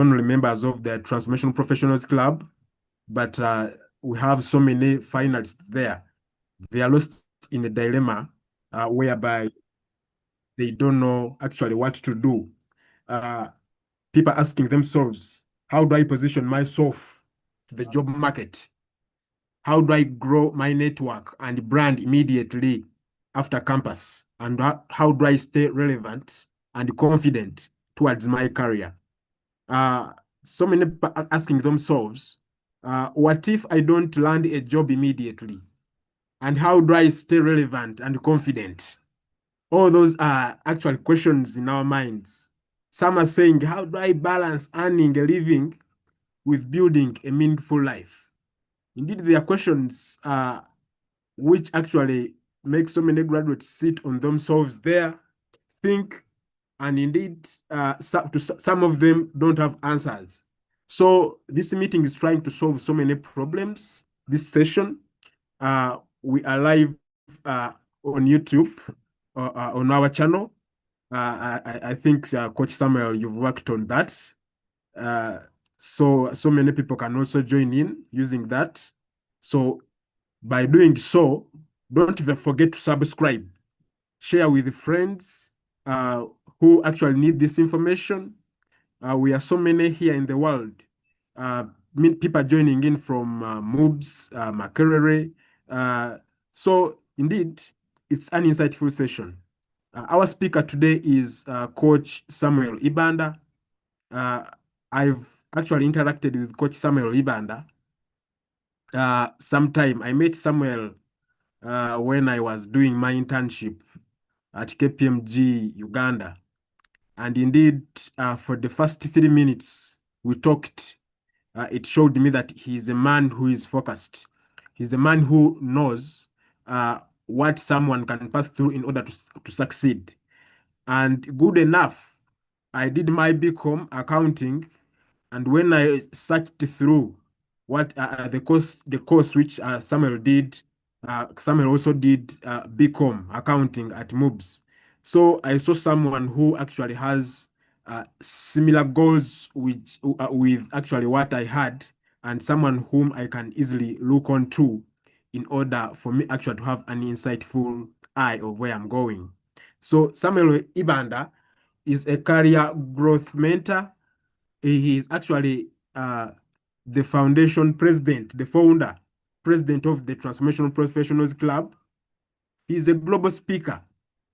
only members of the Transformation Professionals Club, but we have so many finalists there. They are lost in a dilemma whereby they don't know actually what to do. People asking themselves, how do I position myself to the job market? How do I grow my network and brand immediately after campus? And how do I stay relevant and confident towards my career? Uh, so many people are asking themselves, what if I don't land a job immediately? And how do I stay relevant and confident? All those are actual questions in our minds. Some are saying, how do I balance earning a living with building a meaningful life? Indeed, there are questions which actually make so many graduates sit on themselves there, think, and indeed, some of them don't have answers. So this meeting is trying to solve so many problems. This session, we are live on YouTube, on our channel. I think Coach Samuel, you've worked on that. So many people can also join in using that. So by doing so, don't even forget to subscribe. Share with friends who actually need this information. We are so many here in the world. Uh, People joining in from MOOBS, Makerere. So indeed, it's an insightful session. Our speaker today is Coach Samuel Ibanda. I've actually interacted with Coach Samuel Ibanda. Sometime I met Samuel when I was doing my internship at KPMG Uganda. And indeed, for the first 3 minutes we talked, it showed me that he's a man who is focused. He's a man who knows what someone can pass through in order to succeed. And good enough, I did my BCom accounting, and when I searched through what the course which Samuel did, Samuel also did BCom accounting at MOOBS. So I saw someone who actually has similar goals with actually what I had, and someone whom I can easily look on to in order for me actually to have an insightful eye of where I'm going. So Samuel Ibanda is a career growth mentor. He is actually the foundation president, the founder, president of the Transformational Professionals Club. He is a global speaker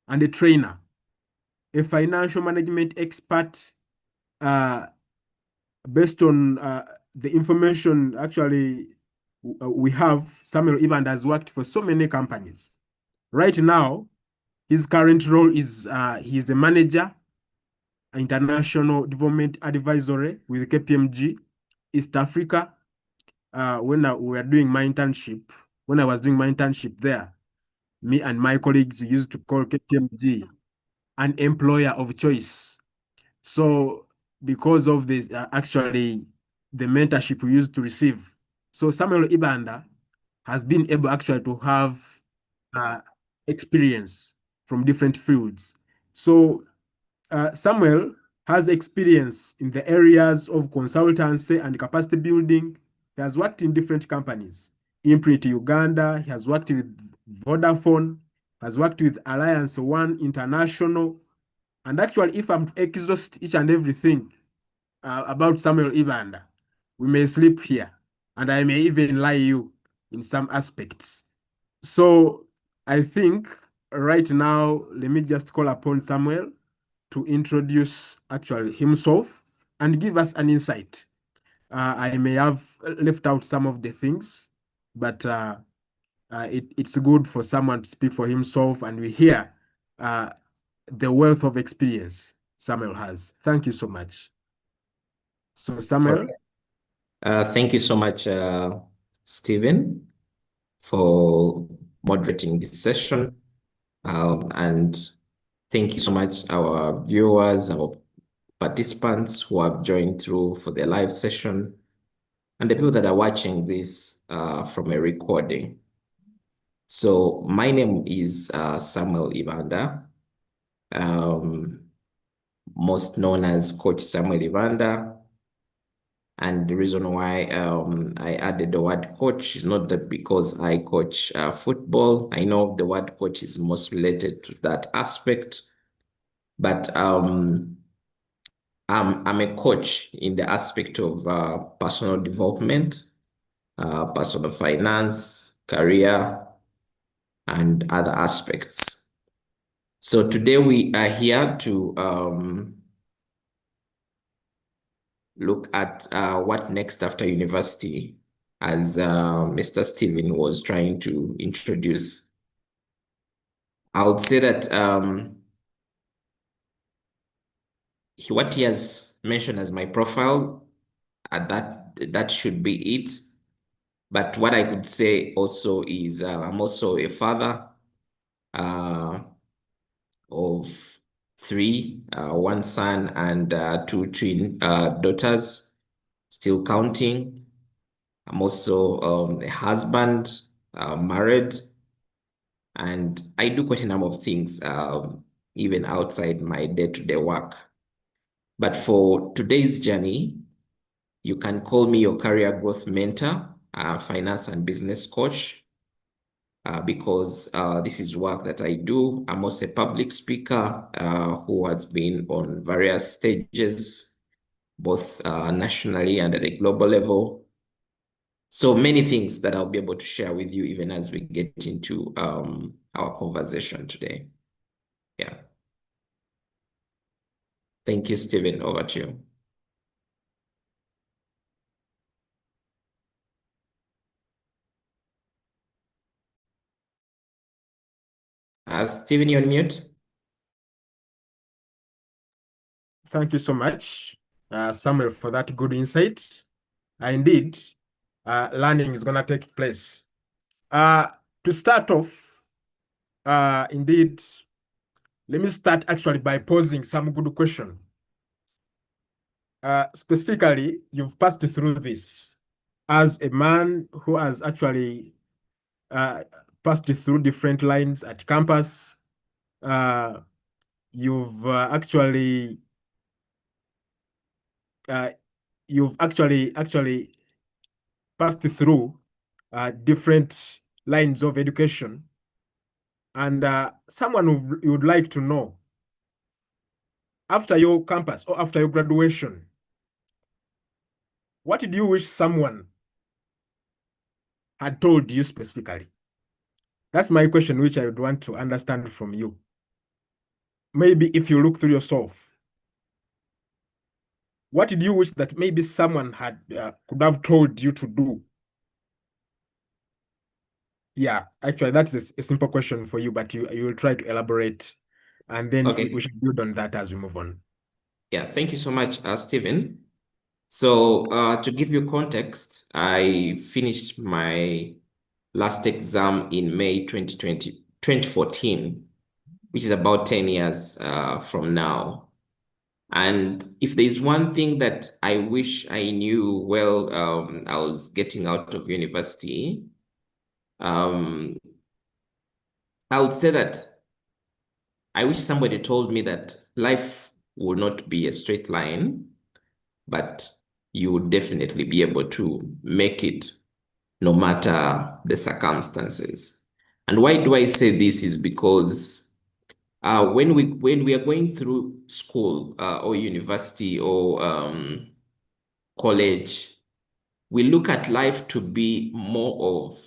and a trainer, a financial management expert. Based on the information actually we have, Samuel Ibanda has worked for so many companies. Right now, his current role is he's a manager, international development advisory with KPMG East Africa. When we were doing my internship, when I was doing my internship there, me and my colleagues used to call KPMG an employer of choice. So because of this, actually, the mentorship we used to receive. So Samuel Ibanda has been able actually to have uh, experience from different fields. So Samuel has experience in the areas of consultancy and capacity building. He has worked in different companies. Imprint Uganda, he has worked with Vodafone, has worked with Alliance One International. And actually, if I'm to exhaust each and everything about Samuel Ibanda, we may sleep here, and I may even lie you in some aspects. So I think right now, let me just call upon Samuel to introduce actually himself and give us an insight. I may have left out some of the things, but it's good for someone to speak for himself, and we hear uh, the wealth of experience Samuel has. Thank you so much. So, Samuel. Okay. Thank you so much, Stephen, for moderating this session. And thank you so much, our viewers, our participants who have joined through for the live session, and the people that are watching this from a recording. So my name is Samuel Ibanda, most known as Coach Samuel Ibanda. And the reason why I added the word coach is not that because I coach football. I know the word coach is most related to that aspect, but I'm a coach in the aspect of personal development, personal finance, career, and other aspects. So today we are here to look at what next after university, as Mr. Stephen was trying to introduce. I would say that what he has mentioned as my profile, that should be it. But what I could say also is I'm also a father of three, one son and two twin daughters, still counting. I'm also a husband, married, and I do quite a number of things, even outside my day-to-day work. But for today's journey, you can call me your career growth mentor, finance and business coach, because this is work that I do. I'm also a public speaker who has been on various stages, both nationally and at a global level. So many things that I'll be able to share with you even as we get into our conversation today. Yeah. Thank you, Stephen. Over to you. Stephen, you're on mute. Thank you so much, Samuel, for that good insight. Indeed, learning is going to take place. To start off, indeed, let me start actually by posing some good question. Specifically, you've passed through this as a man who has actually passed through different lines at campus. You've actually passed through different lines of education, and someone you would like to know after your campus or after your graduation, what did you wish someone had told you specifically? That's my question, which I would want to understand from you. Maybe if you look through yourself, what did you wish that maybe someone had could have told you to do? Yeah, actually, that's a simple question for you, but you will try to elaborate, and then Okay. we should build on that as we move on. Yeah, thank you so much, Stephen. So to give you context, I finished my last exam in May 2014, which is about 10 years from now. And if there's one thing that I wish I knew well, I was getting out of university, um, I would say that I wish somebody told me that life will not be a straight line, but you would definitely be able to make it no matter the circumstances. And why do I say this is because when we are going through school or university or college, we look at life to be more of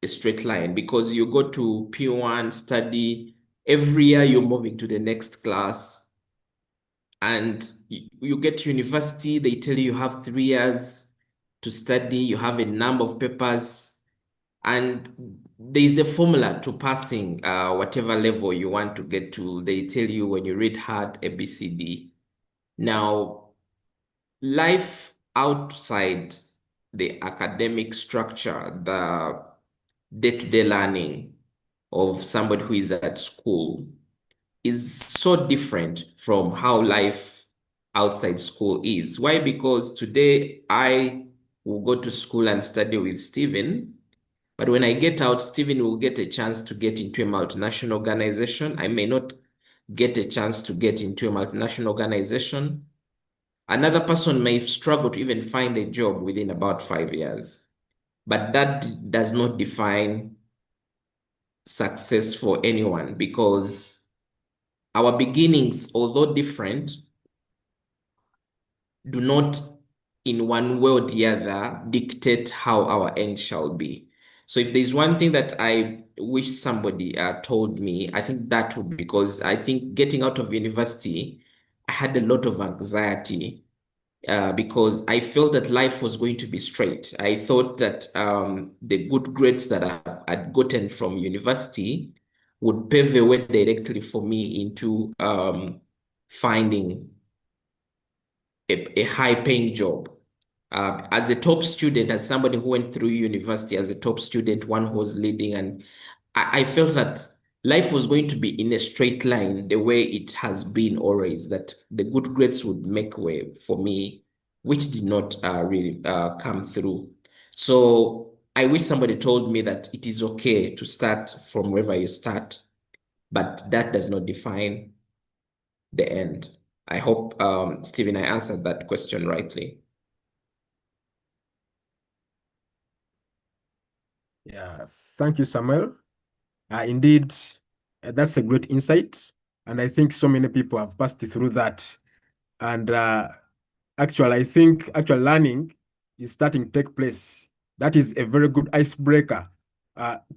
a straight line because you go to P1, study, every year you're moving to the next class, and you get to university, they tell you have 3 years to study, you have a number of papers, and there's a formula to passing whatever level you want to get to. They tell you when you read hard, ABCD. Now, life outside the academic structure, the day-to-day learning of somebody who is at school is so different from how life outside school is. Why? Because today I will go to school and study with Stephen, but when I get out, Stephen will get a chance to get into a multinational organization. I may not get a chance to get into a multinational organization. Another person may struggle to even find a job within about 5 years, but that does not define success for anyone because our beginnings, although different, do not in one way or the other dictate how our end shall be. So if there's one thing that I wish somebody told me, I think that would be because I think getting out of university, I had a lot of anxiety because I felt that life was going to be straight. I thought that the good grades that I had gotten from university would pave the way directly for me into finding a high-paying job. As a top student, as somebody who went through university as a top student, one who was leading, and I felt that life was going to be in a straight line, the way it has been always, that the good grades would make way for me, which did not really come through. So I wish somebody told me that it is okay to start from wherever you start, but that does not define the end. I hope, Stephen, I answered that question rightly. Yeah, thank you, Samuel. Indeed, that's a great insight. And I think so many people have passed through that. And actually, I think actual learning is starting to take place. That is a very good icebreaker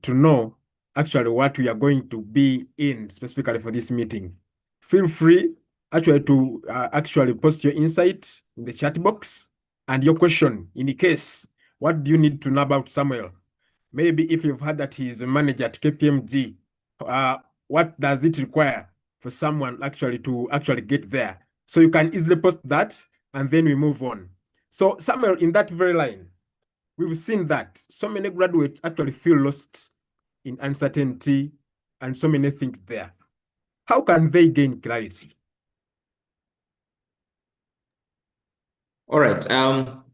to know actually what we are going to be in specifically for this meeting. Feel free actually to actually post your insight in the chat box and your question in the case. What do you need to know about Samuel? Maybe if you've heard that he is a manager at KPMG, what does it require for someone actually to actually get there? So you can easily post that and then we move on. So Samuel, in that very line, we've seen that so many graduates actually feel lost in uncertainty and so many things there. How can they gain clarity? All right.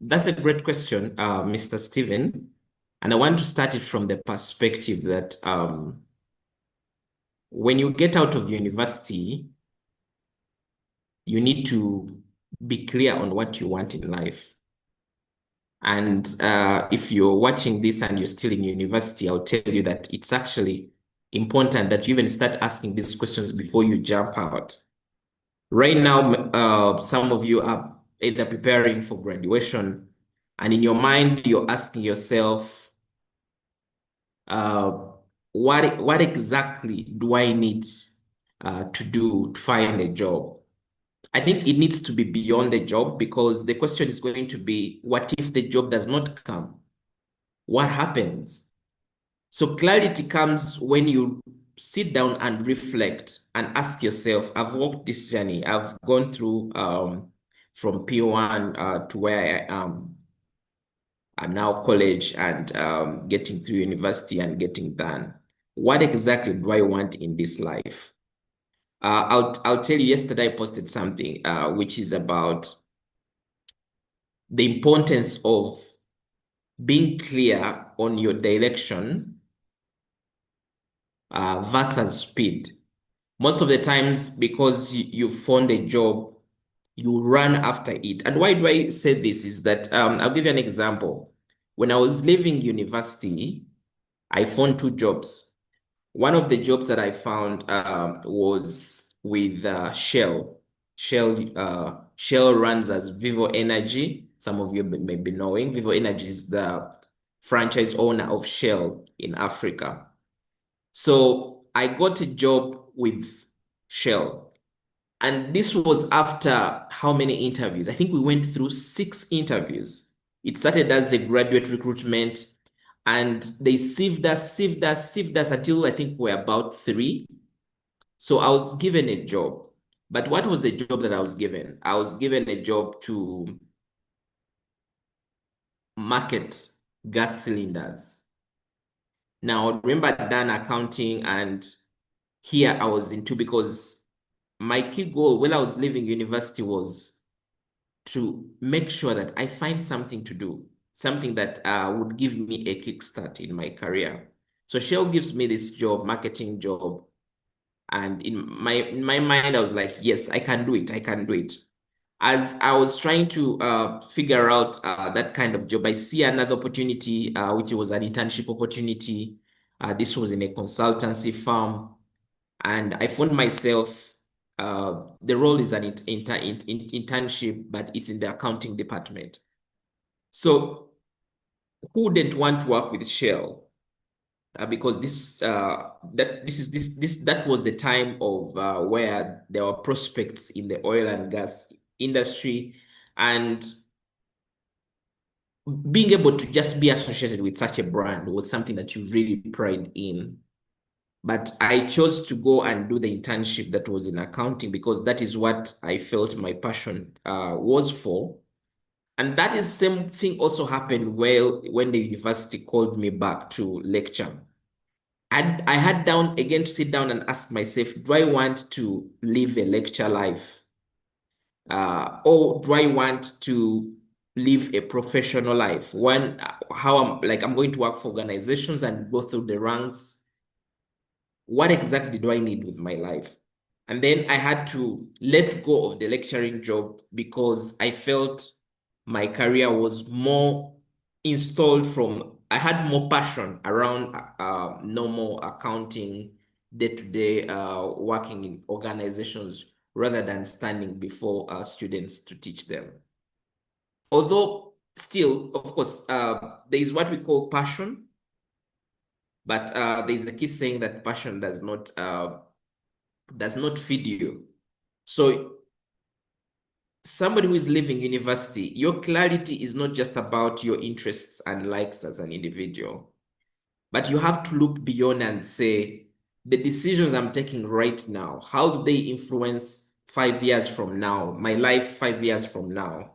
That's a great question, Mr. Stephen. And I want to start it from the perspective that when you get out of university, you need to be clear on what you want in life. And if you're watching this and you're still in university, I'll tell you that it's actually important that you even start asking these questions before you jump out. Right now, some of you are either preparing for graduation, and in your mind, you're asking yourself, what exactly do I need to do to find a job? I think it needs to be beyond the job because the question is going to be, what if the job does not come? What happens? So clarity comes when you sit down and reflect and ask yourself, I've walked this journey. I've gone through from P1 to where I am now college and getting through university and getting done. What exactly do I want in this life? I'll tell you, yesterday I posted something which is about the importance of being clear on your direction versus speed. Most of the times, because you found a job, you run after it. And why do I say this is that I'll give you an example. When I was leaving university, I found two jobs. One of the jobs that I found was with Shell. Shell runs as Vivo Energy. Some of you may be knowing. Vivo Energy is the franchise owner of Shell in Africa. So I got a job with Shell. And this was after how many interviews? I think we went through 6 interviews. It started as a graduate recruitment, and they sieved us until I think we're about 3. So I was given a job. But what was the job that I was given? I was given a job to market gas cylinders. Now, remember, I'd done accounting, and here I was into, because my key goal when I was leaving university was to make sure that I find something to do, something that would give me a kickstart in my career. So Shell gives me this job, marketing job. And in my mind, I was like, yes, I can do it. I can do it. as I was trying to figure out that kind of job, I see another opportunity, which was an internship opportunity. This was in a consultancy firm, and I found myself. The role is an internship, but it's in the accounting department. So, who didn't want to work with Shell? Because that was the time of where there were prospects in the oil and gas industry, and being able to just be associated with such a brand was something that you really pride in. But I chose to go and do the internship that was in accounting because that is what I felt my passion was for. And that is same thing also happened well when the university called me back to lecture. And I had down again to sit down and ask myself, do I want to live a lecture life? Or do I want to live a professional life? One, how I'm going to work for organizations and go through the ranks. What exactly do I need with my life? And then I had to let go of the lecturing job because I felt my career was more installed from, I had more passion around normal accounting, day-to-day working in organizations rather than standing before students to teach them. Although still, of course, there is what we call passion, but there is a key saying that passion does not feed you. So somebody who is leaving university, your clarity is not just about your interests and likes as an individual, but you have to look beyond and say, the decisions I'm taking right now, how do they influence 5 years from now, my life 5 years from now?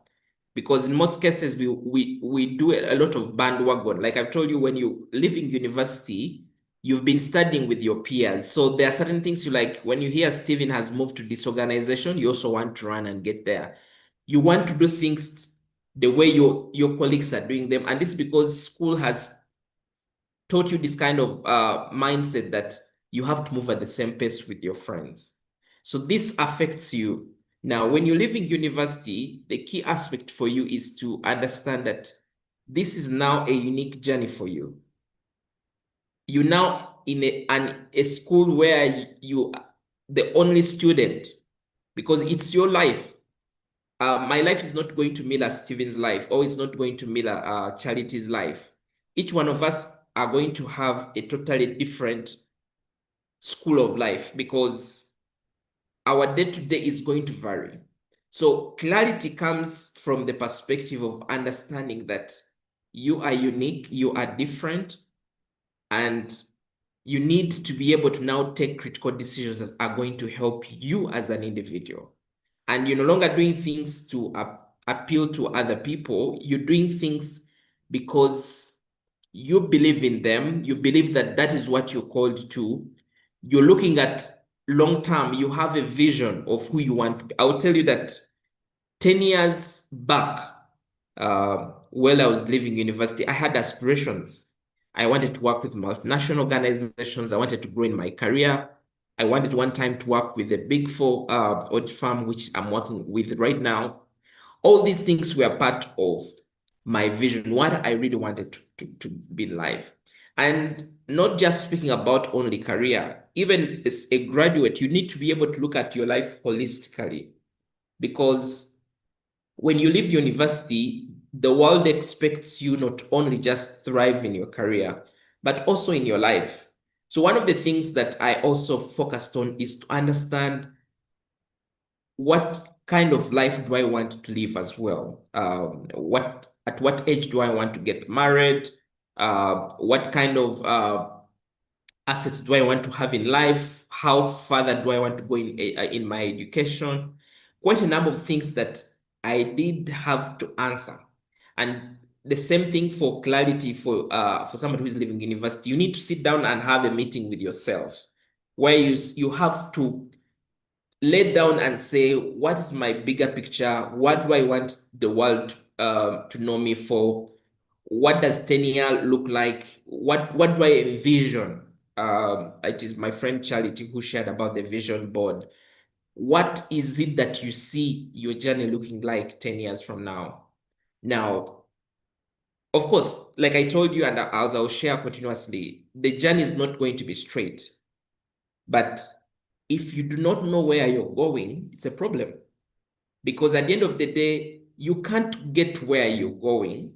Because in most cases, we do a lot of bandwagon. Like I've told you, when you leaving university, you've been studying with your peers. So there are certain things you like. When you hear Steven has moved to this organization, you also want to run and get there. You want to do things the way your colleagues are doing them. And this is because school has taught you this kind of mindset that you have to move at the same pace with your friends. So this affects you. Now, when you're leaving university, the key aspect for you is to understand that this is now a unique journey for you. You're now in a school where you are the only student because it's your life. My life is not going to mirror Steven's life, or it's not going to mirror Charity's life. Each one of us are going to have a totally different school of life because our day-to-day is going to vary. So clarity comes from the perspective of understanding that you are unique, you are different, and you need to be able to now take critical decisions that are going to help you as an individual. And you're no longer doing things to appeal to other people. You're doing things because you believe in them. You believe that that is what you're called to. You're looking at long term. You have a vision of who you want to be. I'll tell you that 10 years back, while I was leaving university, I had aspirations. I wanted to work with multinational organizations. I wanted to grow in my career. I wanted one time to work with a big four audit firm, which I'm working with right now. All these things were part of my vision, what I really wanted to be in life. And not just speaking about only career, even as a graduate, you need to be able to look at your life holistically. Because when you leave university, the world expects you not only just thrive in your career, but also in your life. So one of the things that I also focused on is to understand what kind of life do I want to live as well? At what age do I want to get married? What kind of assets do I want to have in life? How further do I want to go in my education? Quite a number of things that I did have to answer. And the same thing for clarity for somebody who is leaving university. You need to sit down and have a meeting with yourself where you have to lay down and say, what is my bigger picture? What do I want the world to know me for? What does 10 year look like? What do I envision? It is my friend Charity who shared about the vision board. what is it that you see your journey looking like 10 years from now? Now, of course, like I told you, and as I'll share continuously, the journey is not going to be straight. But if you do not know where you're going, it's a problem. Because at the end of the day, you can't get where you're going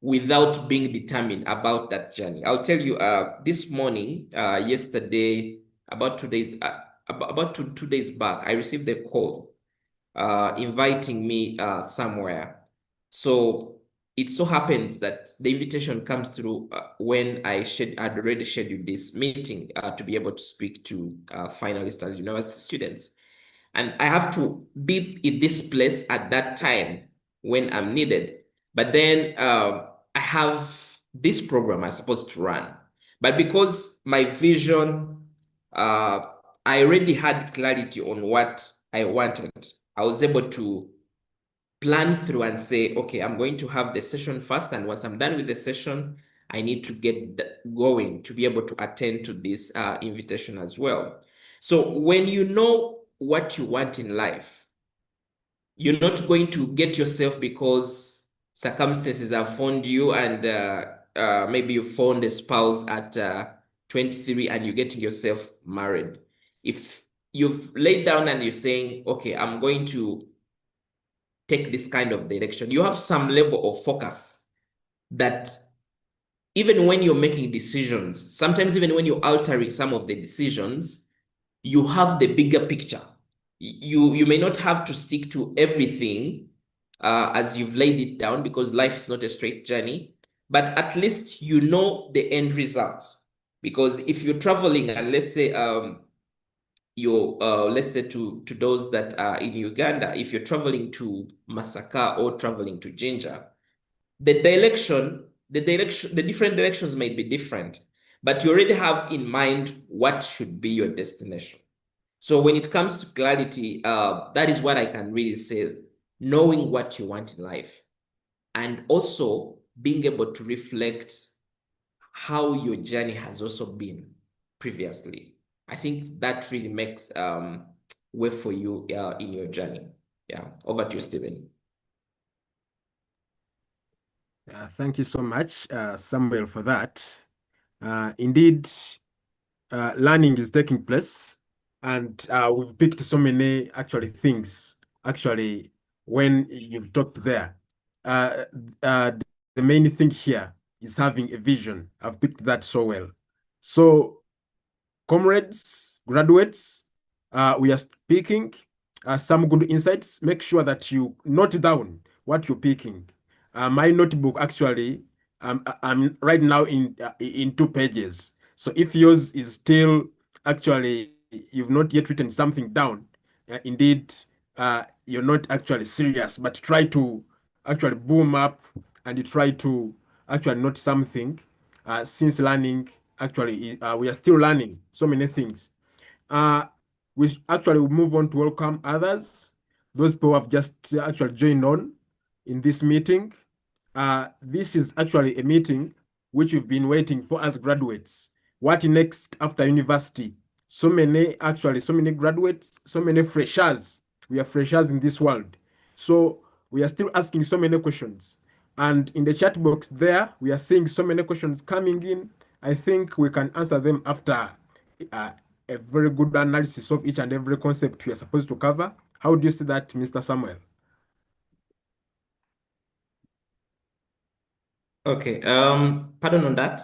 without being determined about that journey. I'll tell you, this morning, yesterday, about 2 days, about 2 days back, I received a call inviting me somewhere. So it so happens that the invitation comes through when I'd already scheduled this meeting to be able to speak to finalists as university students. And I have to be in this place at that time when I'm needed. But then I have this program I'm supposed to run. But because my vision, I already had clarity on what I wanted, I was able to plan through and say, okay, I'm going to have the session first. And once I'm done with the session, I need to get going to be able to attend to this invitation as well. So when you know what you want in life, you're not going to get yourself because circumstances have found you and maybe you found a spouse at 23 and you're getting yourself married. If you've laid down and you're saying, okay, I'm going to take this kind of direction, you have some level of focus that even when you're making decisions, sometimes even when you're altering some of the decisions, you have the bigger picture. You may not have to stick to everything as you've laid it down because life is not a straight journey, but at least you know the end result. Because if you're traveling and let's say you're let's say to those that are in Uganda, if you're traveling to Masaka or traveling to Jinja, the different directions may be different, but you already have in mind what should be your destination. So when it comes to clarity, that is what I can really say, knowing what you want in life and also being able to reflect how your journey has also been previously. I think that really makes way for you in your journey. Yeah, over to you, Stephen. Thank you so much, Samuel, for that. Indeed, learning is taking place, and we've picked so many actually things. Actually, when you've talked there, uh, uh, the main thing here is having a vision. I've picked that so well. So, comrades, graduates, we are speaking some good insights. Make sure that you note down what you're picking. My notebook actually, I'm right now in 2 pages. So if yours is still actually you've not yet written something down, indeed you're not actually serious. But try to actually boom up and you try to actually note something. Since learning actually we are still learning so many things. Uh, we actually will move on to welcome others, those people who have just actually joined on in this meeting. This is actually a meeting which we've been waiting for as graduates. What next after university? So many graduates, so many freshers. We are freshers in this world. So we are still asking so many questions. And in the chat box there, we are seeing so many questions coming in. I think we can answer them after uh, a very good analysis of each and every concept we are supposed to cover. How do you see that, Mr. Samuel? Okay, pardon on that.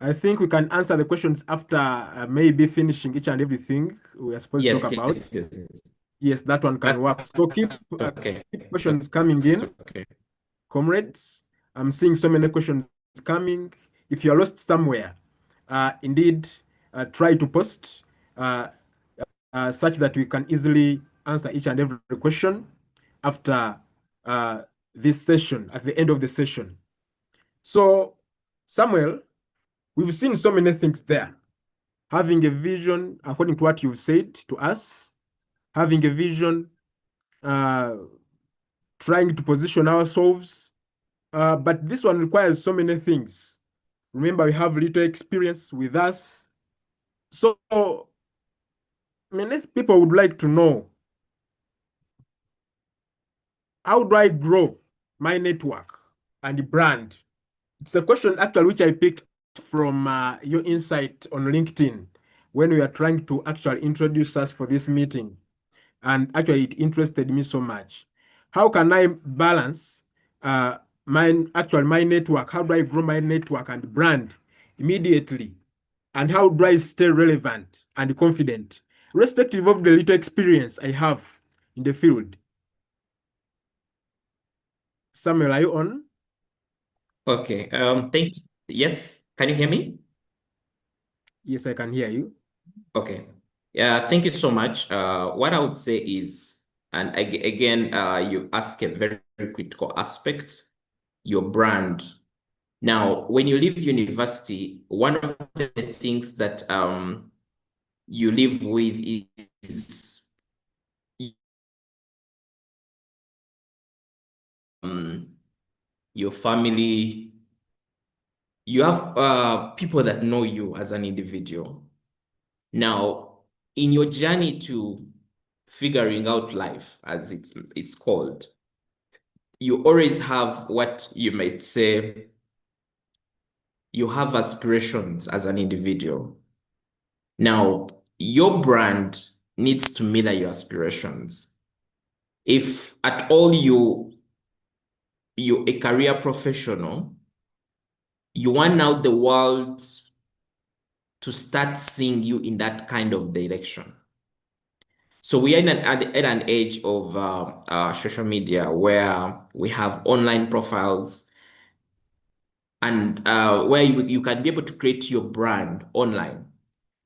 I think we can answer the questions after maybe finishing each and everything we are supposed to talk Yes, about. yes. Yes, that one can work. So Okay. keep questions coming in, Okay. comrades. I'm seeing so many questions coming. If you're lost somewhere, indeed, try to post such that we can easily answer each and every question after this session, at the end of the session. So, Samuel, we've seen so many things there. Having a vision, according to what you've said to us, having a vision, uh, trying to position ourselves. But this one requires so many things. Remember, we have little experience with us. So many people would like to know, how do I grow my network and brand? It's a question actually which I picked from your insight on LinkedIn when we are trying to actually introduce us for this meeting. And actually, it interested me so much. How can I balance my network? How do I grow my network and brand immediately? And how do I stay relevant and confident, irrespective of the little experience I have in the field? Samuel, are you on? Okay. Thank you. Yes. Can you hear me? Yes, I can hear you. Okay. Yeah, thank you so much. What I would say is, and again, you ask a very, very critical aspect, your brand. Now, when you leave university, one of the things that you live with is um, your family. You have people that know you as an individual. Now, in your journey to figuring out life, as it's called, you always have what you might say, you have aspirations as an individual. Now, your brand needs to mirror your aspirations. If at all you're a career professional, you want now the world to start seeing you in that kind of direction. So we are at an age of social media where we have online profiles and where you can be able to create your brand online.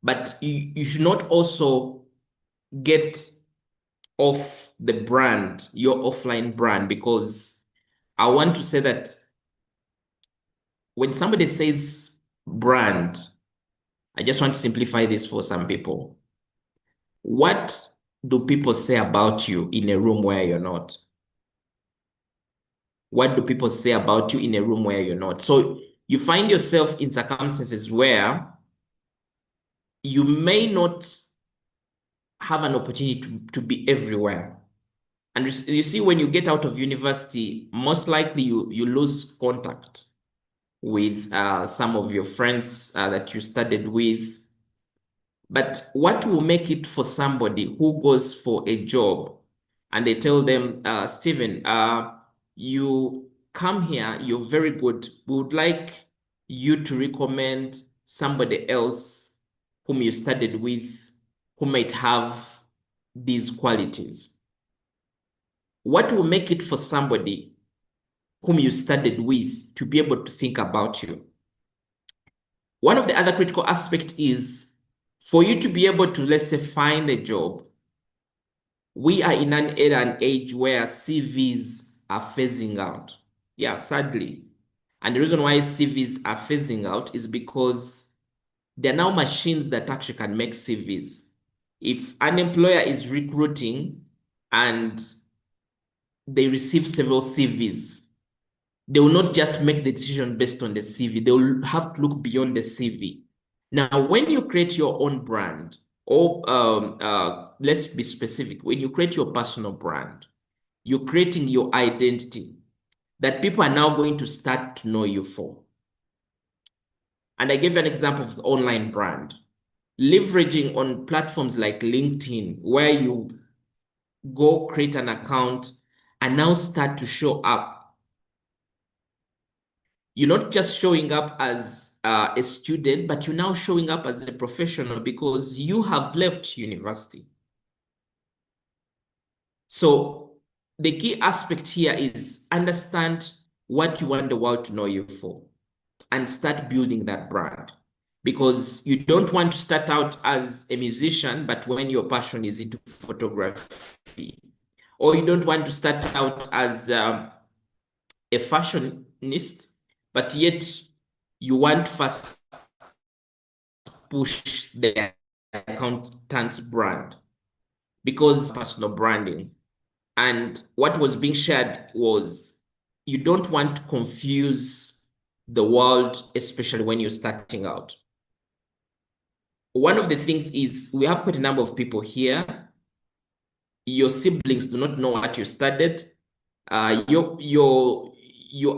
But you should not also get off the brand, your offline brand, because I want to say that when somebody says brand, I just want to simplify this for some people. What do people say about you in a room where you're not? What do people say about you in a room where you're not? So you find yourself in circumstances where you may not have an opportunity to be everywhere. And you see, when you get out of university, most likely you lose contact with some of your friends that you studied with. But what will make it for somebody who goes for a job and they tell them, Stephen, you come here, you're very good. We would like you to recommend somebody else whom you studied with who might have these qualities. What will make it for somebody whom you studied with to be able to think about you? One of the other critical aspects is for you to be able to, let's say, find a job. We are in an era and age where CVs are phasing out. Yeah, sadly. And the reason why CVs are phasing out is because there are now machines that actually can make CVs. If an employer is recruiting and they receive several CVs, they will not just make the decision based on the CV. They will have to look beyond the CV. Now, when you create your own brand, or let's be specific, when you create your personal brand, you're creating your identity that people are now going to start to know you for. And I gave you an example of the online brand. Leveraging on platforms like LinkedIn, where you go create an account and now start to show up. You're not just showing up as a student, but you're now showing up as a professional because you have left university. So the key aspect here is understand what you want the world to know you for and start building that brand. Because you don't want to start out as a musician, but when your passion is into photography, or you don't want to start out as a fashionist, but yet you want first push the accountant's brand because personal branding. And what was being shared was you don't want to confuse the world, especially when you're starting out. one of the things is we have quite a number of people here. Your siblings do not know what you studied. Your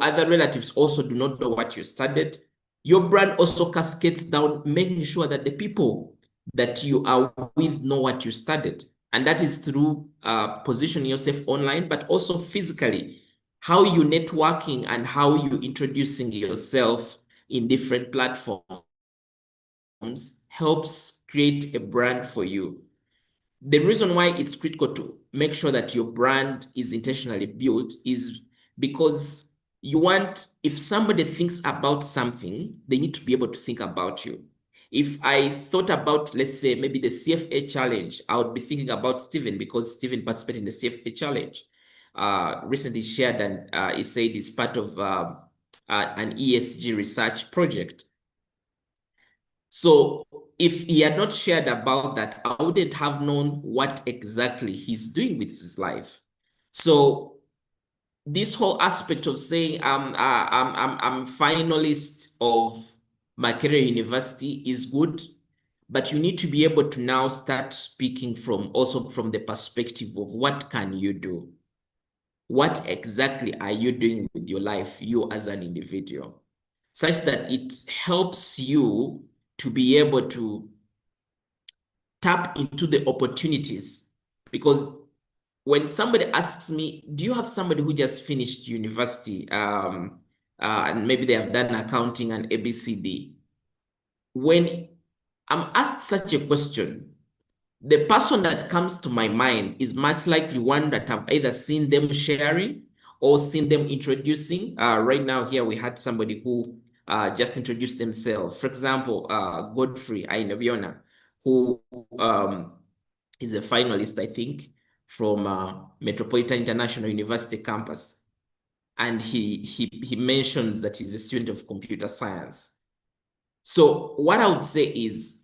other relatives also do not know what you studied. Your brand also cascades down, making sure that the people that you are with know what you studied. And that is through positioning yourself online, but also physically, how you networking and how you introducing yourself in different platforms helps create a brand for you. The reason why it's critical to make sure that your brand is intentionally built is because you want, if somebody thinks about something, they need to be able to think about you. If I thought about, let's say, maybe the CFA challenge, I would be thinking about Stephen because Stephen participated in the CFA challenge. Recently shared and he said it's part of an ESG research project. So if he had not shared about that, I wouldn't have known what exactly he's doing with his life. So this whole aspect of saying I'm finalist of my career university is good, but you need to be able to now start speaking from also from the perspective of what can you do? What exactly are you doing with your life, you as an individual, such that it helps you to be able to tap into the opportunities. Because when somebody asks me, do you have somebody who just finished university and maybe they have done accounting and ABCD? When I'm asked such a question, the person that comes to my mind is much likely one that I've either seen them sharing or seen them introducing. Right now here we had somebody who just introduced themselves. For example, Godfrey Ainaviona, who is a finalist, I think, from Metropolitan International University campus. And he mentions that he's a student of computer science. So what I would say is,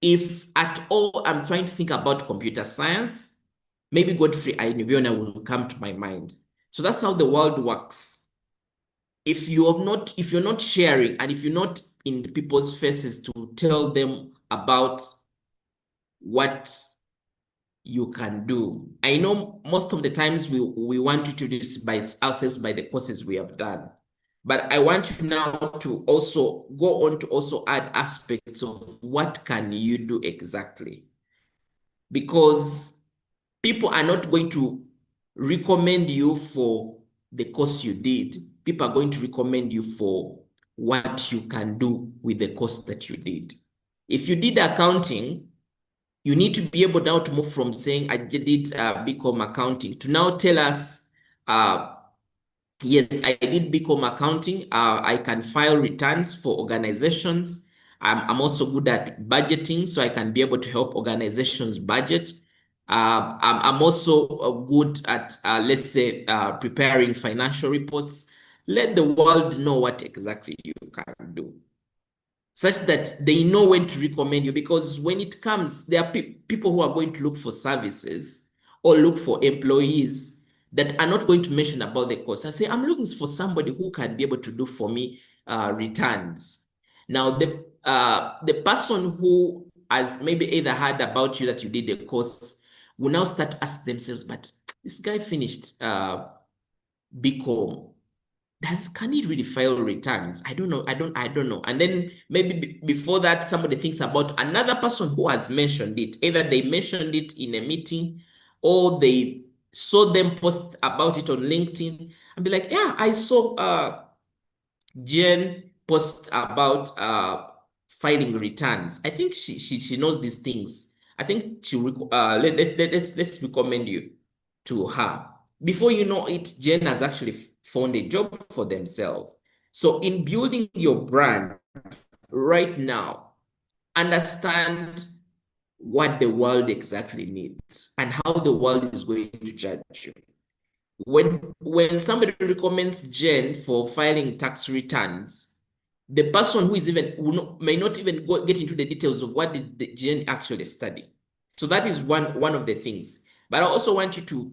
if at all I'm trying to think about computer science, maybe Godfrey Ainibiona will come to my mind. So that's how the world works. If you're not sharing and if you're not in people's faces to tell them about what you can do. I know most of the times we want to do this by ourselves by the courses we have done. But I want you now to also go on to also add aspects of what can you do exactly. Because people are not going to recommend you for the course you did. People are going to recommend you for what you can do with the course that you did. If you did accounting, you need to be able now to move from saying I did BCom accounting to now tell us, yes, I did BCom accounting. I can file returns for organizations. I'm also good at budgeting, so I can be able to help organizations budget. I'm also good at, let's say, preparing financial reports. Let the world know what exactly you can do, such that they know when to recommend you. Because when it comes, there are people who are going to look for services or look for employees that are not going to mention about the course and say, I'm looking for somebody who can be able to do for me returns. Now, the person who has maybe either heard about you that you did the course will now start asking themselves, but this guy finished BCom, can he really file returns? I don't know. I don't know. And then maybe before that, somebody thinks about another person who has mentioned it. Either they mentioned it in a meeting or they saw them post about it on LinkedIn and be like, yeah, I saw Jen post about filing returns. I think she knows these things. I think let's recommend you to her. Before you know it, Jen has actually found a job for themselves. So in building your brand right now, understand what the world exactly needs and how the world is going to judge you. When somebody recommends Jen for filing tax returns, the person who is even may not even get into the details of what did the Jen actually study. So that is one of the things. But I also want you to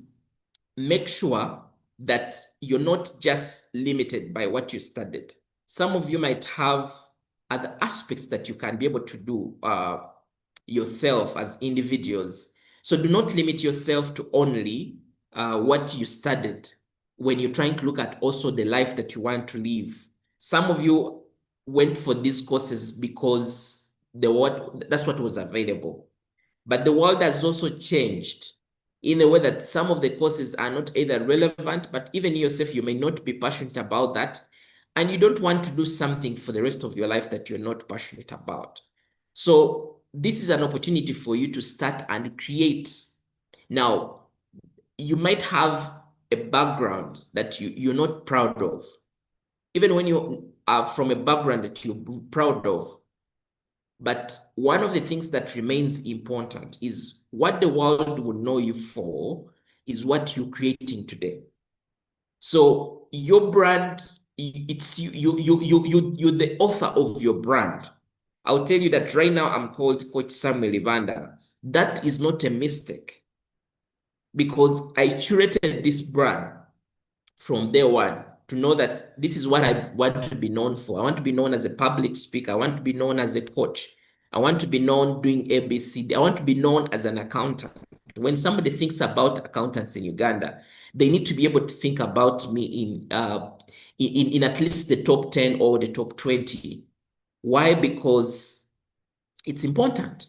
make sure that you're not just limited by what you studied. Some of you might have other aspects that you can be able to do yourself as individuals. So do not limit yourself to only what you studied when you're trying to look at also the life that you want to live. Some of you went for these courses because that's what was available. But the world has also changed in the way that some of the courses are not either relevant, but even yourself, you may not be passionate about that. And you don't want to do something for the rest of your life that you're not passionate about. So this is an opportunity for you to start and create. Now, you might have a background that you're not proud of. Even when you are from a background that you're proud of, but one of the things that remains important is what the world will know you for is what you're creating today. So your brand, it's you're the author of your brand. I'll tell you that right now I'm called Coach Samuel Ibanda. That is not a mistake because I curated this brand from day one to know that this is what I want to be known for. I want to be known as a public speaker. I want to be known as a coach. I want to be known doing ABCD. I want to be known as an accountant. When somebody thinks about accountants in Uganda, they need to be able to think about me in at least the top 10 or the top 20. Why? Because it's important.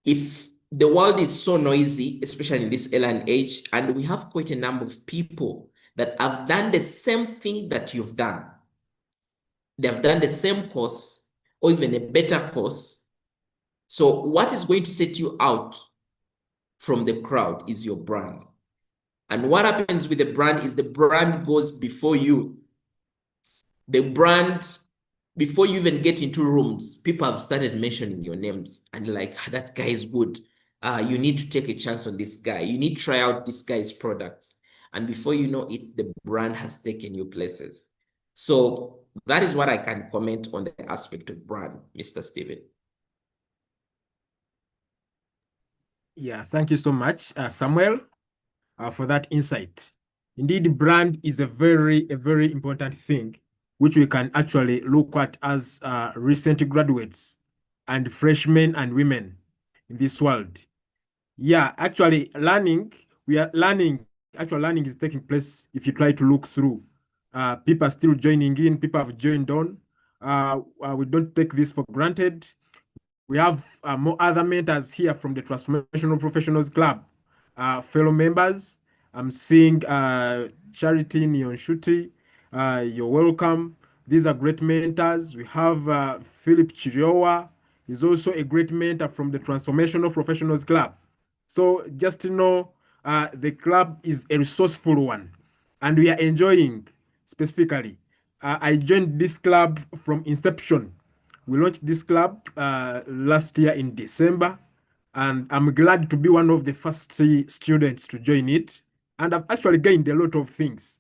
If the world is so noisy, especially in this alien age, and we have quite a number of people that have done the same thing that you've done. They've done the same course or even a better course. So what is going to set you out from the crowd is your brand. And what happens with the brand is the brand goes before you. The brand, before you even get into rooms, people have started mentioning your names and like, "Ah, that guy is good. You need to take a chance on this guy. You need to try out this guy's products." And before you know it, the brand has taken you places. So that is what I can comment on the aspect of brand, Mr. Steven. Yeah, thank you so much, Samuel, for that insight. Indeed, brand is a very important thing, which we can actually look at as recent graduates and freshmen and women in this world. Yeah, actually, actual learning is taking place if you try to look through. People are still joining in, people have joined on. We don't take this for granted. We have more other mentors here from the Transformational Professionals Club, fellow members. I'm seeing Charity Nyonshuti. You're welcome. These are great mentors. We have Philip Chiriowa. He's also a great mentor from the Transformational Professionals Club. So just to know, the club is a resourceful one, and we are enjoying specifically. I joined this club from inception. We launched this club last year in December, and I'm glad to be one of the first students to join it. And I've actually gained a lot of things.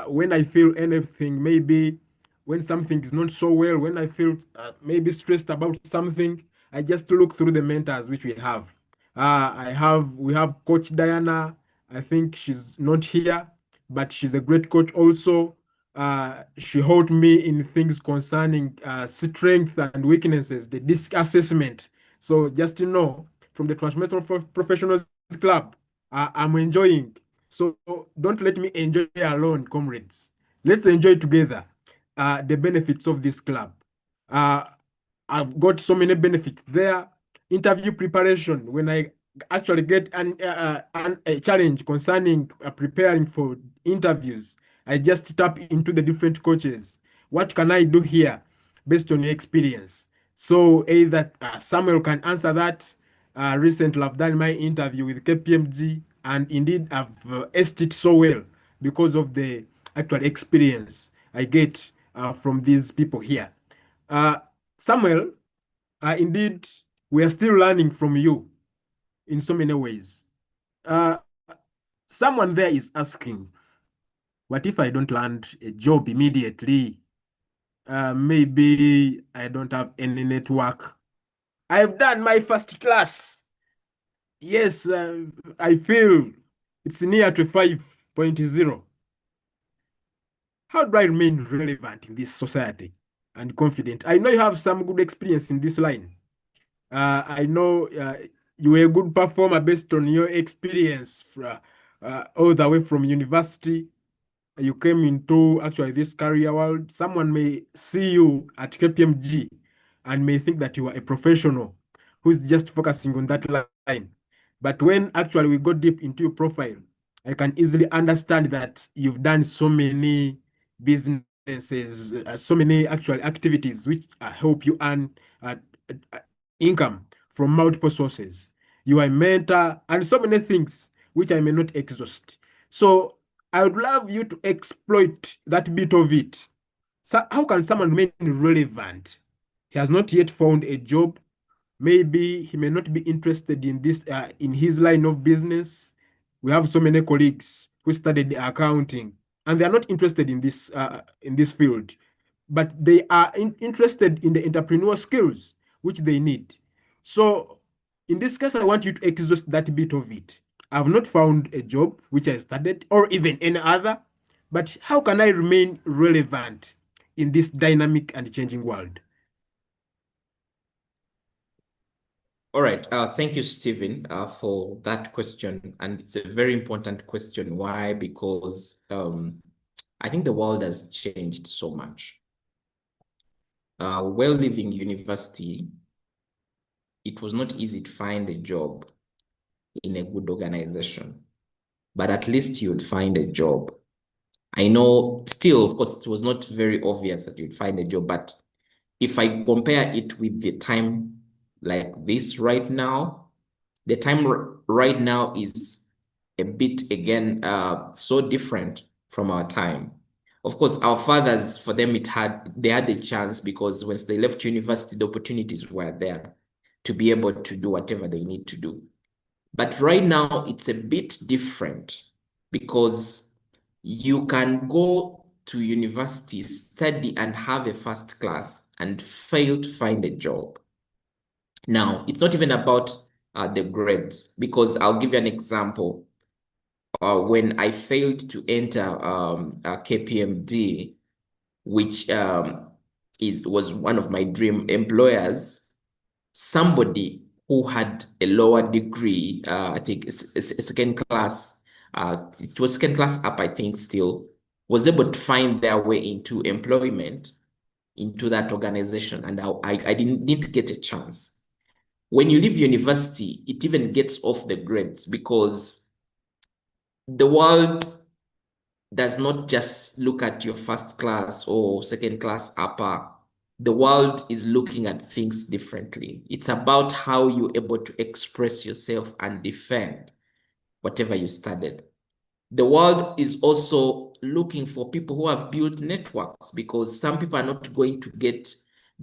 When I feel anything, maybe when something is not so well, when I feel maybe stressed about something, I just look through the mentors which we have. We have Coach Diana. I think she's not here, but she's a great coach also. She helped me in things concerning strength and weaknesses, the disc assessment. So just to know, from the Transformational Professionals Club, I'm enjoying. So don't let me enjoy alone, comrades. Let's enjoy together the benefits of this club. Uh, I've got so many benefits there. Interview preparation, when I actually get a challenge concerning preparing for interviews, I just tap into the different coaches. What can I do here based on your experience? So either Samuel can answer that. Recently, I've done my interview with KPMG, and indeed, I've aced it so well because of the actual experience I get from these people here. Uh, Samuel, indeed, we are still learning from you in so many ways. Uh, Someone there is asking, what if I don't land a job immediately? Maybe I don't have any network. I've done my first class. Yes, I feel it's near to 5.0. How do I remain relevant in this society? and confident. I know you have some good experience in this line. I know you were a good performer based on your experience all the way from university. You came into actually this career world. Someone may see you at KPMG and may think that you are a professional who's just focusing on that line. But when actually we go deep into your profile, I can easily understand that you've done so many businesses, so many actual activities which help you earn uh, income from multiple sources. You are a mentor and so many things which I may not exhaust. So I would love you to exploit that bit of it. So how can someone remain relevant? He has not yet found a job. Maybe he may not be interested in this in his line of business. We have so many colleagues who studied accounting and they are not interested in this field, but they are interested in the entrepreneurial skills which they need. So in this case, I want you to exhaust that bit of it. I've not found a job which I started or even any other, but how can I remain relevant in this dynamic and changing world? All right. Thank you, Stephen, for that question. And it's a very important question. Why? Because I think the world has changed so much. While leaving university, it was not easy to find a job in a good organization, but at least you'd find a job. I know still, of course, it was not very obvious that you'd find a job, but if I compare it with the time like this right now, the time right now is a bit, again, so different from our time. Of course, our fathers, for them, they had a chance because once they left university, the opportunities were there to be able to do whatever they need to do. But right now, it's a bit different because you can go to university, study, and have a first class and fail to find a job. Now, it's not even about the grades, because I'll give you an example. When I failed to enter KPMG, which was one of my dream employers, somebody who had a lower degree, I think it's a second class, it was second class up, I think still, was able to find their way into employment into that organization. And I didn't get a chance. When you leave university, it even gets off the grades because the world does not just look at your first class or second class upper. The world is looking at things differently. It's about how you're able to express yourself and defend whatever you studied. The world is also looking for people who have built networks, because some people are not going to get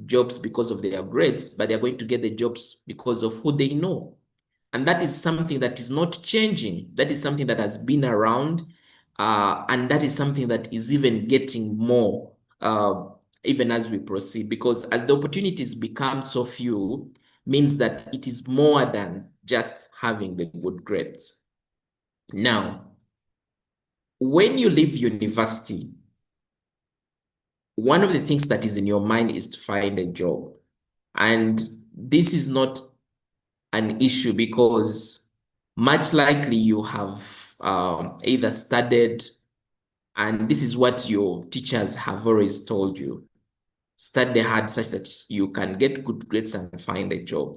jobs because of their grades, but they're going to get the jobs because of who they know. And that is something that is not changing. That is something that has been around. And that is something that is even getting more even as we proceed, because as the opportunities become so few, means that it is more than just having the good grades. Now, when you leave university, one of the things that is in your mind is to find a job. And this is not an issue because much likely you have either studied, and this is what your teachers have always told you, study hard such that you can get good grades and find a job.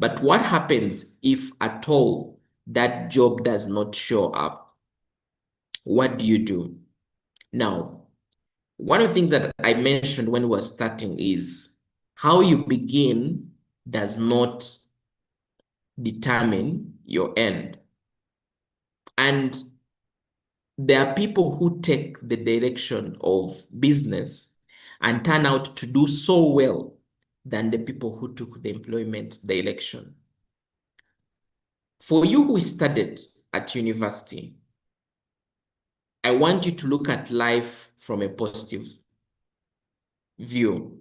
But what happens if at all that job does not show up? What do you do? Now, one of the things that I mentioned when we were starting is how you begin does not determine your end. And there are people who take the direction of business and turn out to do so well than the people who took the employment direction. For you who studied at university, I want you to look at life from a positive view.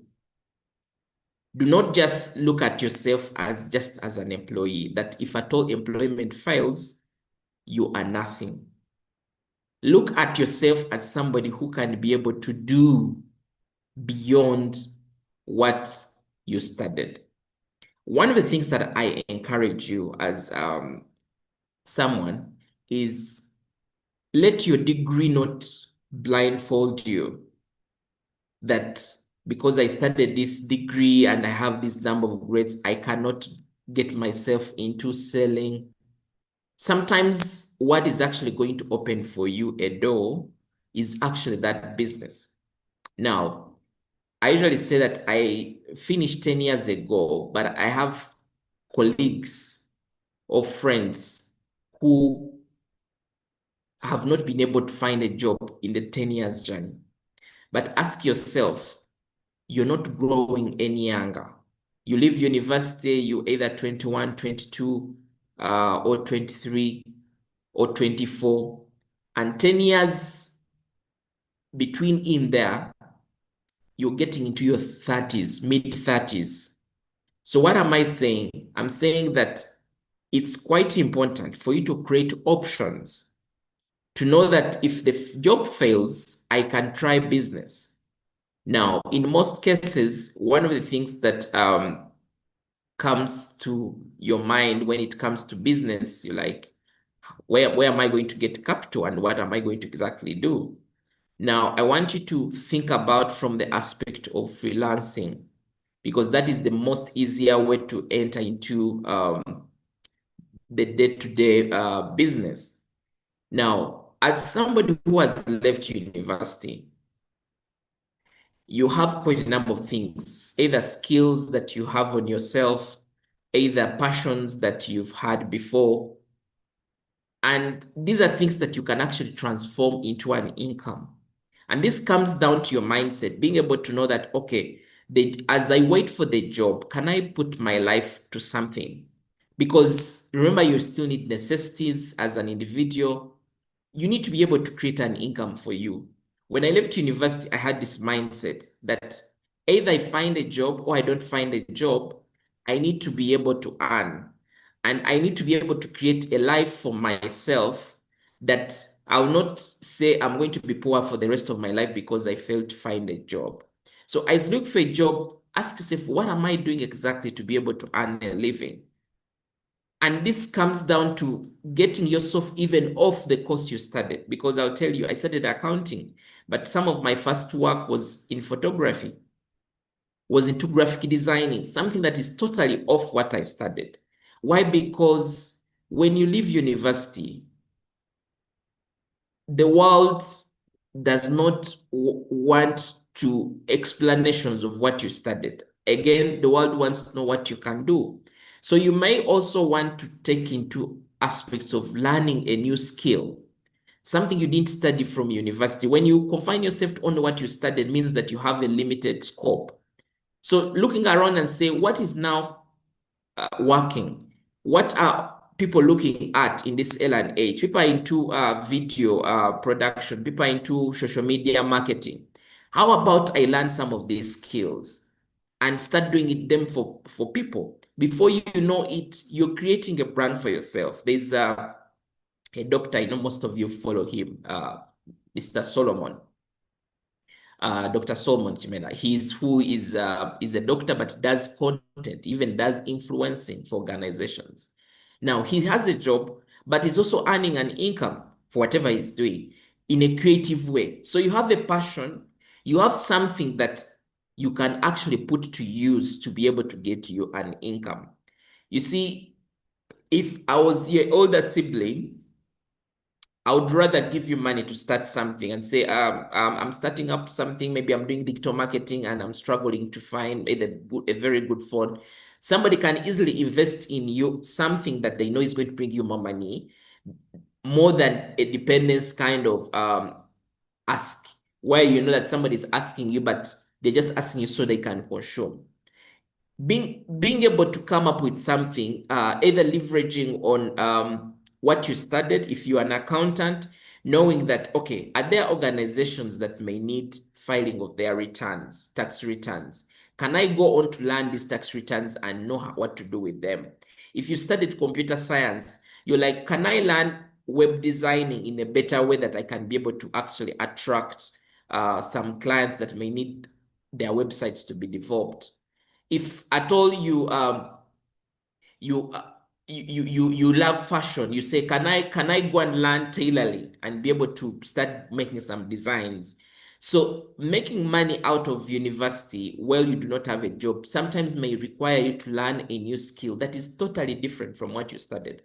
Do not just look at yourself as just as an employee, that if at all employment fails, you are nothing. Look at yourself as somebody who can be able to do beyond what you studied. One of the things that I encourage you as someone is let your degree not blindfold you that because I studied this degree and I have this number of grades, I cannot get myself into selling. Sometimes what is actually going to open for you a door is actually that business. Now, I usually say that I finished 10 years ago, but I have colleagues or friends who have not been able to find a job in the 10 years journey. But ask yourself, you're not growing any younger. You leave university, you either 21, 22, or 23 or 24, and 10 years between in there, you're getting into your 30s, mid 30s. So what am I saying? I'm saying that it's quite important for you to create options to know that if the job fails, I can try business. Now, in most cases, one of the things that comes to your mind when it comes to business, you're like, where am I going to get capital and what am I going to exactly do? Now, I want you to think about from the aspect of freelancing, because that is the most easier way to enter into the day-to-day business. Now, as somebody who has left university, you have quite a number of things, either skills that you have on yourself, either passions that you've had before. And these are things that you can actually transform into an income. And this comes down to your mindset, being able to know that, okay, as I wait for the job, can I put my life to something? Because remember, you still need necessities as an individual. You need to be able to create an income for you. When I left university, I had this mindset that either I find a job or I don't find a job, I need to be able to earn. And I need to be able to create a life for myself that I'll not say I'm going to be poor for the rest of my life because I failed to find a job. So as you look for a job, ask yourself, what am I doing exactly to be able to earn a living? And this comes down to getting yourself even off the course you studied. Because I'll tell you, I studied accounting, but some of my first work was in photography, was into graphic designing, something that is totally off what I studied. Why? Because when you leave university, the world does not want to explanations of what you studied. Again, the world wants to know what you can do. So you may also want to take into aspects of learning a new skill, something you didn't study from university. When you confine yourself to only what you studied means that you have a limited scope. So looking around and say, what is now working? What are people looking at in this L&H? People are into video production. People are into social media marketing. How about I learn some of these skills and start doing it them for people? Before you know it, you're creating a brand for yourself. There's a doctor, I know most of you follow him, Mr. Solomon. Dr. Solomon Chimena. Who is a doctor, but does content, even does influencing for organizations. Now, he has a job, but he's also earning an income for whatever he's doing in a creative way. So you have a passion, you have something that you can actually put to use to be able to get you an income. You see, if I was your older sibling, I would rather give you money to start something and say, I'm starting up something. Maybe I'm doing digital marketing and I'm struggling to find a very good phone. Somebody can easily invest in you something that they know is going to bring you more money, more than a dependence kind of ask, where you know that somebody is asking you, but they're just asking you so they can consume. Being able to come up with something, either leveraging on what you studied, if you're an accountant, knowing that, okay, are there organizations that may need filing of their returns, tax returns? Can I go on to learn these tax returns and know what to do with them? If you studied computer science, you're like, can I learn web designing in a better way that I can be able to actually attract some clients that may need their websites to be developed. If at all you you love fashion, you say, can I go and learn tailoring and be able to start making some designs? So making money out of university while you do not have a job sometimes may require you to learn a new skill that is totally different from what you studied.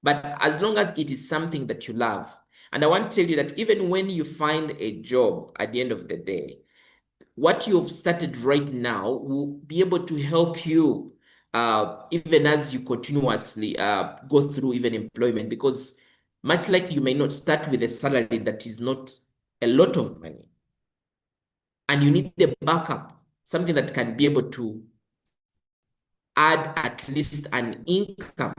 But as long as it is something that you love, and I want to tell you that even when you find a job at the end of the day, what you've started right now will be able to help you even as you continuously go through even employment, because much like you may not start with a salary that is not a lot of money, and you need a backup, something that can be able to add at least an income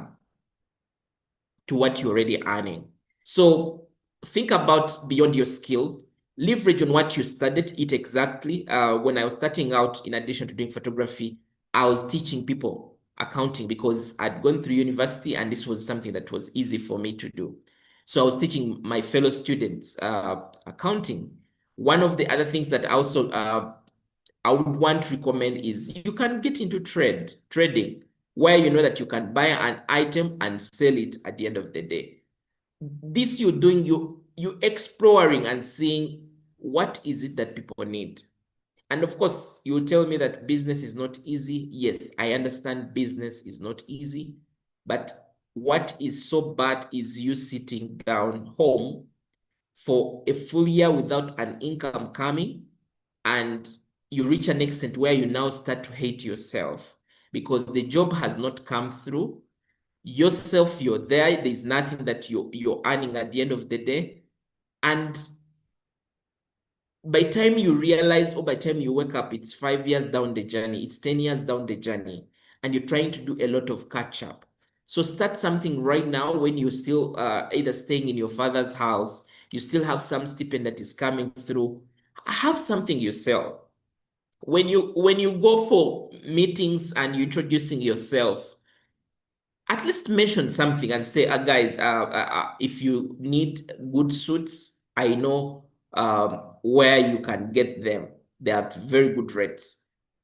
to what you're already earning. So think about beyond your skill, leverage on what you studied, it exactly. When I was starting out, in addition to doing photography, I was teaching people accounting because I'd gone through university and this was something that was easy for me to do. So I was teaching my fellow students accounting. One of the other things that also I would want to recommend is you can get into trading, where you know that you can buy an item and sell it at the end of the day. This you're doing, you exploring and seeing what is it that people need. And of course, you tell me that business is not easy. Yes, I understand business is not easy, but what is so bad is you sitting down home for a full year without an income coming, and you reach an extent where you now start to hate yourself because the job has not come through. Yourself, you're there's nothing that you're earning at the end of the day. And by time you realize, or by time you wake up, it's 5 years down the journey, it's 10 years down the journey, and you're trying to do a lot of catch up. So start something right now when you're still either staying in your father's house, you still have some stipend that is coming through. Have something you sell. When you go for meetings and you're introducing yourself, at least mention something and say, guys, if you need good suits, I know where you can get them. They are at very good rates.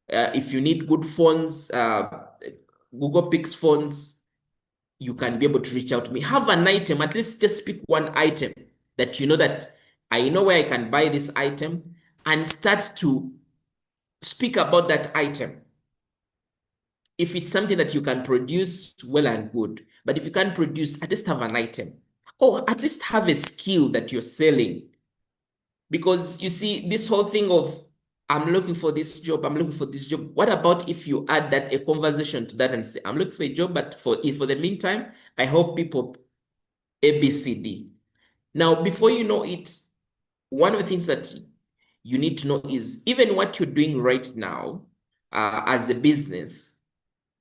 If you need good phones, Google Pix phones, you can be able to reach out to me. Have an item, at least just pick one item that you know that I know where I can buy this item, and start to speak about that item. If it's something that you can produce, well and good. But if you can't produce, at least have an item, or at least have a skill that you're selling. Because you see, this whole thing of, I'm looking for this job, I'm looking for this job. What about if you add that a conversation to that and say, I'm looking for a job, but for the meantime, I help people A, B, C, D. Now, before you know it, one of the things that you need to know is even what you're doing right now as a business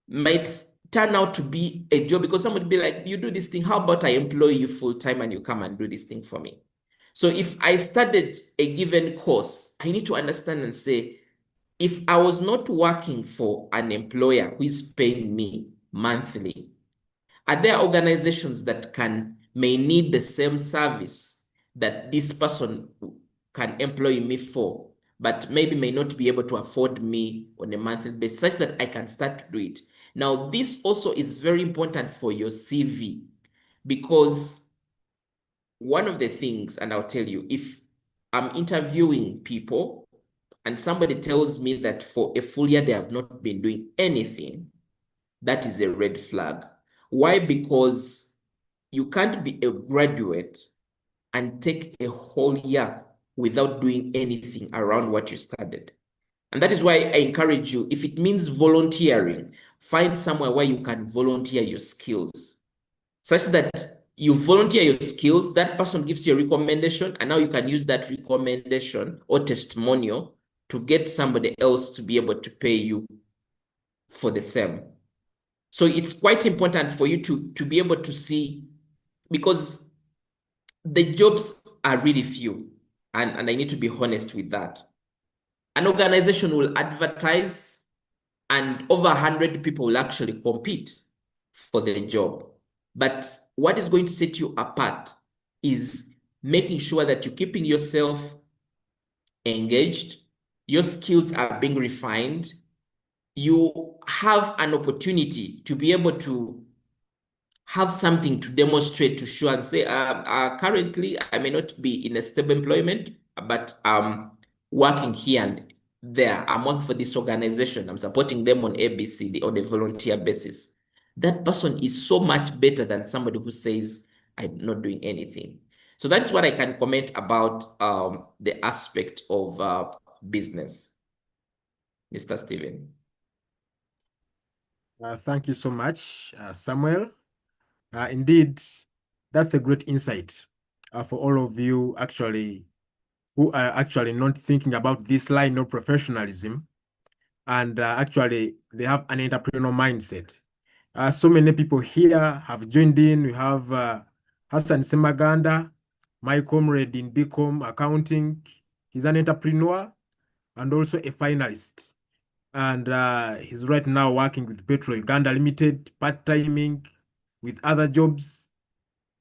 might turn out to be a job, because somebody be like, you do this thing, how about I employ you full time and you come and do this thing for me? So if I started a given course, I need to understand and say, if I was not working for an employer who is paying me monthly, are there organizations that may need the same service that this person can employ me for, but maybe may not be able to afford me on a monthly basis, such that I can start to do it? Now, this also is very important for your CV, because one of the things, and I'll tell you, if I'm interviewing people and somebody tells me that for a full year they have not been doing anything, that is a red flag. Why? Because you can't be a graduate and take a whole year without doing anything around what you studied. And that is why I encourage you, if it means volunteering, find somewhere where you can volunteer your skills, such that you volunteer your skills, that person gives you a recommendation, and now you can use that recommendation or testimonial to get somebody else to be able to pay you for the same. So it's quite important for you to be able to see, because the jobs are really few, and I need to be honest with that. An organization will advertise and over 100 people will actually compete for the job. But what is going to set you apart is making sure that you're keeping yourself engaged, your skills are being refined, you have an opportunity to be able to have something to demonstrate, to show and say, currently I may not be in a stable employment, but working here and there. I'm working for this organization. I'm supporting them on ABCD on a volunteer basis. That person is so much better than somebody who says, I'm not doing anything. So that's what I can comment about the aspect of business, Mr. Steven. Thank you so much, Samuel. Indeed, that's a great insight for all of you actually who are actually not thinking about this line of professionalism, and actually they have an entrepreneurial mindset. So many people here have joined in. We have Hassan Semaganda, my comrade in BCom accounting. He's an entrepreneur and also a finalist. And he's right now working with Petro Uganda Limited, part-timing, with other jobs,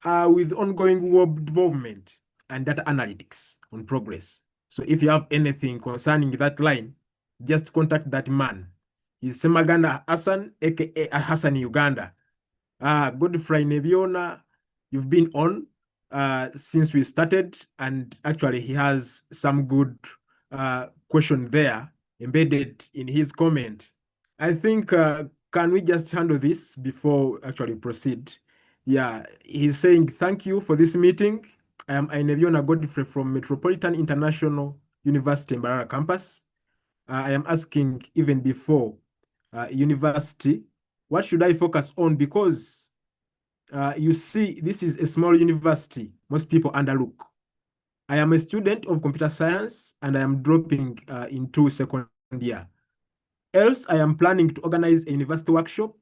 with ongoing web development and data analytics on progress. So if you have anything concerning that line, just contact that man. He's Semaganda Hassan, aka Hassan Uganda. Godfrey Nebiona, you've been on since we started, and actually he has some good question there embedded in his comment. I think, can we just handle this before actually proceed? Yeah, he's saying, thank you for this meeting. I am Nebiona Godfrey from Metropolitan International University in Mbarara campus. I am asking even before university, what should I focus on? Because you see, this is a small university. Most people underlook. I am a student of computer science and I am dropping into second year. Else, I am planning to organize a university workshop,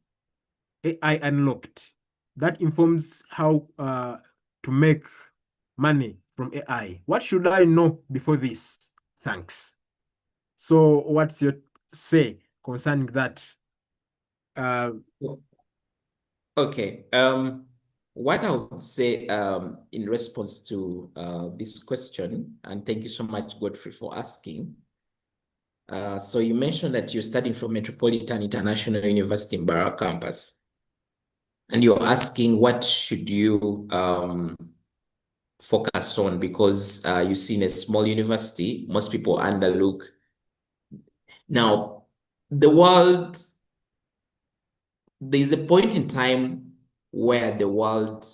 AI Unlocked. That informs how to make money from AI. What should I know before this? Thanks. So what's your say concerning that? Okay. What I would say in response to this question, and thank you so much, Godfrey, for asking. So you mentioned that you're studying from Metropolitan International University in Mbarara campus, and you're asking what should you focus on, because you see in a small university, most people underlook. Now, the world, there's a point in time where the world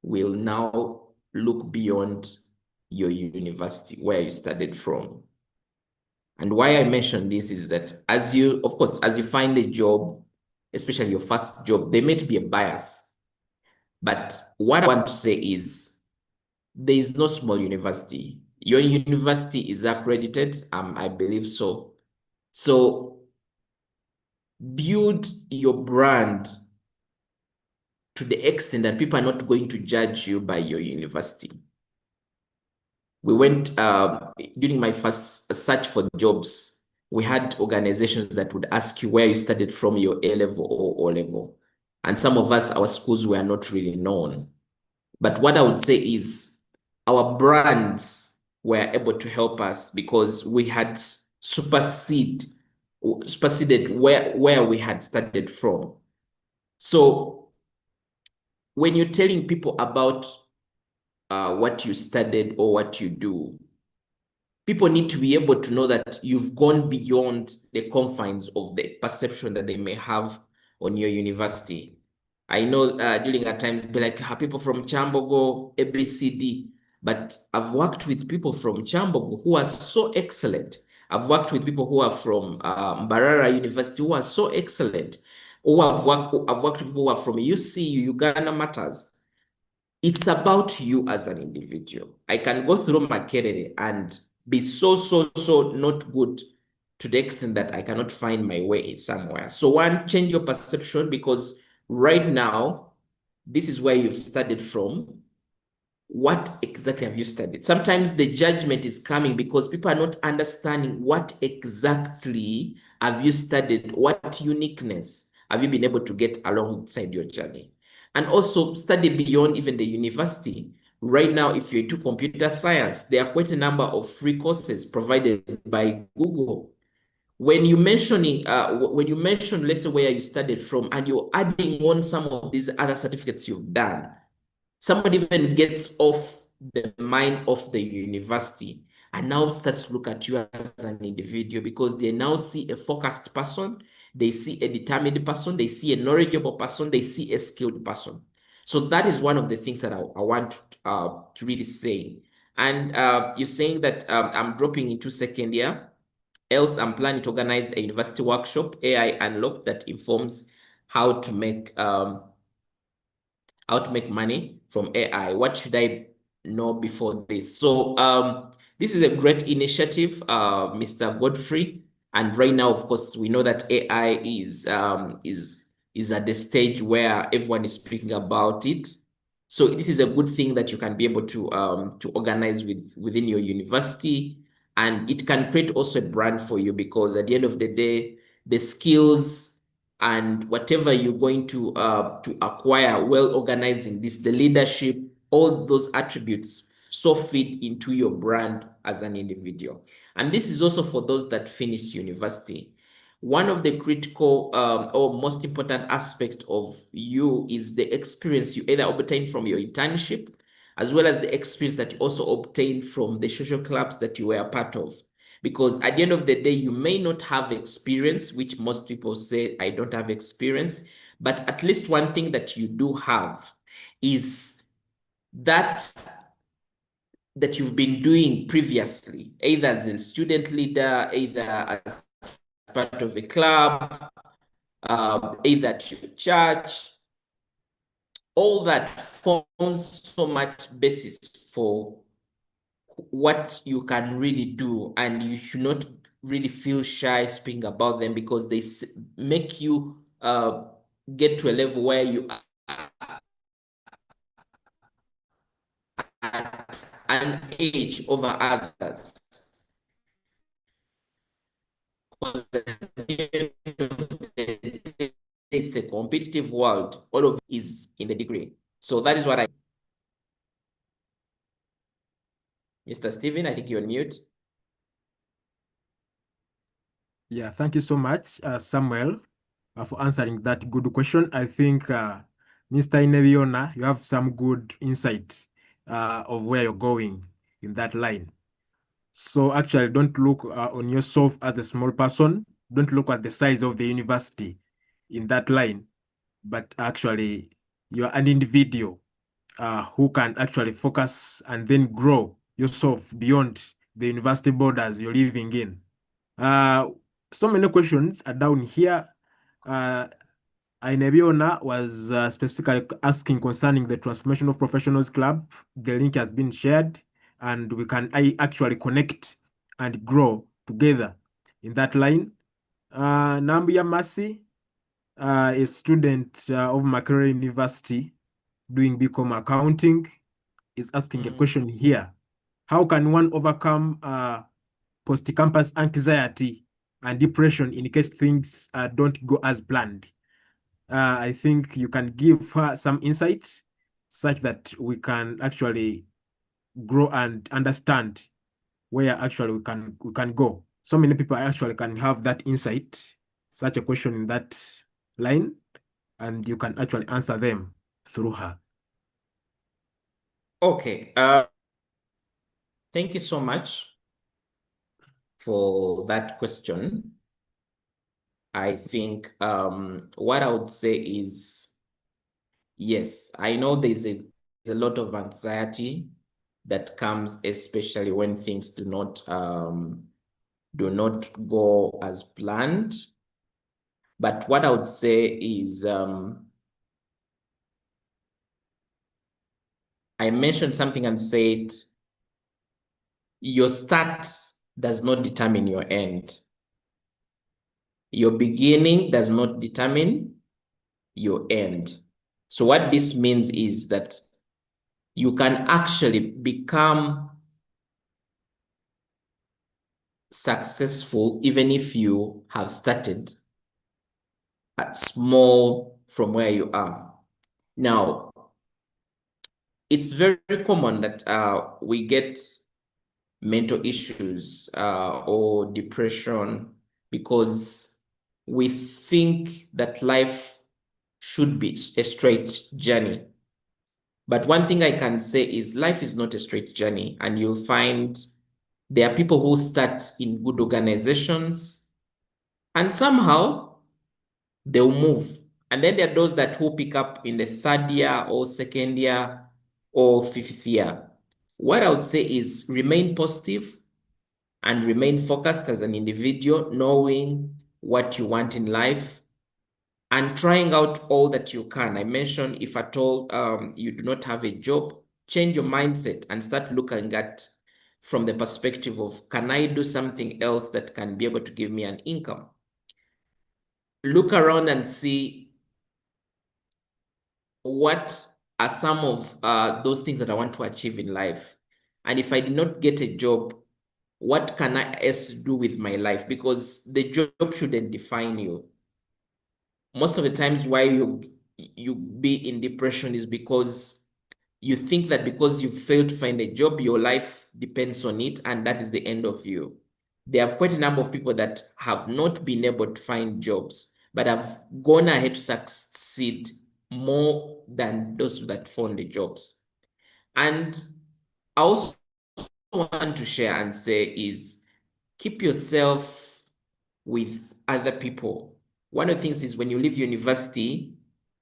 will now look beyond your university, where you studied from. And why I mention this is that as you, of course, as you find a job, especially your first job, there may be a bias. But what I want to say is there is no small university. Your university is accredited, I believe so. So build your brand to the extent that people are not going to judge you by your university. We went, during my first search for jobs, we had organizations that would ask you where you studied from, your A level or O level. And some of us, our schools were not really known. But what I would say is our brands were able to help us because we had superseded where we had started from. So when you're telling people about what you studied or what you do, people need to be able to know that you've gone beyond the confines of the perception that they may have on your university. I know during at times, be like, people from Chambogo, ABCD, but I've worked with people from Chambogo who are so excellent. I've worked with people who are from Mbarara University who are so excellent. I've worked with people who are from UC, Uganda Matters. It's about you as an individual. I can go through Makerere and be so not good to the extent that I cannot find my way somewhere. So one, change your perception, because right now, this is where you've studied from. What exactly have you studied? Sometimes the judgment is coming because people are not understanding what exactly have you studied, what uniqueness have you been able to get alongside your journey. And also study beyond even the university. right now, if you're into computer science, there are quite a number of free courses provided by Google. When you when you mention, let's say, where you studied from, and you're adding on some of these other certificates you've done, somebody even gets off the mind of the university and now starts to look at you as an individual, because they now see a focused person, they see a determined person, they see a knowledgeable person, they see a skilled person. So that is one of the things that I want to really say. And you're saying that I'm dropping into second year. Else, I'm planning to organize a university workshop, AI Unlocked, that informs how to make money from AI. What should I know before this? So this is a great initiative, Mr. Godfrey. And right now, of course, we know that AI is at the stage where everyone is speaking about it. So this is a good thing that you can be able to organize within your university, and it can create also a brand for you, because at the end of the day, the skills and whatever you're going to acquire while organizing this, the leadership, all those attributes so fit into your brand as an individual. And this is also for those that finished university. One of the critical or most important aspect of you is the experience you either obtain from your internship, as well as the experience that you also obtain from the social clubs that you were a part of. Because at the end of the day, you may not have experience, which most people say, I don't have experience. But at least one thing that you do have is that you've been doing previously, either as a student leader, either as part of a club, either at your church. All that forms so much basis for what you can really do, and you should not really feel shy speaking about them, because they make you get to a level where you are at an edge over others. Because it's a competitive world. All of it is in the degree. So that is what Mr. Steven, I think you're on mute. Yeah, thank you so much, Samuel, for answering that good question. I think, Mr. Ineviona, you have some good insight of where you're going in that line. So actually, don't look on yourself as a small person. Don't look at the size of the university in that line, but actually, you're an individual who can actually focus and then grow yourself beyond the university borders you're living in. So many questions are down here. Ainebiona was specifically asking concerning the Transformation of Professionals Club. The link has been shared, and we can actually connect and grow together in that line. Nambia Masi, a student of Makerere University doing BCom accounting, is asking a question here. How can one overcome post-campus anxiety and depression in case things don't go as planned? I think you can give her some insight such that we can actually grow and understand where actually we can go. So many people actually can have that insight, such a question in that line, and you can actually answer them through her. Okay. Thank you so much for that question. I think what I would say is, yes, I know there's a lot of anxiety that comes, especially when things do not go as planned. But what I would say is, I mentioned something and said, your start does not determine your end. Your beginning does not determine your end. So what this means is that you can actually become successful even if you have started at small from where you are. Now, it's very common that we get mental issues or depression because we think that life should be a straight journey. But one thing I can say is life is not a straight journey, and you'll find there are people who start in good organizations and somehow they'll move. And then there are those that who pick up in the third year or second year or fifth year. What I would say is remain positive and remain focused as an individual, knowing what you want in life and trying out all that you can. I mentioned if at all you do not have a job, change your mindset and start looking at from the perspective of, can I do something else that can be able to give me an income? Look around and see what are some of those things that I want to achieve in life. And if I did not get a job, what can I else do with my life? Because the job shouldn't define you. Most of the times why you be in depression is because you think that because you failed to find a job, your life depends on it, and that is the end of you. There are quite a number of people that have not been able to find jobs, but have gone ahead to succeed more than those that found the jobs. And I also want to share and say is keep yourself with other people. One of the things is when you leave university,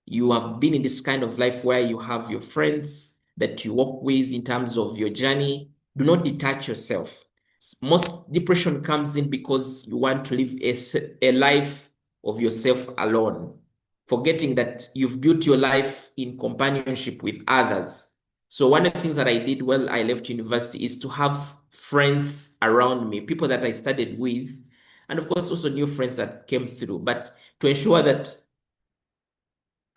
you have been in this kind of life where you have your friends that you walk with in terms of your journey. Do not detach yourself. Most depression comes in because you want to live a life of yourself alone, forgetting that you've built your life in companionship with others. So one of the things that I did while I left university is to have friends around me, people that I studied with, and of course also new friends that came through, but to ensure that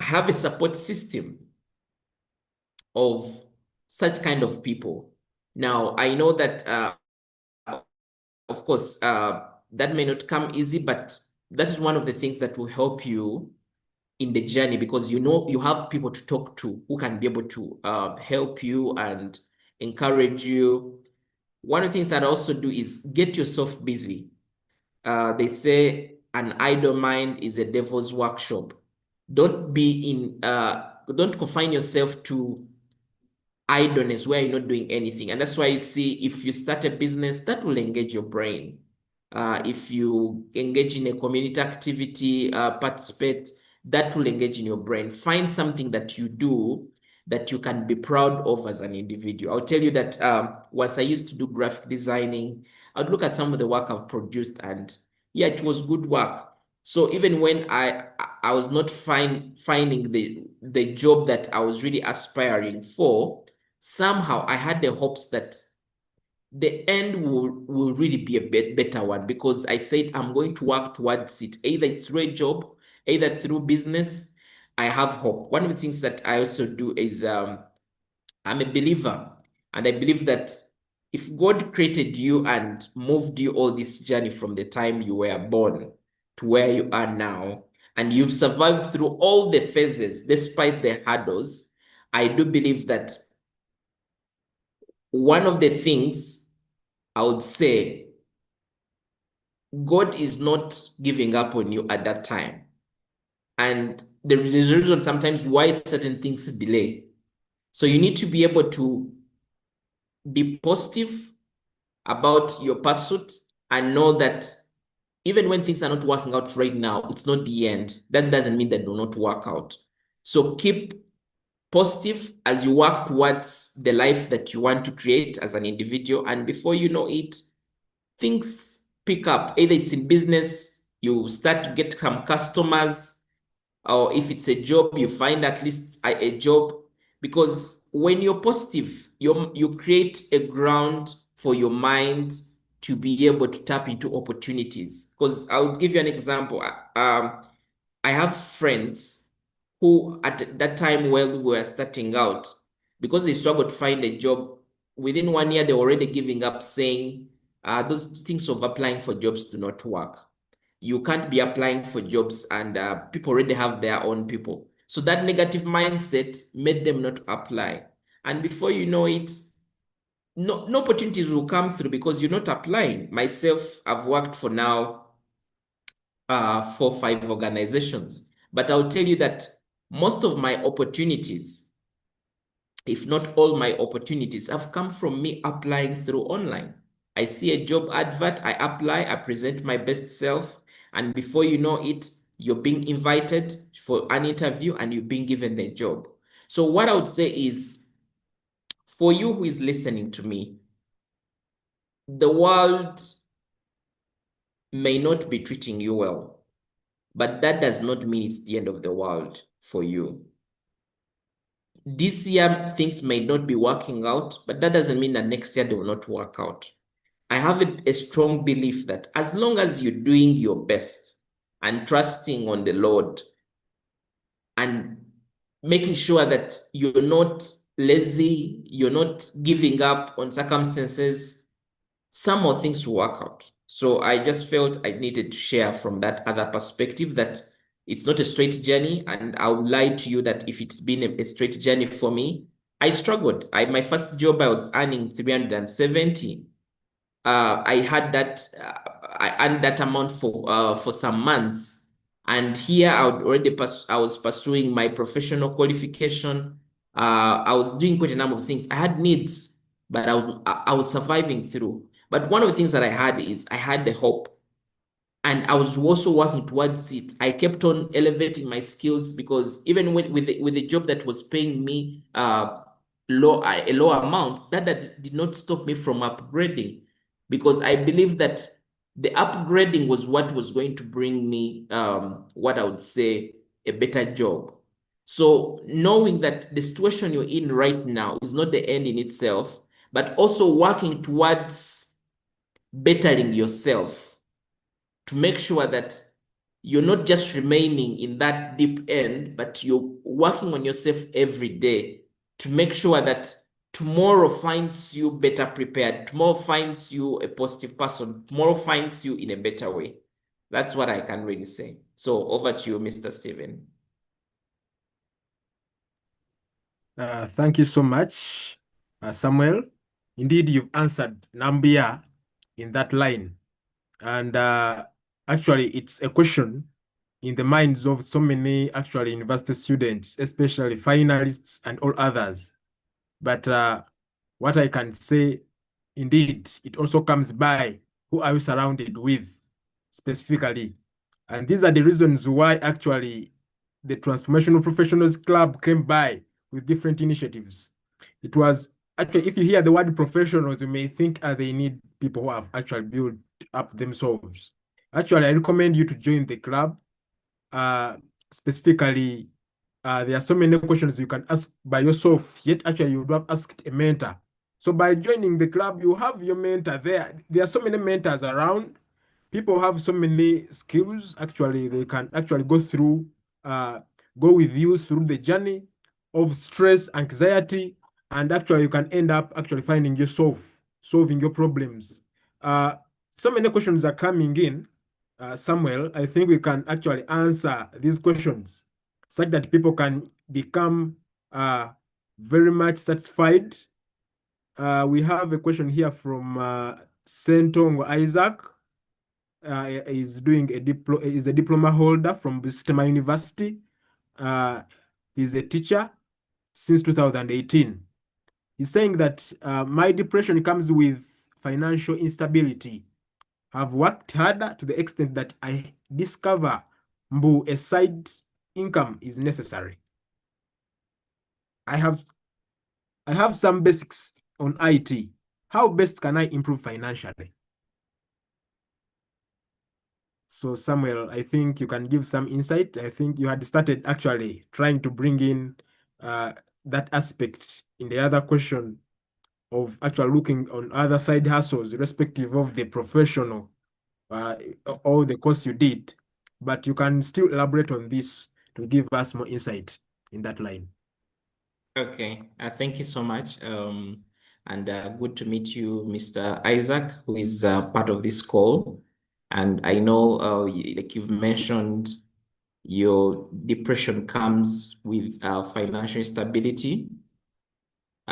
I have a support system of such kind of people. Now, I know that, of course, that may not come easy, but that is one of the things that will help you in the journey because you know you have people to talk to who can be able to help you and encourage you. One of the things that I also do is get yourself busy. They say an idle mind is a devil's workshop. Don't confine yourself to idleness where you're not doing anything. And that's why you see if you start a business, that will engage your brain. If you engage in a community activity, participate, that will engage in your brain. Find something that you do that you can be proud of as an individual. I'll tell you that once I used to do graphic designing, I'd look at some of the work I've produced and yeah, it was good work. So even when I was not finding the job that I was really aspiring for, somehow I had the hopes that the end will really be a better one because I said I'm going to work towards it, either through a job, either through business. I have hope. One of the things that I also do is I'm a believer, and I believe that if God created you and moved you all this journey from the time you were born to where you are now, and you've survived through all the phases despite the hurdles, I do believe that one of the things I would say, God is not giving up on you at that time. And there is a reason sometimes why certain things delay. So you need to be able to be positive about your pursuit and know that even when things are not working out right now, it's not the end. That doesn't mean that they will not work out. So keep positive as you work towards the life that you want to create as an individual. And before you know it, things pick up. Either it's in business, you start to get some customers, or if it's a job, you find at least a job. Because when you're positive, you create a ground for your mind to be able to tap into opportunities. Because I'll give you an example. I have friends who at that time while we were starting out, because they struggled to find a job, within 1 year, they were already giving up saying, those things of applying for jobs do not work. You can't be applying for jobs and people already have their own people. So that negative mindset made them not apply. And before you know it, no opportunities will come through because you're not applying. Myself, I've worked for now 4, 5 organizations, but I'll tell you that most of my opportunities, if not all my opportunities, have come from me applying through online. I see a job advert, I apply, I present my best self, and before you know it, you're being invited for an interview and you're being given the job. So what I would say is, for you who is listening to me, the world may not be treating you well, but that does not mean it's the end of the world for you. This year, things may not be working out, but that doesn't mean that next year they will not work out. I have a strong belief that as long as you're doing your best and trusting on the Lord and making sure that you're not lazy, you're not giving up on circumstances, some more things will work out. So I just felt I needed to share from that other perspective that it's not a straight journey. And I would lie to you that if it's been a straight journey for me, I struggled. My first job, I was earning 370. I had that I earned that amount for some months, and here I was pursuing my professional qualification. I was doing quite a number of things. I had needs, but I was surviving through. But one of the things that I had is I had the hope, and I was also working towards it. I kept on elevating my skills because even with the job that was paying me a low amount, that did not stop me from upgrading because I believe that the upgrading was what was going to bring me what I would say a better job. So knowing that the situation you're in right now is not the end in itself, but also working towards bettering yourself to make sure that you're not just remaining in that deep end, but you're working on yourself every day to make sure that tomorrow finds you better prepared, tomorrow finds you a positive person, tomorrow finds you in a better way. That's what I can really say. So over to you, Mr. Steven. Thank you so much, Samuel. Indeed, you've answered Nambia in that line. And actually, it's a question in the minds of so many actually university students, especially finalists and all others. But what I can say, indeed, it also comes by who are you surrounded with specifically. And these are the reasons why actually the Transformational Professionals Club came by with different initiatives. It was actually, if you hear the word professionals, you may think they need people who have actually built up themselves. Actually, I recommend you to join the club. Uh, Specifically, there are so many questions you can ask by yourself, yet actually you would have asked a mentor. So by joining the club, you have your mentor there. There are so many mentors around. People have so many skills. Actually, they can actually uh, go with you through the journey of stress, anxiety, and actually you can end up actually finding yourself solving your problems. Uh, so many questions are coming in. Samuel, I think we can actually answer these questions such that people can become very much satisfied. We have a question here from Sentong Isaac. Is doing is a diploma holder from Bustema University. He's a teacher since 2018. He's saying that my depression comes with financial instability. I've worked harder to the extent that I discover a side income is necessary. I have some basics on IT. How best can I improve financially? So Samuel, I think you can give some insight. I think you had started actually trying to bring in uh, that aspect in the other question of actually looking on other side hustles, irrespective of the professional uh, or the course you did. But you can still elaborate on this to give us more insight in that line. Okay, thank you so much. And good to meet you, Mr. Isaac, who is part of this call. And I know, like you've mentioned, your depression comes with financial instability.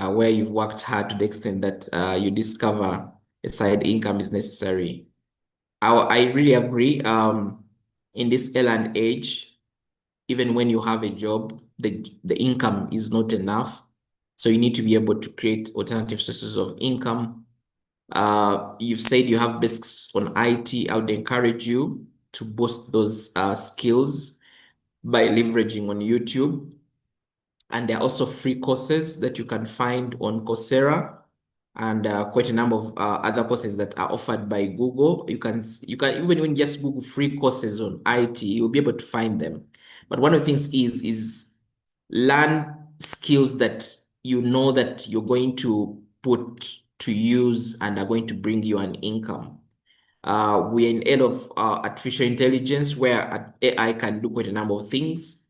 where you've worked hard to the extent that you discover a side income is necessary. I really agree. In this L and age, even when you have a job, the income is not enough. So you need to be able to create alternative sources of income. You've said you have basics on IT. I would encourage you to boost those skills by leveraging on YouTube. And there are also free courses that you can find on Coursera, and quite a number of other courses that are offered by Google. You can even when you just Google free courses on IT, you'll be able to find them. But one of the things is learn skills that you know that you're going to put to use and are going to bring you an income. We're in age of artificial intelligence where AI can do quite a number of things.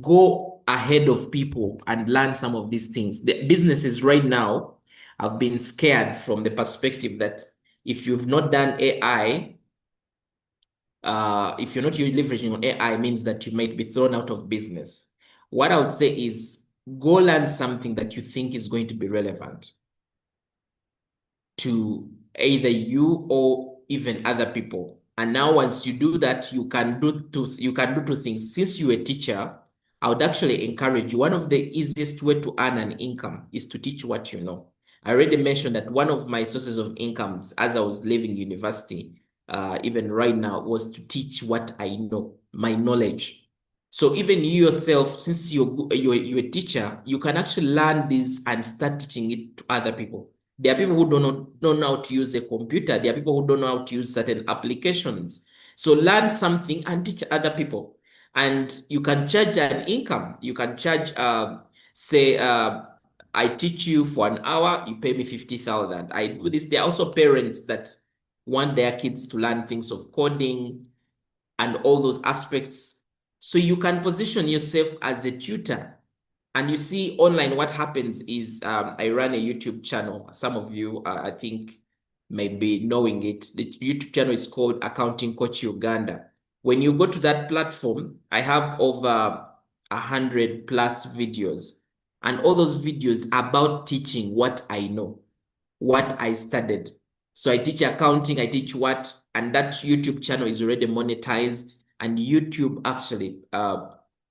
Go ahead of people and learn some of these things. The businesses right now have been scared from the perspective that if you've not done AI, if you're not leveraging on AI, means that you might be thrown out of business. What I would say is go learn something that you think is going to be relevant to either you or even other people. And now once you do that, you can do two things. Since you're a teacher, I would actually encourage you. One of the easiest way to earn an income is to teach what you know. I already mentioned that one of my sources of incomes as I was leaving university, even right now, was to teach what I know, my knowledge. So even you yourself, since you're a teacher, you can actually learn this and start teaching it to other people. There are people who don't know how to use a computer. There are people who don't know how to use certain applications. So learn something and teach other people. And you can charge an income. You can charge, say, I teach you for an hour, you pay me 50,000. I do this. There are also parents that want their kids to learn things of coding and all those aspects. So you can position yourself as a tutor. And you see online what happens is I run a YouTube channel. Some of you, I think, may be knowing it. The YouTube channel is called Accounting Coach Uganda. When you go to that platform, I have over 100 plus videos. And all those videos about teaching what I know, what I studied. So I teach accounting, I teach what, and that YouTube channel is already monetized, and YouTube actually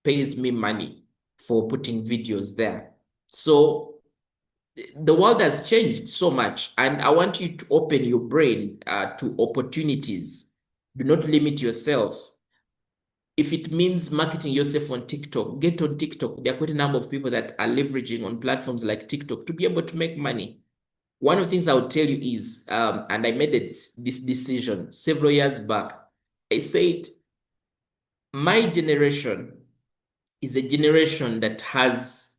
pays me money for putting videos there. So the world has changed so much, and I want you to open your brain to opportunities. Do not limit yourself. If it means marketing yourself on TikTok, get on TikTok. There are quite a number of people that are leveraging on platforms like TikTok to be able to make money. One of the things I would tell you is, and I made this decision several years back, I said, my generation is a generation that has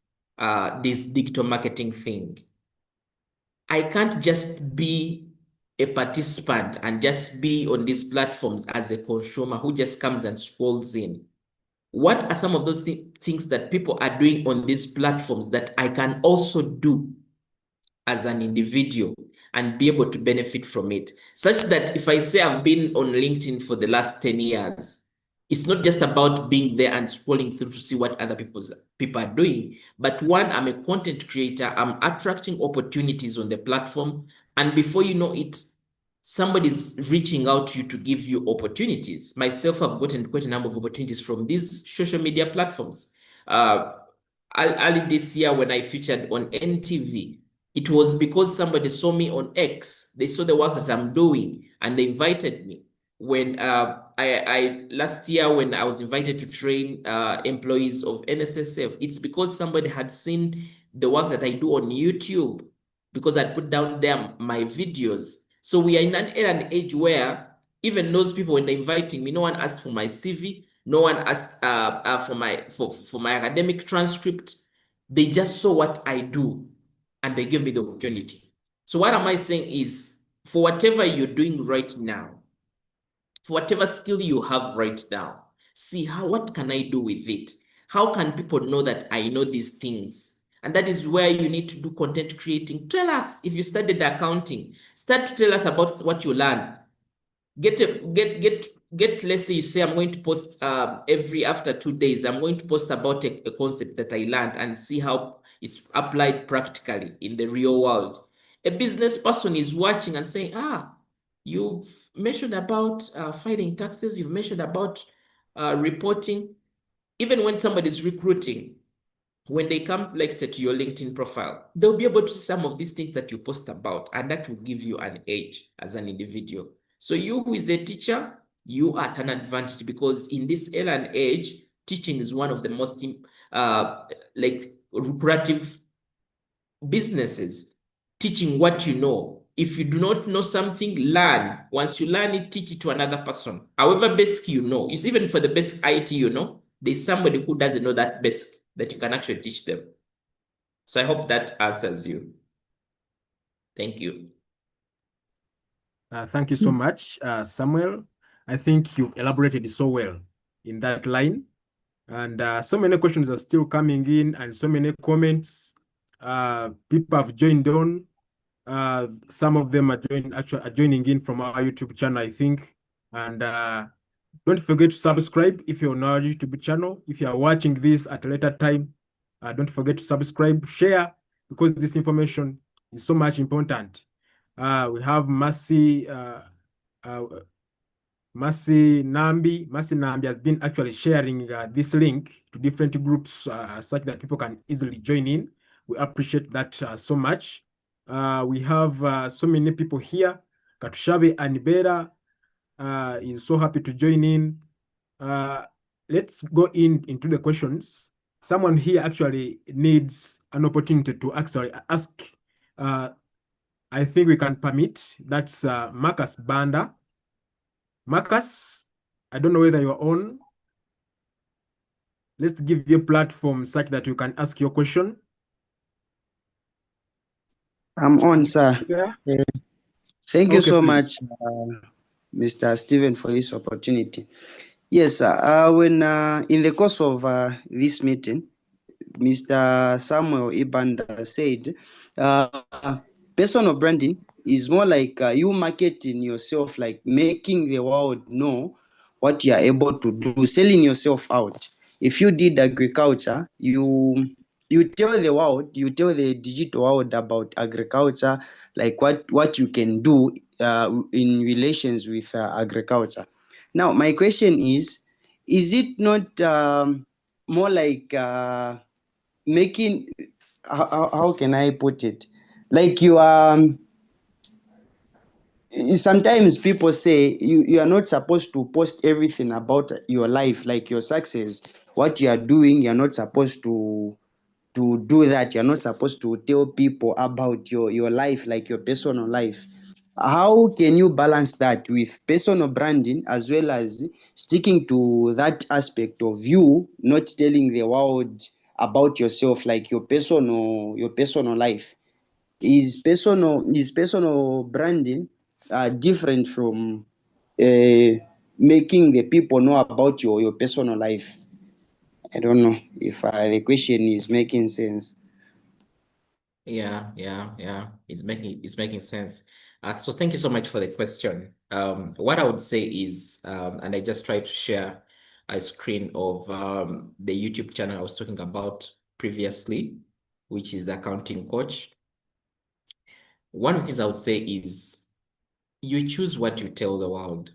this digital marketing thing. I can't just be a participant and just be on these platforms as a consumer who just comes and scrolls in. What are some of those things that people are doing on these platforms that I can also do as an individual and be able to benefit from it? Such that if I say I've been on LinkedIn for the last 10 years, it's not just about being there and scrolling through to see what other people are doing. But one, I'm a content creator. I'm attracting opportunities on the platform. And before you know it, somebody's reaching out to you to give you opportunities. Myself, I've gotten quite a number of opportunities from these social media platforms. Early this year, when I featured on NTV, it was because somebody saw me on X. They saw the work that I'm doing and they invited me. When I last year, when I was invited to train employees of NSSF, it's because somebody had seen the work that I do on YouTube, because I put down there my videos. So we are in an age where even those people, when they're inviting me, no one asked for my CV, no one asked for my academic transcript. They just saw what I do and they gave me the opportunity. So what am I saying is, for whatever you're doing right now, for whatever skill you have right now, see what can I do with it? How can people know that I know these things? And that is where you need to do content creating. Tell us, if you studied accounting, start to tell us about what you learned. Let's say you say, I'm going to post every after 2 days, I'm going to post about a concept that I learned, and see how It's applied practically in the real world. A business person is watching and saying, you've mentioned about filing taxes, you've mentioned about reporting. Even when somebody's recruiting, when they come, like say, to your LinkedIn profile, they'll be able to see some of these things that you post about, and that will give you an edge as an individual. So you who is a teacher, you are at an advantage, because in this era and age, teaching is one of the most like lucrative businesses. Teaching what you know. If you do not know something, learn. Once you learn it, teach it to another person. However basic you know, it's even for the basic IT you know, there's somebody who doesn't know that basic that you can actually teach them. So I hope that answers you. Thank you. Thank you so much, Samuel. I think you've elaborated so well in that line. And so many questions are still coming in and so many comments. People have joined on. Some of them are joining in from our YouTube channel, I think. And don't forget to subscribe if you're on our YouTube channel. If you are watching this at a later time, don't forget to subscribe, share, because this information is so much important. We have uh, Mercy Nambi has been actually sharing this link to different groups such that people can easily join in. We appreciate that so much. We have so many people here. Katushabe Anibera is so happy to join in. Let's go into the questions. Someone here actually needs an opportunity to actually ask. I think we can permit. That's Marcus Banda. Marcus, I don't know whether you're on. Let's give you a platform such that you can ask your question. I'm on, sir. Yeah. Thank you Okay, so please. much, Mr. Stephen, for this opportunity. Yes, sir. When in the course of this meeting, Mr. Samuel Ibanda said, personal branding is more like you marketing yourself, like making the world know what you are able to do, selling yourself out. If you did agriculture, you tell the world, you tell the digital world about agriculture, like what you can do in relations with agriculture. Now, my question is it not more like making how can I put it? Like you sometimes people say you are not supposed to post everything about your life, like your success, what you are doing. You're not supposed to do that. You're not supposed to tell people about your life, like your personal life. How can you balance that with personal branding as well as sticking to that aspect of you not telling the world about yourself, like your personal life? Is personal branding different from uh, making the people know about your personal life? I don't know if the question is making sense. Yeah. It's making sense. So thank you so much for the question. What I would say is, and I just tried to share a screen of the YouTube channel I was talking about previously, which is the Accounting Coach. One of the things I would say is you choose what you tell the world.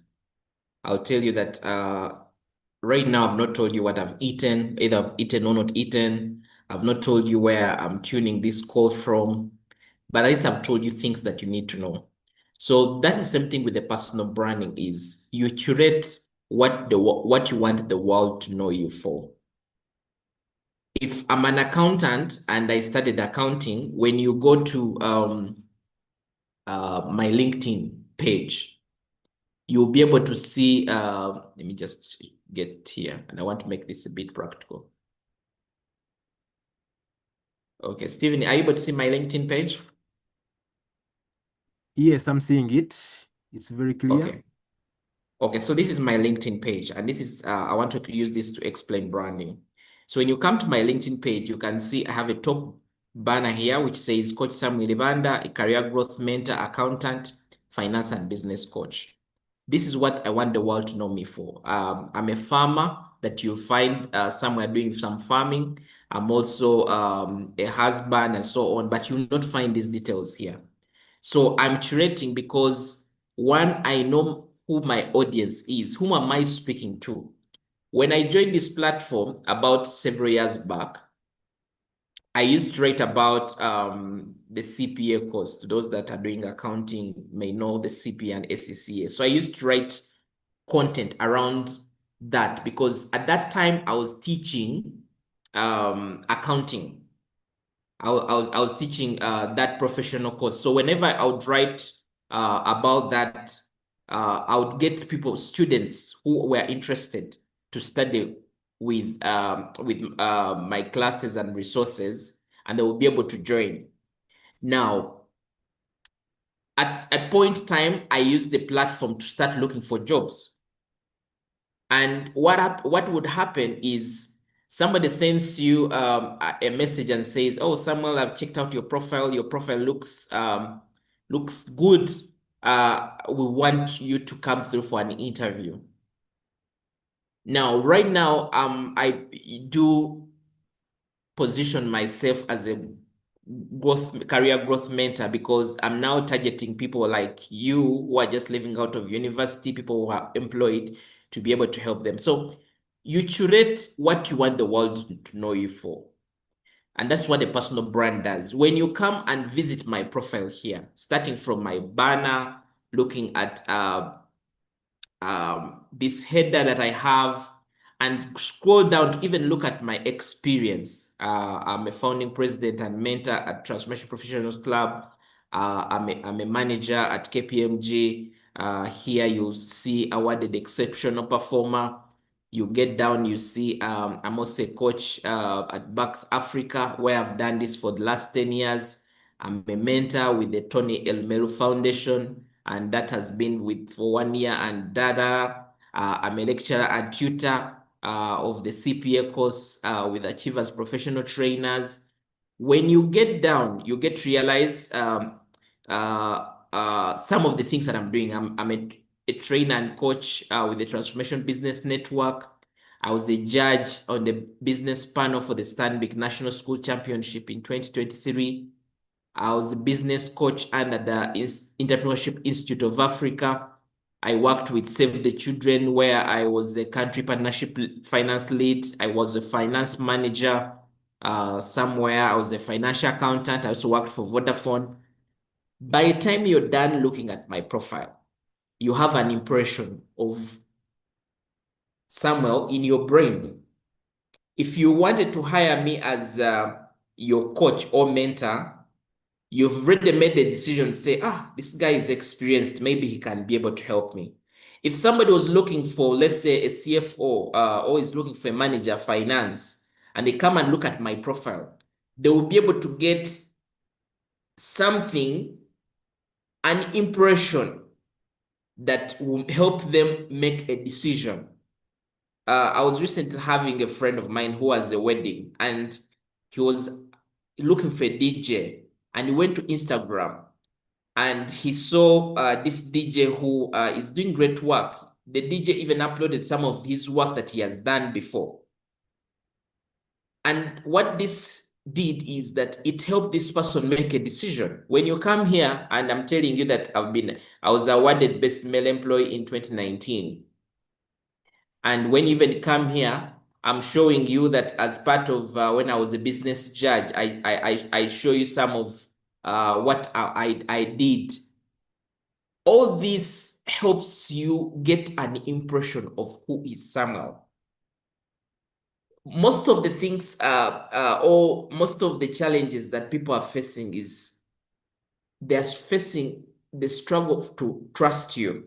I'll tell you that right now I've not told you what I've eaten, either I've eaten or not eaten. I've not told you where I'm tuning this call from, but at least I've told you things that you need to know. So that's the same thing with the personal branding is you curate what you want the world to know you for. If I'm an accountant and I studied accounting, when you go to my LinkedIn page, you'll be able to see, let me just get here, and I want to make this a bit practical. Okay, Stephen, are you able to see my LinkedIn page? Yes, I'm seeing it. It's very clear. Okay, so this is my LinkedIn page, and this is, I want to use this to explain branding. So when you come to my LinkedIn page, you can see I have a top banner here, which says Coach Samuel Ibanda, a career growth mentor, accountant, finance and business coach. This is what I want the world to know me for. I'm a farmer that you'll find somewhere doing some farming. I'm also a husband and so on, but you'll not find these details here. So I'm curating because one, I know who my audience is. Whom am I speaking to? When I joined this platform about several years back, I used to write about the CPA course. To those that are doing accounting may know the CPA and SCCA. So I used to write content around that because at that time I was teaching accounting. I was teaching that professional course. So whenever I would write about that, I would get students who were interested to study with my classes and resources, and they will be able to join. Now, at a point in time, I used the platform to start looking for jobs. And what would happen is somebody sends you a message and says, "Oh, Samuel, I've checked out your profile. Your profile looks good. We want you to come through for an interview." Now, right now, I do position myself as a career growth mentor because I'm now targeting people like you who are just living out of university, people who are employed, to be able to help them. So you curate what you want the world to know you for. And that's what a personal brand does. When you come and visit my profile here, starting from my banner, looking at this header that I have, and scroll down to even look at my experience. I'm a founding president and mentor at Transformation Professionals Club. I'm a manager at KPMG. Here you'll see awarded exceptional performer. You get down, you see I'm also a coach at Bucks Africa, where I've done this for the last 10 years. I'm a mentor with the Tony Elmelu Foundation, and that has been for 1 year. And I'm a lecturer and tutor of the CPA course with Achievers Professional Trainers. When you get down, you get to realize some of the things that I'm doing. I'm a trainer and coach with the Transformation Business Network. I was a judge on the business panel for the Stanbic National School Championship in 2023. I was a business coach under the Entrepreneurship Institute of Africa. I worked with Save the Children, where I was a country partnership finance lead. I was a finance manager somewhere. I was a financial accountant. I also worked for Vodafone. By the time you're done looking at my profile, you have an impression of Samuel in your brain. If you wanted to hire me as your coach or mentor, you've already made the decision to say, this guy is experienced, maybe he can be able to help me. If somebody was looking for, let's say, a CFO or is looking for a manager finance, and they come and look at my profile, they will be able to get something, an impression that will help them make a decision. I was recently having a friend of mine who has a wedding, and he was looking for a DJ, and he went to Instagram and he saw this DJ who is doing great work. The DJ even uploaded some of his work that he has done before. And what this did is that it helped this person make a decision. When you come here, and I'm telling you that I was awarded Best Male Employee in 2019. And when you even come here, I'm showing you that as part of when I was a business judge, I show you some of what I did. All this helps you get an impression of who is Samuel. Most of the things or most of the challenges that people are facing is they're facing the struggle to trust you.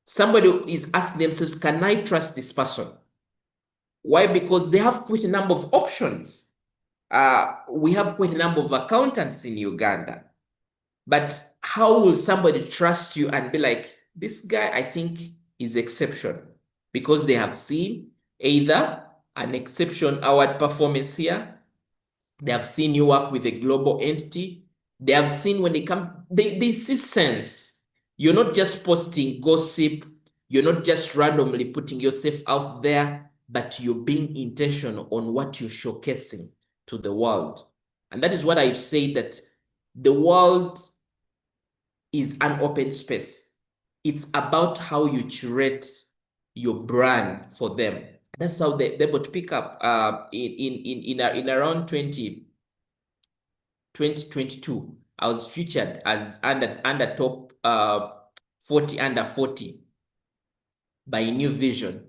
Somebody is asking themselves, can I trust this person? Why? Because they have quite a number of options. We have quite a number of accountants in Uganda. But how will somebody trust you and be like, this guy, I think, is exceptional? Because they have seen either an exception award performance here, they have seen you work with a global entity, they have seen when they come, they see sense. You're not just posting gossip, you're not just randomly putting yourself out there. but you're being intentional on what you're showcasing to the world. And that is what I say, that the world is an open space. It's about how you curate your brand for them. That's how they're able to pick up in around 2022. I was featured as under top 40 under 40 by New Vision,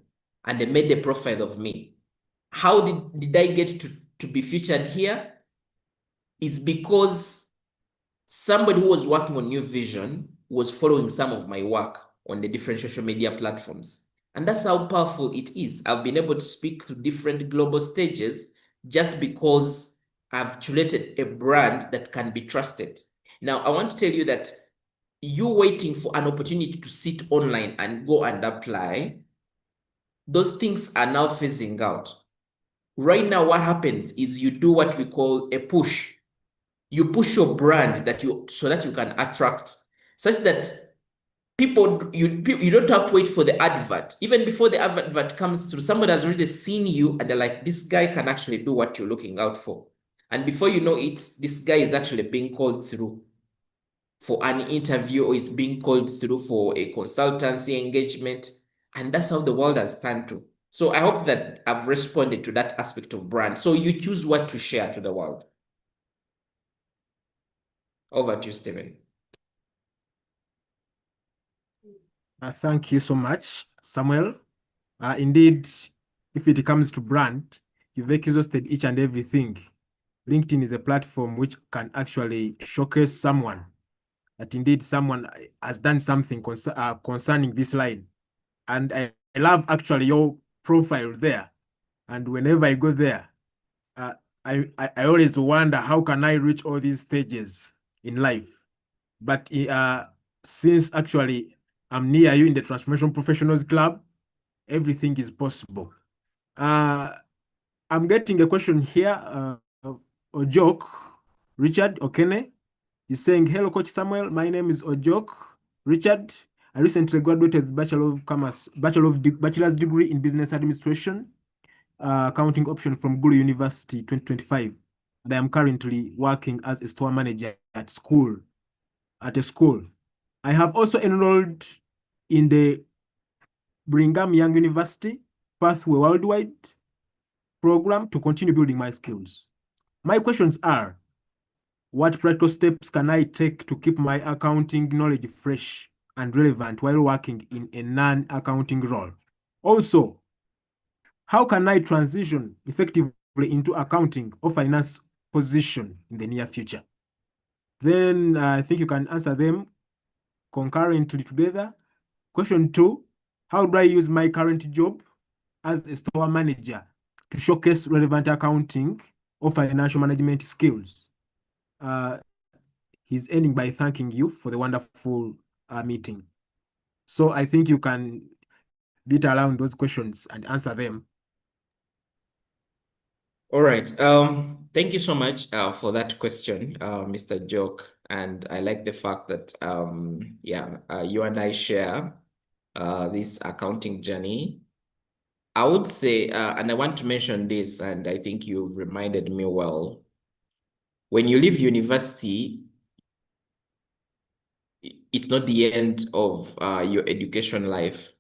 and they made a profile of me. How did I get to be featured here? It's because somebody who was working on New Vision was following some of my work on the different social media platforms. And that's how powerful it is. I've been able to speak to different global stages just because I've curated a brand that can be trusted. Now, I want to tell you that you waiting for an opportunity to sit online and go and apply, those things are now phasing out. Right now, what happens is you do what we call a push. You push your brand so that you can attract, such that you don't have to wait for the advert. Even before the advert comes through, somebody has already seen you and they're like, this guy can actually do what you're looking out for. And before you know it, this guy is actually being called through for an interview, or is being called through for a consultancy engagement. And that's how the world has turned to. So I hope that I've responded to that aspect of brand. So you choose what to share to the world. Over to you, Stephen. Thank you so much, Samuel. Indeed, if it comes to brand, you've exhausted each and everything. LinkedIn is a platform which can actually showcase someone, that indeed someone has done something concerning this line. And I love actually your profile there. And whenever I go there, I always wonder, how can I reach all these stages in life? But since actually I'm near you in the Transformation Professionals Club, everything is possible. I'm getting a question here. Ojok Richard Okene is saying, hello, Coach Samuel. My name is Ojok Richard. I recently graduated with bachelor's degree in business administration, accounting option from Gulu University 2025. And I am currently working as a store manager at a school. I have also enrolled in the Brigham Young University Pathway Worldwide program to continue building my skills. My questions are, what practical steps can I take to keep my accounting knowledge fresh and relevant while working in a non-accounting role? Also, how can I transition effectively into accounting or finance position in the near future? Then I think you can answer them concurrently together. Question 2, how do I use my current job as a store manager to showcase relevant accounting or financial management skills? He's ending by thanking you for the wonderful meeting. So I think you can beat around those questions and answer them. All right. Thank you so much for that question, Mr. Joke. And I like the fact that you and I share this accounting journey. I would say, and I want to mention this, and I think you reminded me well. When you leave university, it's not the end of your education life.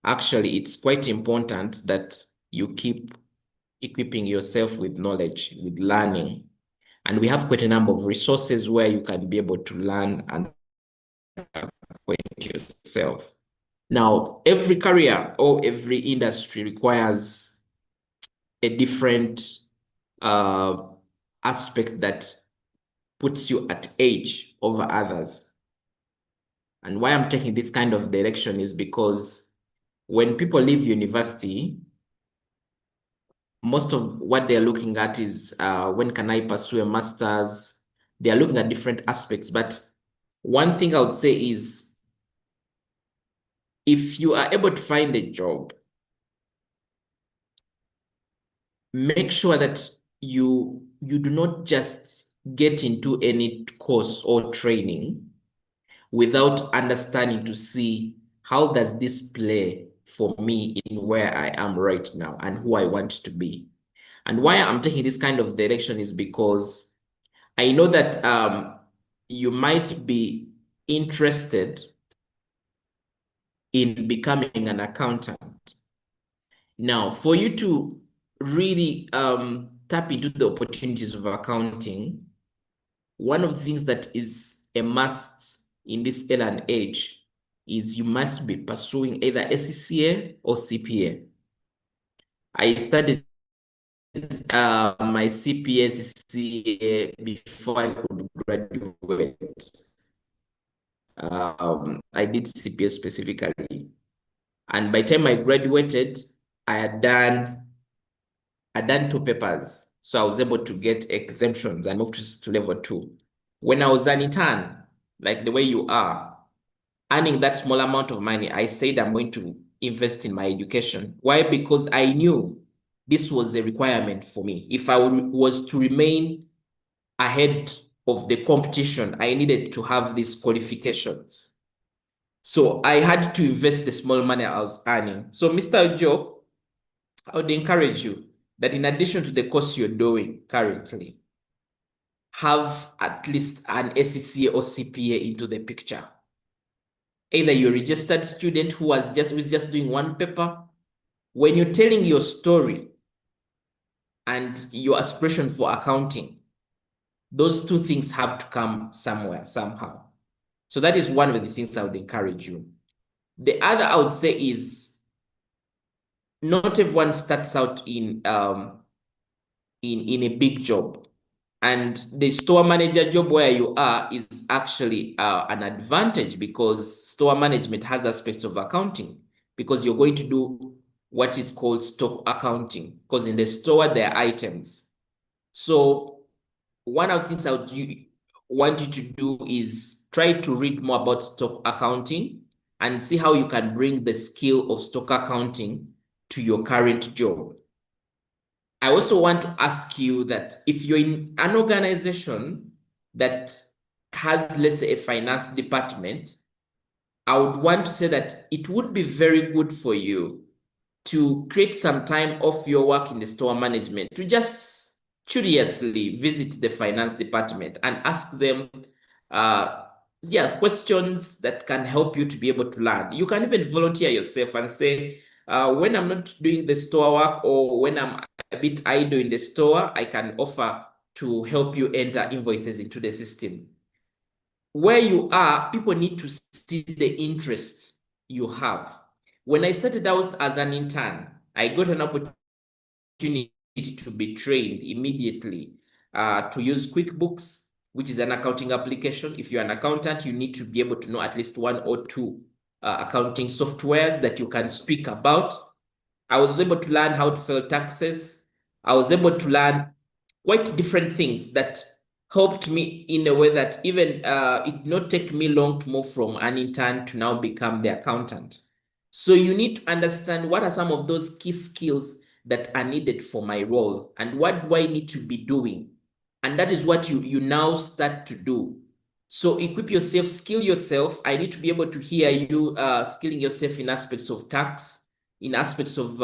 Actually, it's quite important that you keep equipping yourself with knowledge, with learning. And we have quite a number of resources where you can be able to learn and acquaint yourself. Now, every career or every industry requires a different aspect that puts you at edge over others. And why I'm taking this kind of direction is because when people leave university, most of what they're looking at is when can I pursue a master's? They're looking at different aspects. But one thing I would say is, if you are able to find a job, make sure that you do not just get into any course or training without understanding to see how does this play for me in where I am right now and who I want to be. And why I'm taking this kind of direction is because I know that you might be interested in becoming an accountant. Now, for you to really tap into the opportunities of accounting, one of the things that is a must in this era and age is you must be pursuing either SCCA or CPA. I studied my CPA, CCA before I could graduate. I did CPA specifically. And by the time I graduated, I had done 2 papers. So I was able to get exemptions and moved to level 2. When I was an intern, like the way you are, earning that small amount of money, I said I'm going to invest in my education. Why? Because I knew this was a requirement for me. If I was to remain ahead of the competition, I needed to have these qualifications. So I had to invest the small money I was earning. So Mr. Ojo, I would encourage you that in addition to the course you're doing currently, have at least an SCCA or CPA into the picture. Either you're a registered student who's just doing 1 paper. When you're telling your story and your aspiration for accounting, those 2 things have to come somewhere, somehow. So that is one of the things I would encourage you. The other I would say is not everyone starts out in a big job. And the store manager job where you are is actually an advantage because store management has aspects of accounting because you're going to do what is called stock accounting because in the store there are items. So one of the things I would want you to do is try to read more about stock accounting and see how you can bring the skill of stock accounting to your current job. I also want to ask you that if you're in an organization that has, let's say, a finance department, I would want to say that it would be very good for you to create some time off your work in the store management to just curiously visit the finance department and ask them questions that can help you to be able to learn. You can even volunteer yourself and say, when I'm not doing the store work or when I'm a bit idle in the store, I can offer to help you enter invoices into the system. Where you are, people need to see the interest you have. When I started out as an intern, I got an opportunity to be trained immediately to use QuickBooks, which is an accounting application. If you're an accountant, you need to be able to know at least 1 or 2 accounting softwares that you can speak about. I was able to learn how to file taxes. I was able to learn quite different things that helped me in a way that even it did not take me long to move from an intern to now become the accountant. So you need to understand what are some of those key skills that are needed for my role and what do I need to be doing. And that is what you now start to do. So equip yourself, skill yourself. I need to be able to hear you skilling yourself in aspects of tax, in aspects of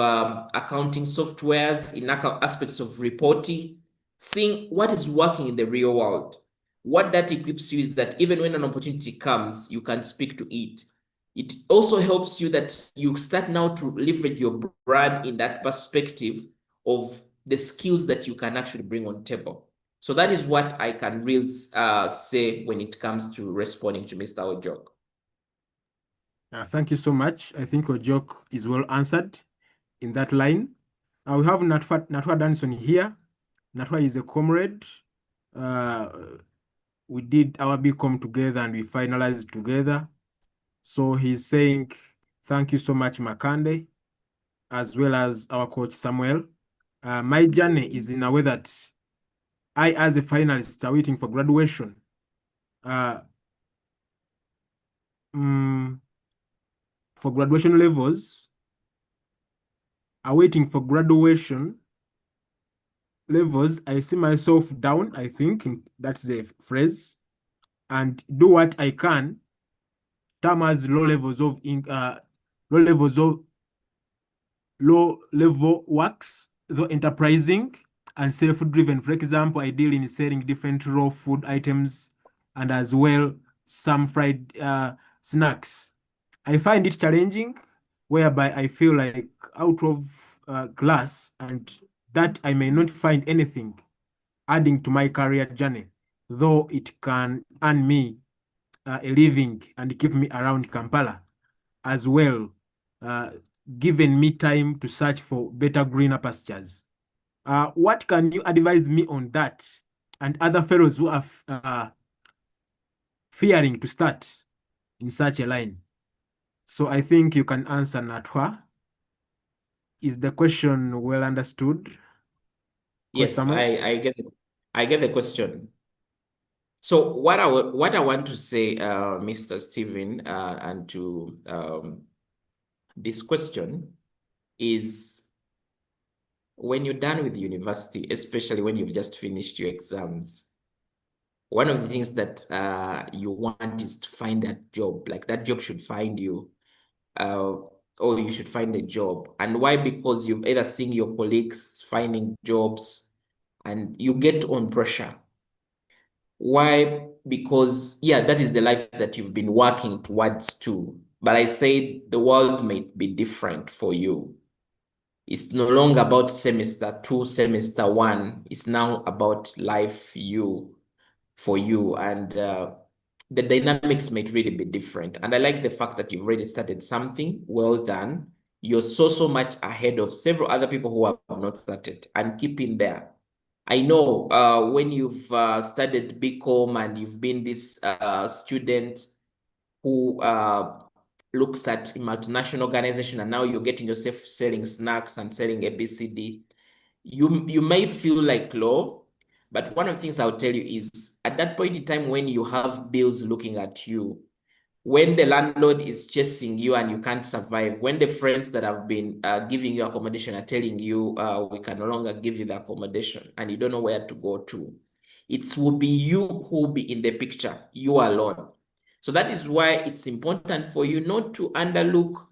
accounting softwares, in aspects of reporting, seeing what is working in the real world. What that equips you is that even when an opportunity comes, you can speak to it. It also helps you that you start now to leverage your brand in that perspective of the skills that you can actually bring on table. So that is what I can really say when it comes to responding to Mr. Ojok. Thank you so much. I think Ojok is well answered in that line. We have Natwa Danson here. Natwa is a comrade. We did our BCom together and we finalized together. So he's saying, thank you so much, Makande, as well as our coach, Samuel. My journey is in a way that I, as a finalist, are waiting for graduation. For graduation levels, are waiting for graduation levels. I see myself down, I think that's the phrase, and do what I can. Term has low levels of low-level works, though enterprising and self-driven. For example, I deal in selling different raw food items and as well some fried snacks. I find it challenging, whereby I feel like out of class and that I may not find anything adding to my career journey, though it can earn me a living and keep me around Kampala as well, uh, giving me time to search for better greener pastures. What can you advise me on that and other fellows who are fearing to start in such a line? So I think you can answer, Natwa. Is the question well understood? Coach Yes, Samuel? I get the question. So what I want to say, Mr. Stephen, and to this question is, when you're done with university, especially when you've just finished your exams, one of the things that you want is to find that job. Like that job should find you, or you should find a job. And why? Because you've either seen your colleagues finding jobs and you get on pressure. Why? Because, yeah, that is the life that you've been working towards too. But I say the world may be different for you. It's no longer about semester two, semester one. It's now about life for you. And the dynamics might really be different. And I like the fact that you've already started something. Well done. You're so much ahead of several other people who have not started, and keep in there. I know when you've studied BCom and you've been this student who looks at a multinational organization, and now you're getting yourself selling snacks and selling ABCD, you may feel like low, but one of the things I'll tell you is at that point in time when you have bills looking at you, when the landlord is chasing you and you can't survive, when the friends that have been giving you accommodation are telling you we can no longer give you the accommodation and you don't know where to go to, it will be you who will be in the picture, you alone. So that is why it's important for you not to underlook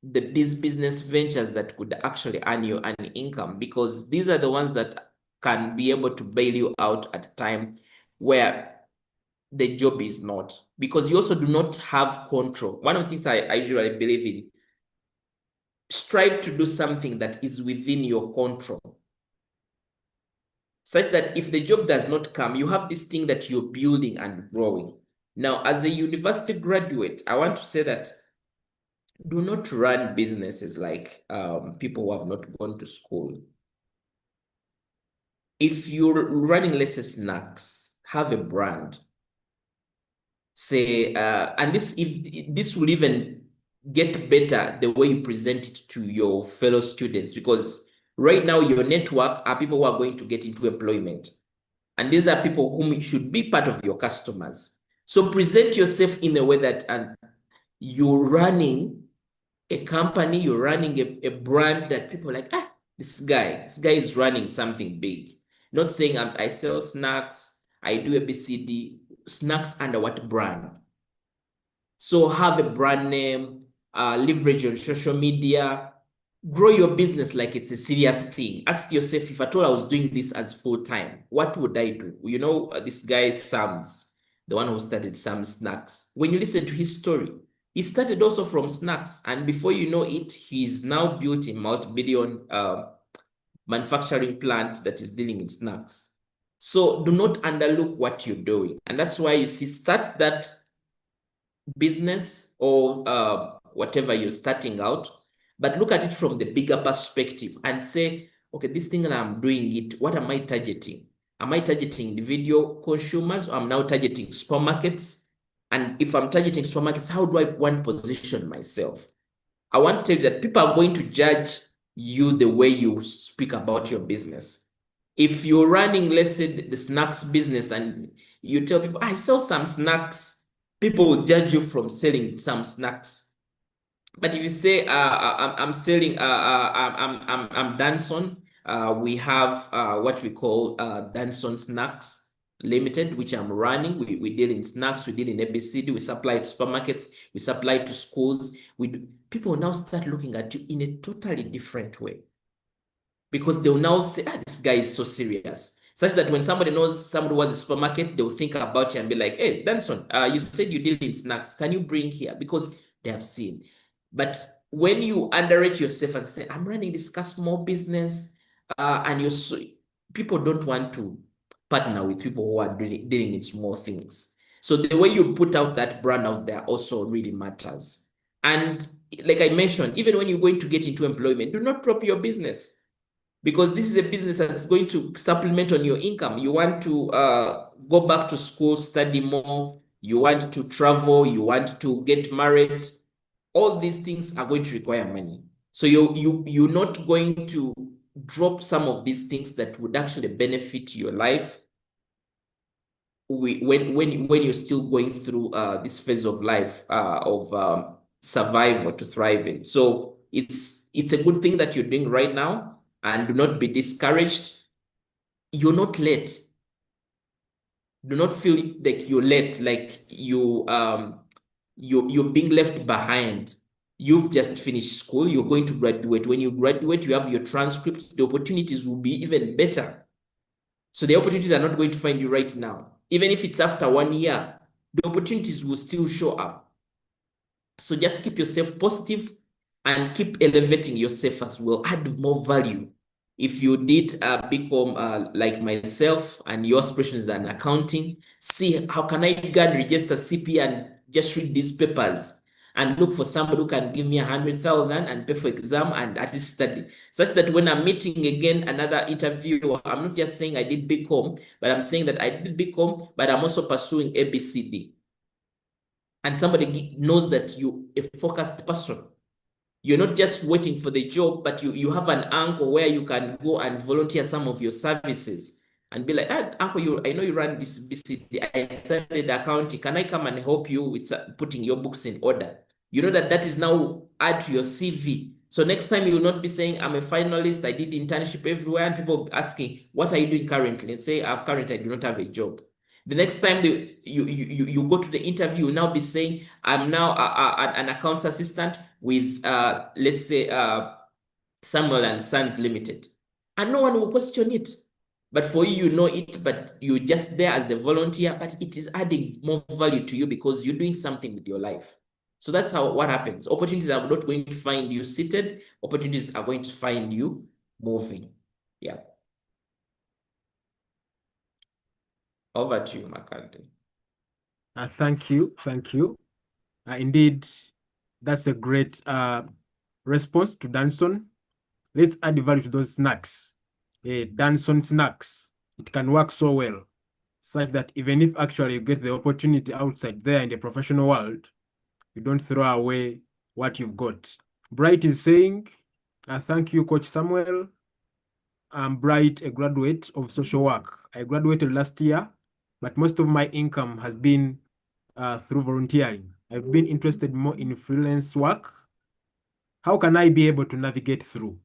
these business ventures that could actually earn you an income, because these are the ones that can be able to bail you out at a time where the job is not, because you also do not have control. One of the things I usually believe in, strive to do something that is within your control, such that if the job does not come, you have this thing that you're building and growing. Now, as a university graduate, I want to say that do not run businesses like people who have not gone to school. If you're running, let's say, snacks, have a brand. Say, and this will even get better the way you present it to your fellow students, because right now your network are people who are going to get into employment. And these are people whom should be part of your customers. So present yourself in a way that you're running a company, you're running a brand that people are like, this guy is running something big. Not saying I sell snacks, I do ABCD, snacks under what brand? So have a brand name, leverage on social media, grow your business like it's a serious thing. Ask yourself, if at all I was doing this as full time, what would I do? You know, this guy, Sam's, the one who started Sam's Snacks. When you listen to his story, he started also from snacks. And before you know it, he's now built a multi-billion manufacturing plant that is dealing in snacks. So do not underlook what you're doing. And that's why you see, start that business or whatever you're starting out, but look at it from the bigger perspective and say, okay, this thing that I'm doing it, what am I targeting? Am I targeting individual consumers, or I'm now targeting supermarkets? And if I'm targeting supermarkets, how do I want to position myself? I want to tell you that people are going to judge you the way you speak about your business. If you're running, let's say, the snacks business, and you tell people, I sell some snacks, people will judge you from selling some snacks. But if you say, I'm selling, I'm Danson, we have what we call Danson snacks. Limited, which I'm running. We deal in snacks, we deal in ABCD, we supply to supermarkets, we supply to schools. People now start looking at you in a totally different way because they'll now say, this guy is so serious. Such that when somebody knows somebody was a supermarket, they'll think about you and be like, hey, Danson, you said you deal in snacks. Can you bring here? Because they have seen. But when you underrate yourself and say, I'm running this small business, and people don't want to partner with people who are dealing in small things. So the way you put out that brand out there also really matters. And like I mentioned, even when you're going to get into employment, do not drop your business because this is a business that's going to supplement on your income. You want to go back to school, study more, you want to travel, you want to get married. All these things are going to require money. So you're not going to drop some of these things that would actually benefit your life when you're still going through this phase of life of survival to thriving. So it's a good thing that you're doing right now, and do not be discouraged. You're not late. Do not feel like you're late, like you're being left behind. You've just finished school, you're going to graduate. When you graduate, you have your transcripts, the opportunities will be even better. So the opportunities are not going to find you right now. Even if it's after 1 year, the opportunities will still show up. So just keep yourself positive and keep elevating yourself as well. Add more value. If you did become like myself and your aspirations is an accounting, see how can I go and register CP and just read these papers and look for somebody who can give me 100,000 and pay for exam and at least study. Such that when I'm meeting again another interview, I'm not just saying I did BCom, but I'm saying that I did BCom, but I'm also pursuing ABCD. And somebody knows that you're a focused person. You're not just waiting for the job, but you have an angle where you can go and volunteer some of your services and be like, uncle, I know you run this BCD. I studied accounting. Can I come and help you with putting your books in order? You know that is now add to your CV. So next time you will not be saying, I'm a finalist, I did internship everywhere, and people asking, what are you doing currently? And say, I do not have a job. The next time you go to the interview, you'll now be saying, I'm now an accounts assistant with, let's say, Samuel and Sons Limited. And no one will question it. But for you, you know it, but you're just there as a volunteer, but it is adding more value to you because you're doing something with your life. So that's what happens. Opportunities are not going to find you seated. Opportunities are going to find you moving. Yeah. Over to you, Makande. Thank you. Thank you. Indeed, that's a great response to Danson. Let's add value to those snacks. Danson snacks. It can work so well, such that even if actually you get the opportunity outside there in the professional world, you don't throw away what you've got. Bright is saying, thank you, Coach Samuel. I'm Bright, a graduate of social work. I graduated last year, but most of my income has been through volunteering. I've been interested more in freelance work. How can I be able to navigate through?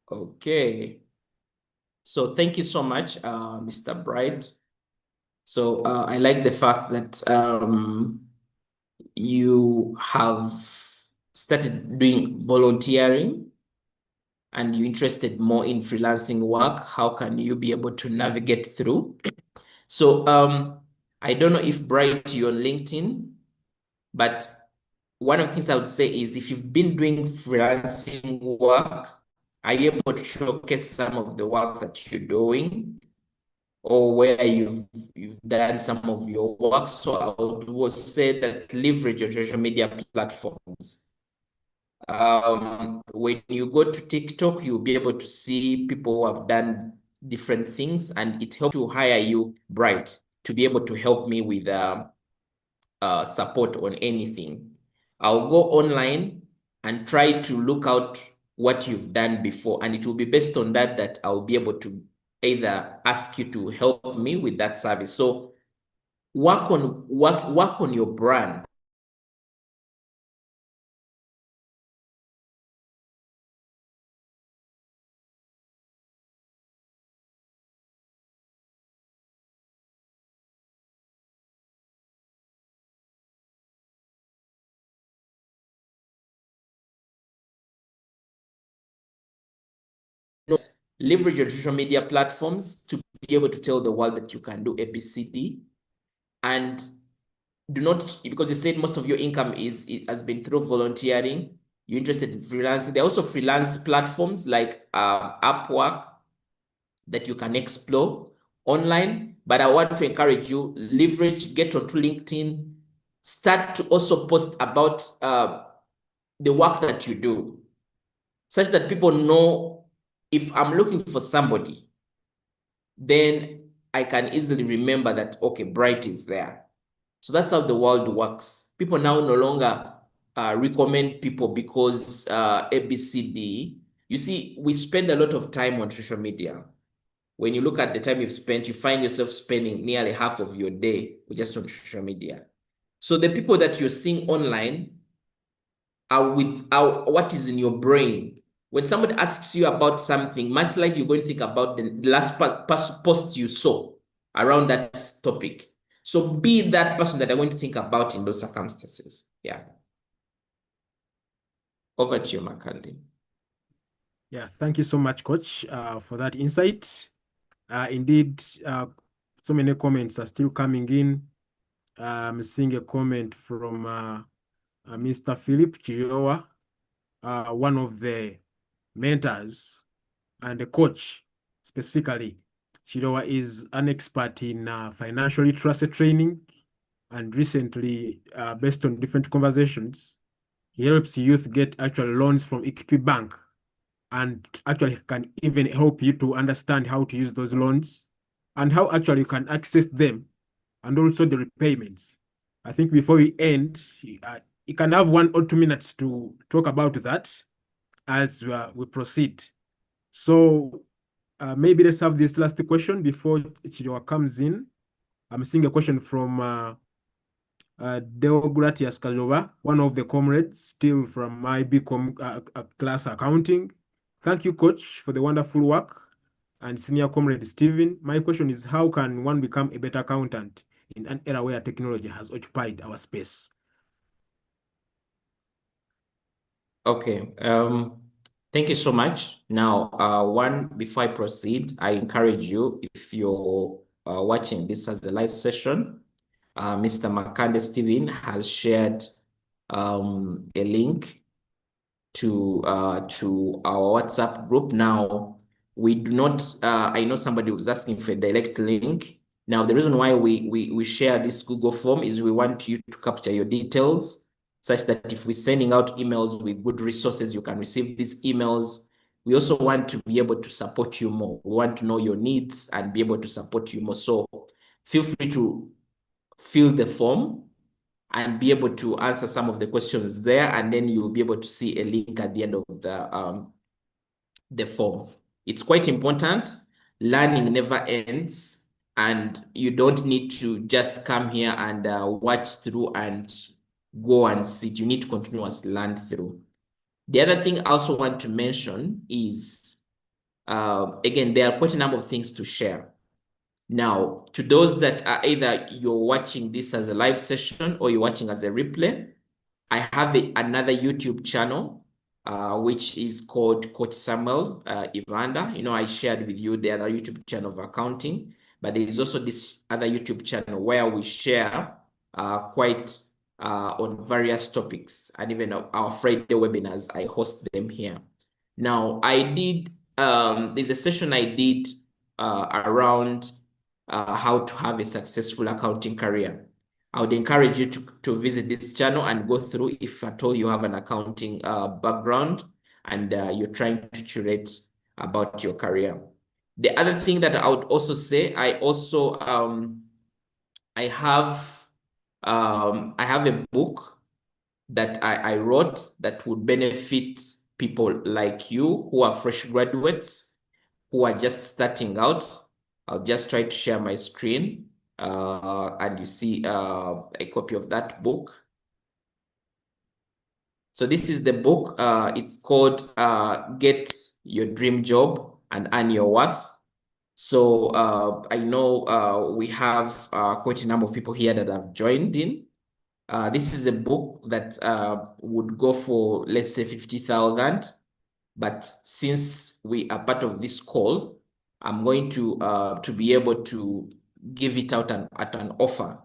Okay. So thank you so much, Mr. Bright. So I like the fact that you have started doing volunteering and you're interested more in freelancing work. How can you be able to navigate through? So I don't know if Bright, you're on LinkedIn, but one of the things I would say is if you've been doing freelancing work, are you able to showcase some of the work that you're doing or where you've done some of your work? So I would say that leverage your social media platforms. When you go to TikTok, you'll be able to see people who have done different things, and it helps to hire you, Bright, to be able to help me with support on anything. I'll go online and try to look out what you've done before, and it will be based on that I'll be able to either ask you to help me with that service. So work on your brand. leverage your social media platforms to be able to tell the world that you can do ABCD. And do not, because you said most of your income has been through volunteering, you're interested in freelancing. There are also freelance platforms like Upwork that you can explore online. But I want to encourage you, leverage, get onto LinkedIn, start to also post about the work that you do, such that people know if I'm looking for somebody, then I can easily remember that, okay, Bright is there. So that's how the world works. People now no longer recommend people because ABCD. You see, we spend a lot of time on social media. When you look at the time you've spent, you find yourself spending nearly half of your day just on social media. So the people that you're seeing online are what is in your brain. When somebody asks you about something, much like you're going to think about the last post you saw around that topic. So be that person that I'm going to think about in those circumstances. Yeah. Over to you, Makandi. Yeah, thank you so much, Coach, for that insight. Indeed, so many comments are still coming in. I'm seeing a comment from Mr. Philip Chiriowa, one of the mentors and the coach specifically. Chiriowa is an expert in financial literacy training, and recently, based on different conversations, he helps youth get actual loans from Equity Bank, and actually can even help you to understand how to use those loans and how actually you can access them, and also the repayments. I think before we end, you can have 1 or 2 minutes to talk about that as we proceed. So maybe let's have this last question before Chiriwa comes in. I'm seeing a question from Deogratias Kajova, one of the comrades, still from my BCom class accounting. Thank you, Coach, for the wonderful work. And senior comrade Stephen, my question is, how can one become a better accountant in an era where technology has occupied our space? Okay. Thank you so much. Now, before I proceed, I encourage you, if you're watching this as a live session, Mr. Makande Stephen has shared a link to our WhatsApp group. Now, we do not, I know somebody was asking for a direct link. Now, the reason why we share this Google form is we want you to capture your details, such that if we're sending out emails with good resources, you can receive these emails. We also want to be able to support you more. We want to know your needs and be able to support you more. So feel free to fill the form and be able to answer some of the questions there, and then you'll be able to see a link at the end of the form. It's quite important. Learning never ends, and you don't need to just come here and watch through and go and sit. You need to continuously learn through. The other thing I also want to mention is, again, there are quite a number of things to share. Now, to those that are either you're watching this as a live session or you're watching as a replay, I have another YouTube channel, which is called Coach Samuel Ibanda. You know, I shared with you the other YouTube channel of accounting, but there is also this other YouTube channel where we share quite on various topics, and even our Friday webinars, I host them here. Now, I did, there's a session I did around how to have a successful accounting career. I would encourage you to visit this channel and go through, if at all you have an accounting background and you're trying to curate about your career. The other thing that I would also say, I also I have a book that I wrote that would benefit people like you who are fresh graduates, who are just starting out. I'll just try to share my screen and you see a copy of that book. So this is the book. It's called Get Your Dream Job and Earn Your Worth. So I know we have quite a number of people here that have joined in. This is a book that would go for, let's say, 50,000. But since we are part of this call, I'm going to be able to give it out at an offer.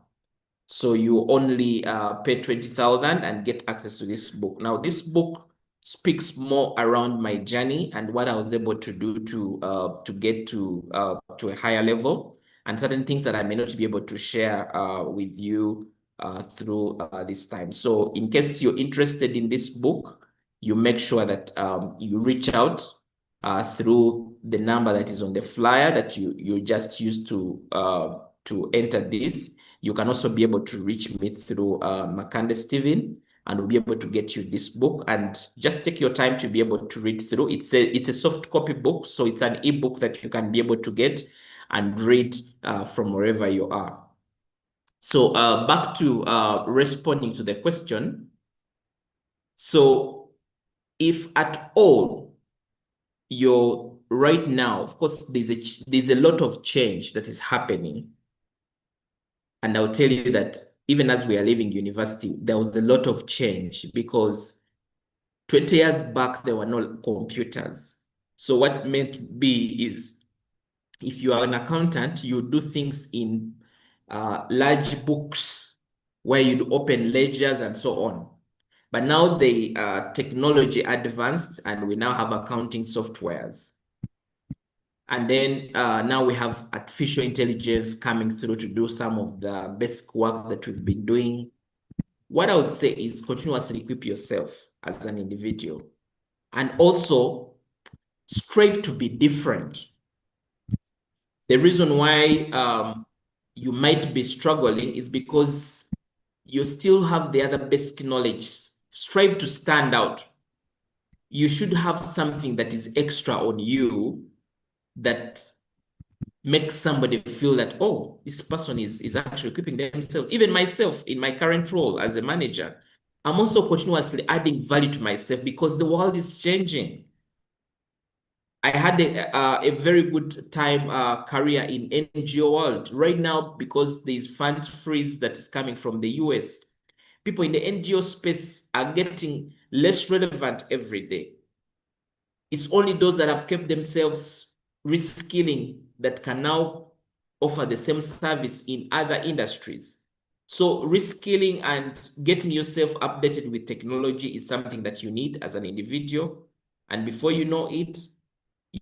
So you only pay 20,000 and get access to this book. Now, this book speaks more around my journey and what I was able to do to get to a higher level, and certain things that I may not be able to share with you through this time. So in case you're interested in this book, you make sure that you reach out through the number that is on the flyer that you just used to enter this. You can also be able to reach me through Makande Steven, and we'll be able to get you this book. And just take your time to be able to read through. It's a soft copy book, so it's an ebook that you can be able to get and read from wherever you are. So back to responding to the question. So if at all you're right now, of course, there's a lot of change that is happening. And I'll tell you that even as we are leaving university, there was a lot of change, because 20 years back, there were no computers. So what meant be is, if you are an accountant, you do things in large books where you'd open ledgers and so on. But now the technology advanced, and we now have accounting softwares. And then now we have artificial intelligence coming through to do some of the basic work that we've been doing. What I would say is continuously equip yourself as an individual, and also strive to be different. The reason why you might be struggling is because you still have the other basic knowledge. Strive to stand out. You should have something that is extra on you that makes somebody feel that, oh, this person is actually equipping themselves. Even myself, in my current role as a manager, I'm also continuously adding value to myself, because the world is changing. I had a very good time career in NGO world. Right now, because there's funds freeze that is coming from the US, people in the NGO space are getting less relevant every day. It's only those that have kept themselves reskilling that can now offer the same service in other industries. So reskilling and getting yourself updated with technology is something that you need as an individual. And before you know it,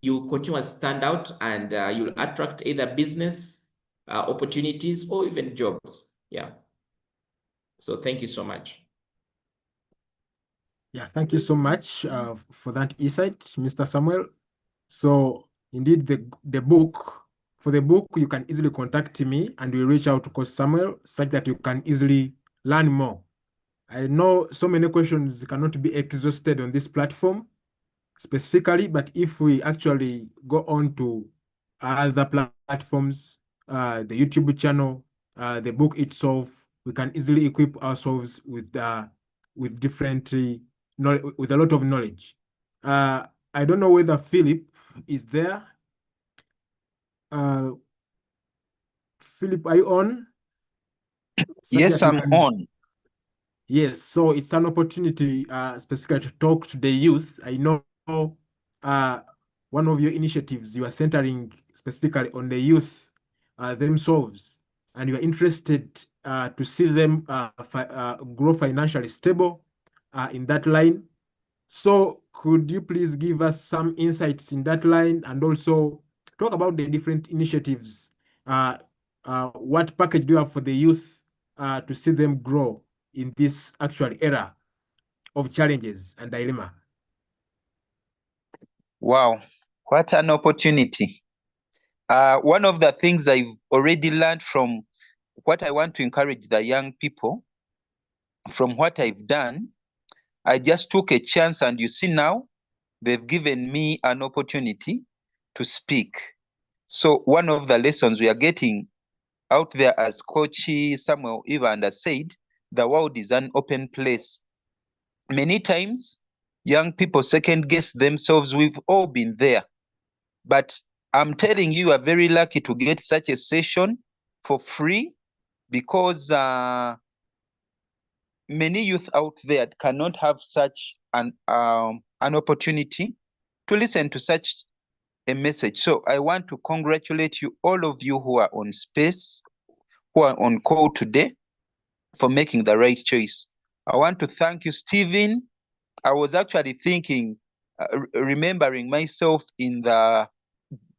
you continue to stand out, and you'll attract either business opportunities or even jobs. Yeah. So thank you so much. Yeah, thank you so much for that insight, Mr. Samuel. So indeed, for the book, you can easily contact me and we reach out to Coach Samuel such that you can easily learn more. I know so many questions cannot be exhausted on this platform specifically, but if we actually go on to other platforms, the YouTube channel, the book itself, we can easily equip ourselves with different with a lot of knowledge. I don't know whether Philip is there. Philip, are you on? Yes, I'm on. Yes, so it's an opportunity specifically to talk to the youth. I know one of your initiatives, you are centering specifically on the youth themselves, and you are interested to see them grow financially stable in that line. So could you please give us some insights in that line, and also talk about the different initiatives? What package do you have for the youth to see them grow in this actual era of challenges and dilemma? Wow, what an opportunity. One of the things I've already learned from what I want to encourage the young people, from what I've done, I just took a chance, and you see now, they've given me an opportunity to speak. So one of the lessons we are getting out there, as Coach Samuel Ibanda said, the world is an open place. Many times, young people second guess themselves. We've all been there. But I'm telling you, are very lucky to get such a session for free, because many youth out there cannot have such an opportunity to listen to such a message. So I want to congratulate you, all of you who are on space, who are on call today, for making the right choice. I want to thank you, Stephen. I was actually thinking, remembering myself in the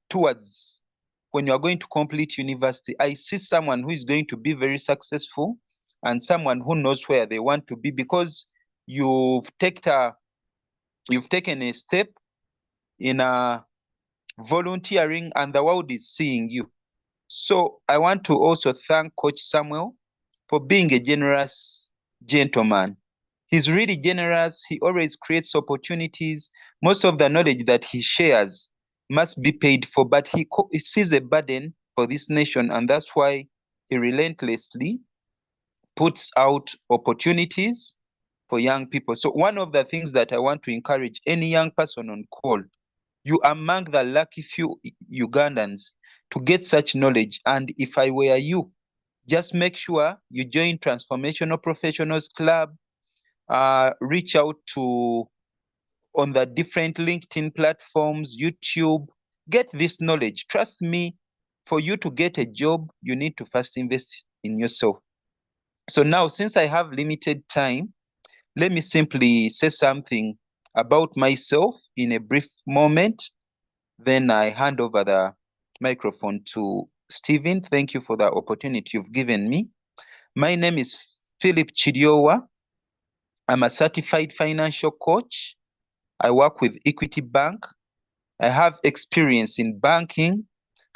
towards when you are going to complete university. I see someone who is going to be very successful and someone who knows where they want to be, because you've taken a step in volunteering, and the world is seeing you. So I want to also thank Coach Samuel for being a generous gentleman. He's really generous. He always creates opportunities. Most of the knowledge that he shares must be paid for, but he sees a burden for this nation, and that's why he relentlessly puts out opportunities for young people. So one of the things that I want to encourage any young person on call, you are among the lucky few Ugandans to get such knowledge. And if I were you, just make sure you join Transformational Professionals Club, reach out to on the different LinkedIn platforms, YouTube, get this knowledge. Trust me, for you to get a job, you need to first invest in yourself. So now, since I have limited time, let me simply say something about myself in a brief moment. Then I hand over the microphone to Stephen. Thank you for the opportunity you've given me. My name is Philip Chidiowa. I'm a certified financial coach. I work with Equity Bank. I have experience in banking,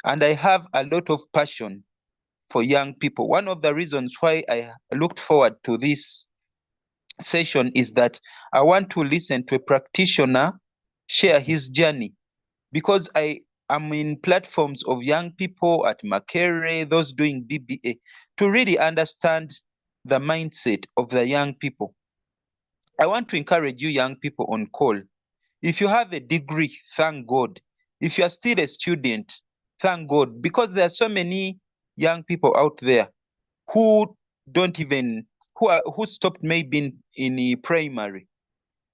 and I have a lot of passion for young people. One of the reasons why I looked forward to this session is that I want to listen to a practitioner share his journey, because I am in platforms of young people at Makere, those doing BBA, to really understand the mindset of the young people. I want to encourage you young people on call. If you have a degree, thank God. If you are still a student, thank God, because there are so many young people out there who don't even, who stopped maybe in the primary,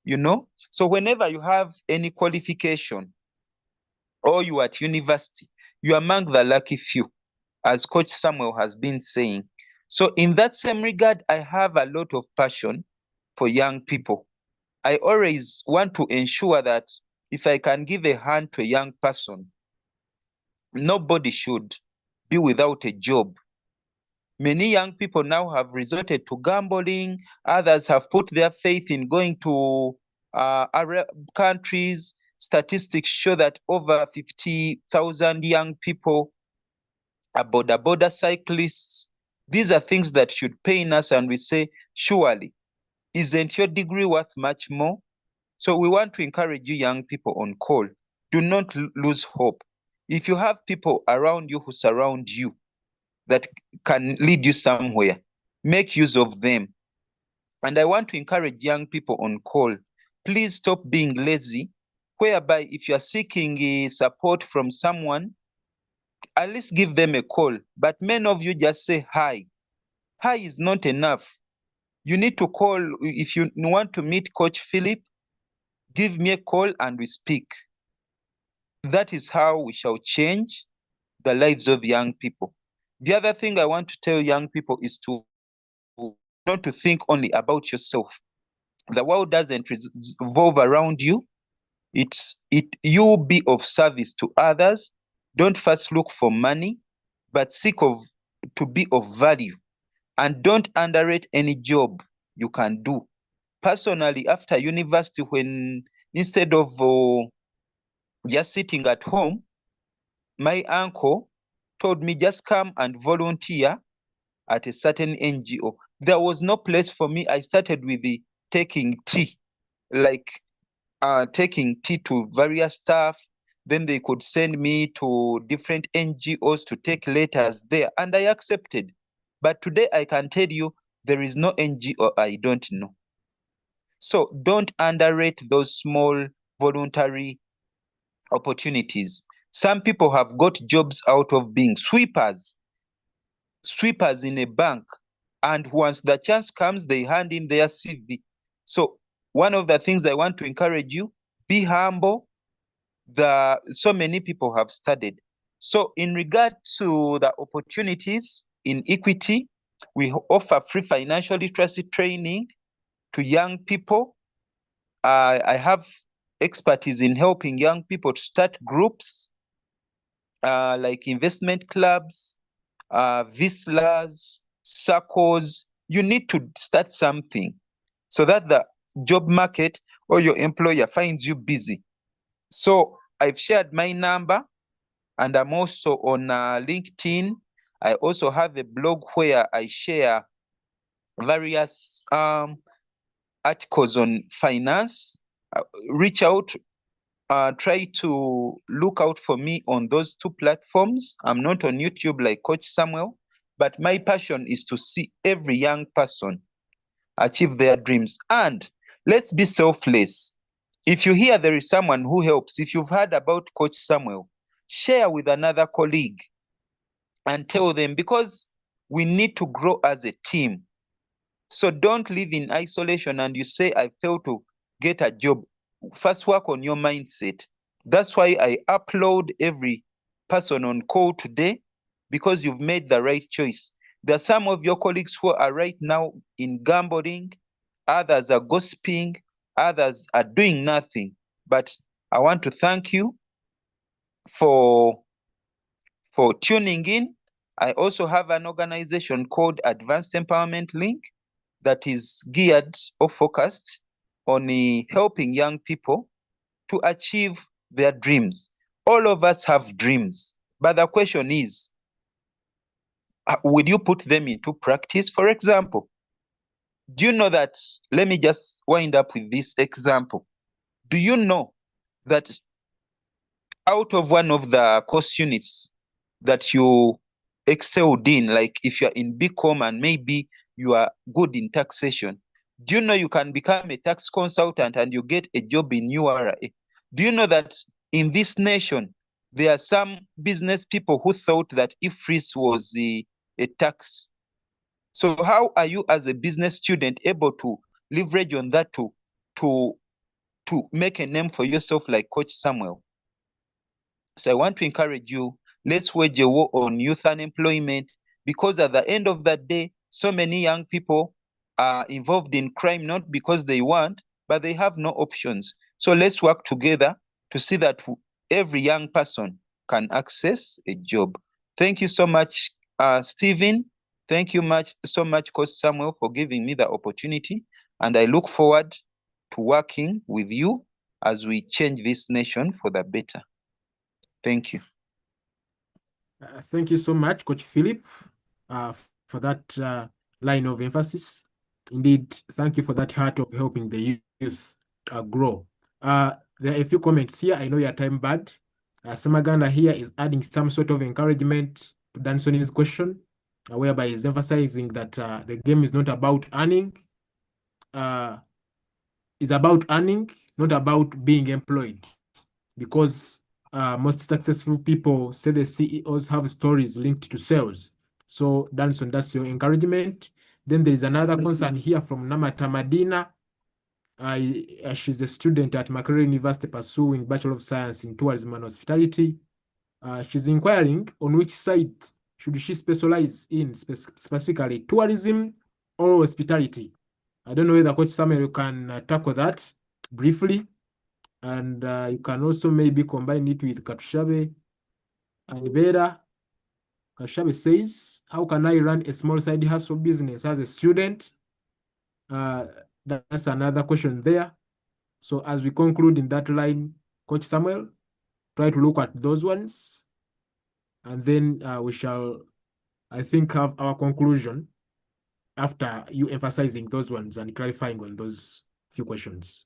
you know? So whenever you have any qualification or you are at university, you are among the lucky few, as Coach Samuel has been saying. So in that same regard, I have a lot of passion for young people. I always want to ensure that if I can give a hand to a young person, nobody should be without a job. Many young people now have resorted to gambling. Others have put their faith in going to Arab countries. Statistics show that over 50,000 young people are border cyclists. These are things that should pain us, and we say, surely, isn't your degree worth much more? So we want to encourage you young people on call. Do not lose hope. If you have people around you who surround you that can lead you somewhere, make use of them. And I want to encourage young people on call, please stop being lazy, whereby if you're seeking support from someone, at least give them a call. But many of you just say hi. Hi is not enough. You need to call. If you want to meet Coach Philip, give me a call and we speak. That is how we shall change the lives of young people. The other thing I want to tell young people is to not to think only about yourself. The world doesn't revolve around you. You be of service to others. Don't first look for money, but seek to be of value. And don't underrate any job you can do. Personally, after university, when instead of just sitting at home, my uncle told me, just come and volunteer at a certain NGO. There was no place for me. I started with taking tea, like taking tea to various staff. Then they could send me to different NGOs to take letters there, and I accepted. But today I can tell you there is no NGO I don't know. So don't underrate those small voluntary opportunities. Some people have got jobs out of being sweepers in a bank, and once the chance comes, they hand in their CV. So one of the things I want to encourage you, be humble, so many people have studied. So in regard to the opportunities in equity, we offer free financial literacy training to young people. I have expertise in helping young people to start groups like investment clubs, VISLAs, circles. You need to start something so that the job market or your employer finds you busy. So I've shared my number, and I'm also on LinkedIn. I also have a blog where I share various articles on finance. Reach out, try to look out for me on those two platforms. I'm not on YouTube like Coach Samuel, but my passion is to see every young person achieve their dreams. And let's be selfless. If you hear there is someone who helps, if you've heard about Coach Samuel, share with another colleague and tell them, because we need to grow as a team. So don't live in isolation and you say, I failed to get a job. First, work on your mindset. That's why I upload every person on call today, because you've made the right choice. There are some of your colleagues who are right now in gambling, others are gossiping, others are doing nothing. But I want to thank you for tuning in. I also have an organization called Advanced Empowerment Link that is geared or focused on helping young people to achieve their dreams. All of us have dreams, but the question is, will you put them into practice? For example, do you know that, let me just wind up with this example. Do you know that out of one of the course units that you excelled in, like if you're in BCom and maybe you are good in taxation, do you know you can become a tax consultant and you get a job in URA? Do you know that in this nation, there are some business people who thought that IFRIS was a tax? So how are you as a business student able to leverage on that to make a name for yourself like Coach Samuel? So I want to encourage you, let's wage a war on youth unemployment, because at the end of the day, so many young people are involved in crime, not because they want, but they have no options. So let's work together to see that every young person can access a job. Thank you so much, Stephen. Thank you so much, Coach Samuel, for giving me the opportunity. And I look forward to working with you as we change this nation for the better. Thank you. Thank you so much, Coach Philip, for that line of emphasis. Indeed, thank you for that heart of helping the youth grow. There are a few comments here. I know you're time bad. Samaganda here is adding some sort of encouragement to Danson's question, whereby he's emphasizing that the game is not about earning. It's about earning, not about being employed. Because most successful people say the CEOs have stories linked to sales. So, Danson, that's your encouragement. Then there is another concern here from Namata Madina. She's a student at Makerere University pursuing Bachelor of Science in Tourism and Hospitality. She's inquiring on which side should she specialize in, specifically tourism or hospitality. I don't know whether Coach Samuel can tackle that briefly. And you can also maybe combine it with Katushabe and Vera. Katushabe says, how can I run a small side hustle business as a student? That's another question there. So as we conclude in that line, Coach Samuel, try to look at those ones. And then we shall, I think, have our conclusion after you emphasizing those ones and clarifying on those few questions.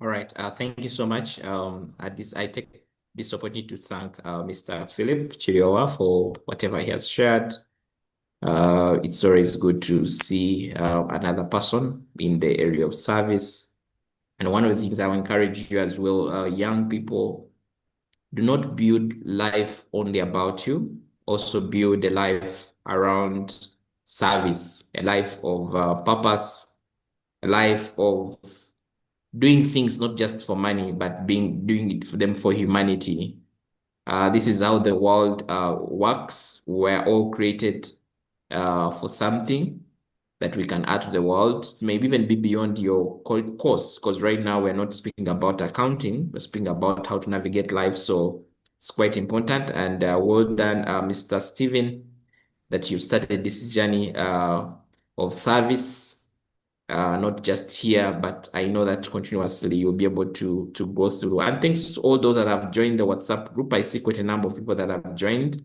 All right. Thank you so much. I take this opportunity to thank Mr. Philip Chiriowa for whatever he has shared. It's always good to see another person in the area of service. And one of the things I will encourage you as well, young people, do not build life only about you. Also build a life around service, a life of purpose, a life of doing things not just for money, but doing it for them for humanity. This is how the world works. We're all created for something that we can add to the world, maybe even be beyond your course, because right now we're not speaking about accounting, we're speaking about how to navigate life. So it's quite important. And well done, Mr. Stephen, that you've started this journey of service, not just here, but I know that continuously you'll be able to go through. And thanks to all those that have joined the WhatsApp group. I see quite a number of people that have joined.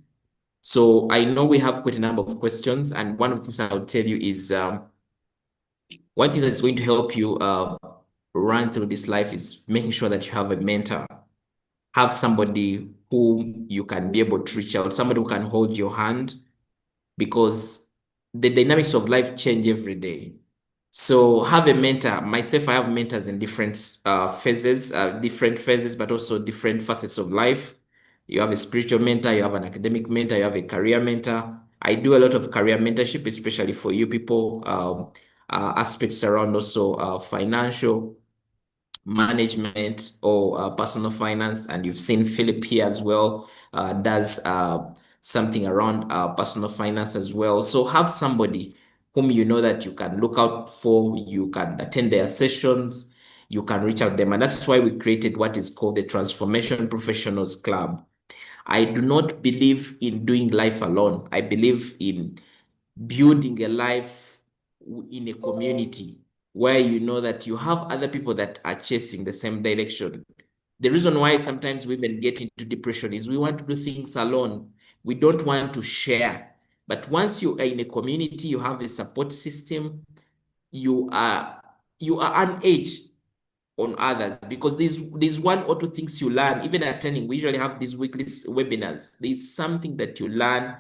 So I know we have quite a number of questions, and one of the things I'll tell you is one thing that's going to help you run through this life is making sure that you have a mentor. Have somebody whom you can be able to reach out, somebody who can hold your hand, because the dynamics of life change every day. So have a mentor. Myself, I have mentors in different phases, but also different facets of life. You have a spiritual mentor, you have an academic mentor, you have a career mentor. I do a lot of career mentorship, especially for you people, aspects around also financial management or personal finance. And you've seen Philip here as well, does something around personal finance as well. So have somebody whom you know that you can look out for, you can attend their sessions, you can reach out to them. And that's why we created what is called the Transformation Professionals Club. I do not believe in doing life alone. I believe in building a life in a community where you know that you have other people that are chasing the same direction. The reason why sometimes we even get into depression is we want to do things alone. We don't want to share. But once you are in a community, you have a support system, you are an edge on others, because there's one or two things you learn. Even attending, we usually have these weekly webinars. There's something that you learn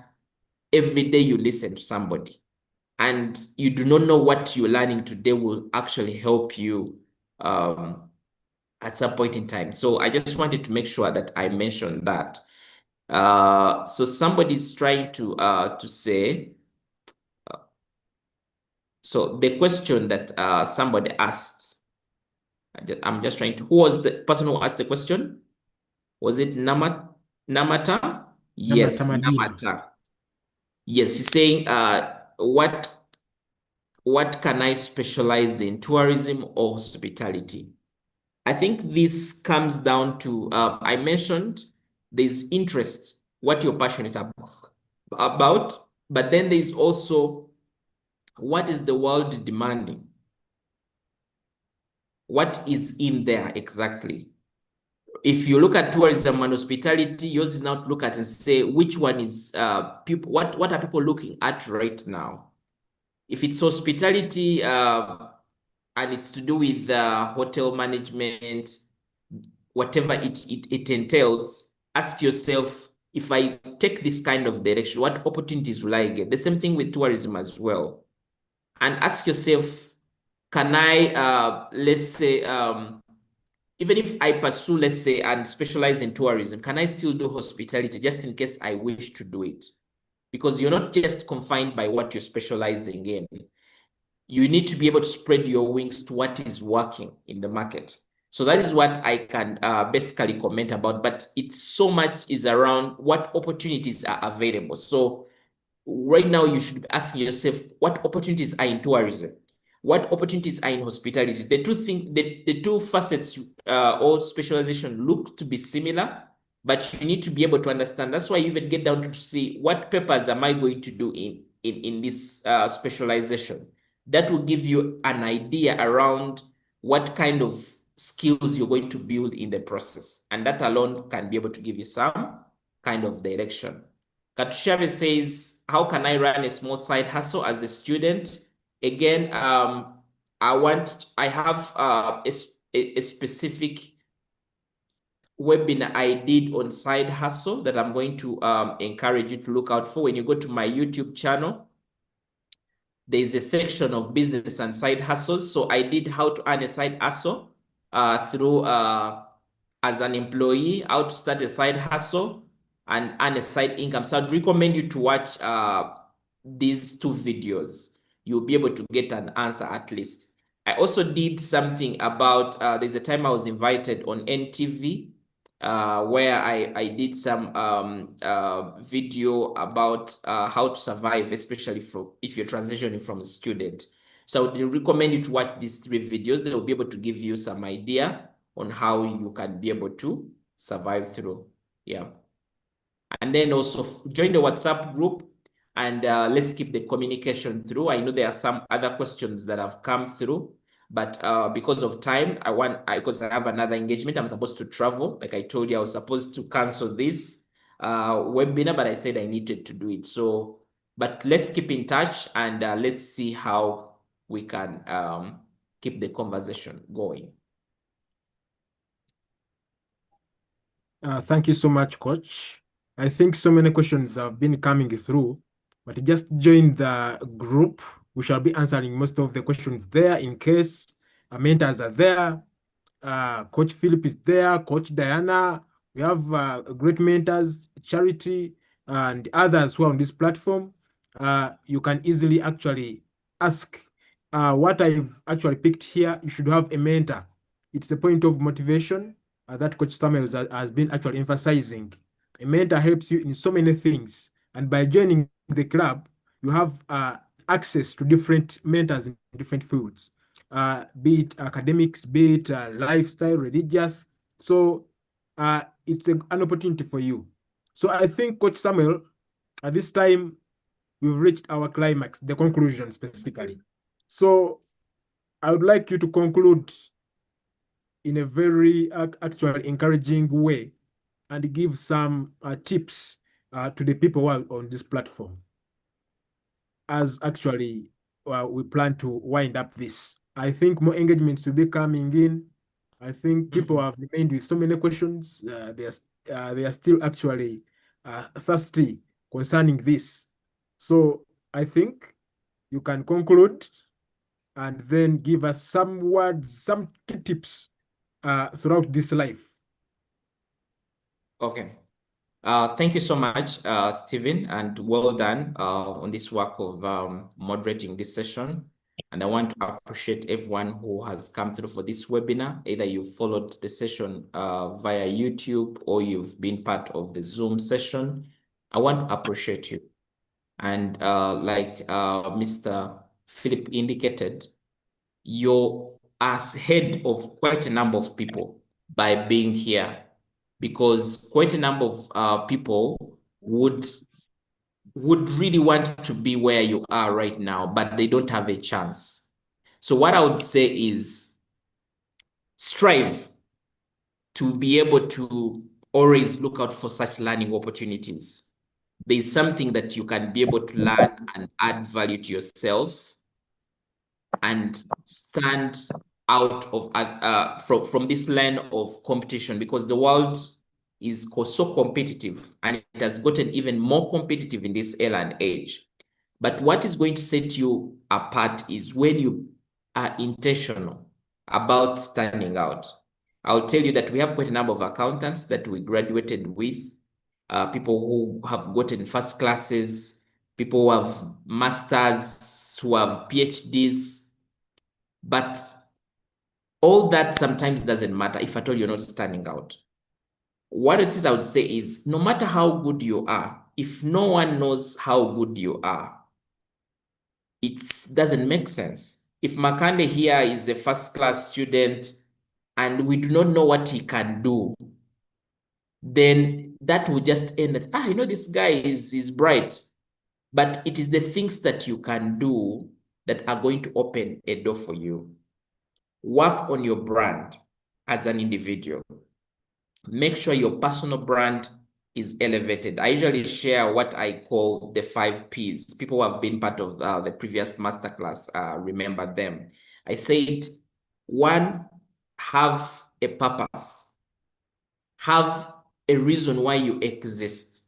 every day you listen to somebody, and you do not know what you're learning today will actually help you at some point in time. So I just wanted to make sure that I mentioned that. So somebody's trying to say, so the question that somebody asked, I'm just trying to, who was the person who asked the question? Was it Namata? Yes, Namata. Yes, he's saying, what can I specialize in, tourism or hospitality? I think this comes down to, I mentioned there's interest, what you're passionate about, but then there's also what is the world demanding? What is in there exactly? If you look at tourism and hospitality, yours is now to look at and say, which one is people, what are people looking at right now? If it's hospitality and it's to do with hotel management, whatever it entails, ask yourself, if I take this kind of direction, what opportunities will I get? The same thing with tourism as well. And ask yourself, can I, let's say, even if I pursue, let's say, and specialize in tourism, can I still do hospitality just in case I wish to do it? Because you're not just confined by what you're specializing in. You need to be able to spread your wings to what is working in the market. So that is what I can basically comment about, but it's so much is around what opportunities are available. So right now you should be asking yourself, what opportunities are in tourism? What opportunities are in hospitality? The two facets or specialization look to be similar, but you need to be able to understand. That's why you even get down to see what papers am I going to do in this specialization. That will give you an idea around what kind of skills you're going to build in the process. And that alone can be able to give you some kind of direction. Katushave says, how can I run a small side hustle as a student? Again, I have a specific webinar I did on side hustle that I'm going to encourage you to look out for. When you go to my YouTube channel, there's a section of business and side hustles. So I did how to earn a side hustle through as an employee, how to start a side hustle and earn a side income. So I'd recommend you to watch these two videos. You'll be able to get an answer at least. I also did something about, there's a time I was invited on NTV, where I did some video about how to survive, especially if you're transitioning from a student. So I would recommend you to watch these 3 videos. They will be able to give you some idea on how you can be able to survive through. Yeah. And then also join the WhatsApp group, and let's keep the communication through. I know there are some other questions that have come through, but because of time, because I have another engagement, I'm supposed to travel. Like I told you, I was supposed to cancel this webinar, but I said I needed to do it. So, but let's keep in touch, and let's see how we can keep the conversation going. Thank you so much, Coach. I think so many questions have been coming through, but just join the group. We shall be answering most of the questions there in case mentors are there. Coach Philip is there, Coach Diana. We have great mentors, Charity, and others who are on this platform. You can easily actually ask. What I've actually picked here, you should have a mentor. It's a point of motivation that Coach Samuel has been actually emphasizing. A mentor helps you in so many things, and by joining the club, you have access to different mentors in different fields, be it academics, be it lifestyle, religious. So it's an opportunity for you. So I think, Coach Samuel, at this time, we've reached our climax, the conclusion specifically. So I would like you to conclude in a very actually encouraging way and give some tips to the people who are on this platform, as actually we plan to wind up this. I think more engagements will be coming in. I think people have remained with so many questions. They are still actually thirsty concerning this. So I think you can conclude and then give us some words, some key tips throughout this life. Okay. Thank you so much, Stephen, and well done on this work of moderating this session. And I want to appreciate everyone who has come through for this webinar. Either you followed the session via YouTube or you've been part of the Zoom session. I want to appreciate you. And like Mr. Philip indicated, you're as head of quite a number of people by being here, because quite a number of people would really want to be where you are right now, but they don't have a chance. So what I would say is strive to be able to always look out for such learning opportunities. There's something that you can be able to learn and add value to yourself and stand out of from this line of competition, because the world is so competitive, and it has gotten even more competitive in this era and age. But what is going to set you apart is when you are intentional about standing out. I'll tell you that we have quite a number of accountants that we graduated with, people who have gotten first classes, people who have masters, who have PhDs, but all that sometimes doesn't matter if at all you're not standing out. What it is I would say is, no matter how good you are, if no one knows how good you are, it doesn't make sense. If Makande here is a first-class student and we do not know what he can do, then that will just end at, you know, this guy is bright. But it is the things that you can do that are going to open a door for you. Work on your brand as an individual. Make sure your personal brand is elevated. I usually share what I call the 5 Ps. People who have been part of the previous masterclass remember them. I said, 1, have a purpose. Have a reason why you exist.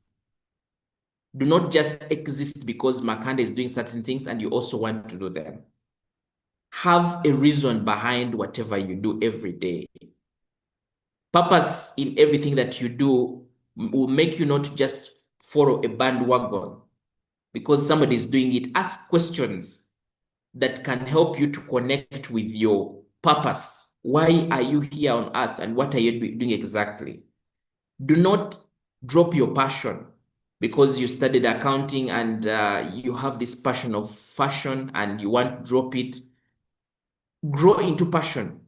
Do not just exist because Makanda is doing certain things and you also want to do them. Have a reason behind whatever you do every day. Purpose in everything that you do will make you not just follow a bandwagon because somebody is doing it. Ask questions. that can help you to connect with your purpose. Why are you here on earth and what are you doing exactly? Do not drop your passion because you studied accounting and you have this passion of fashion and you want to drop it. Grow into passion.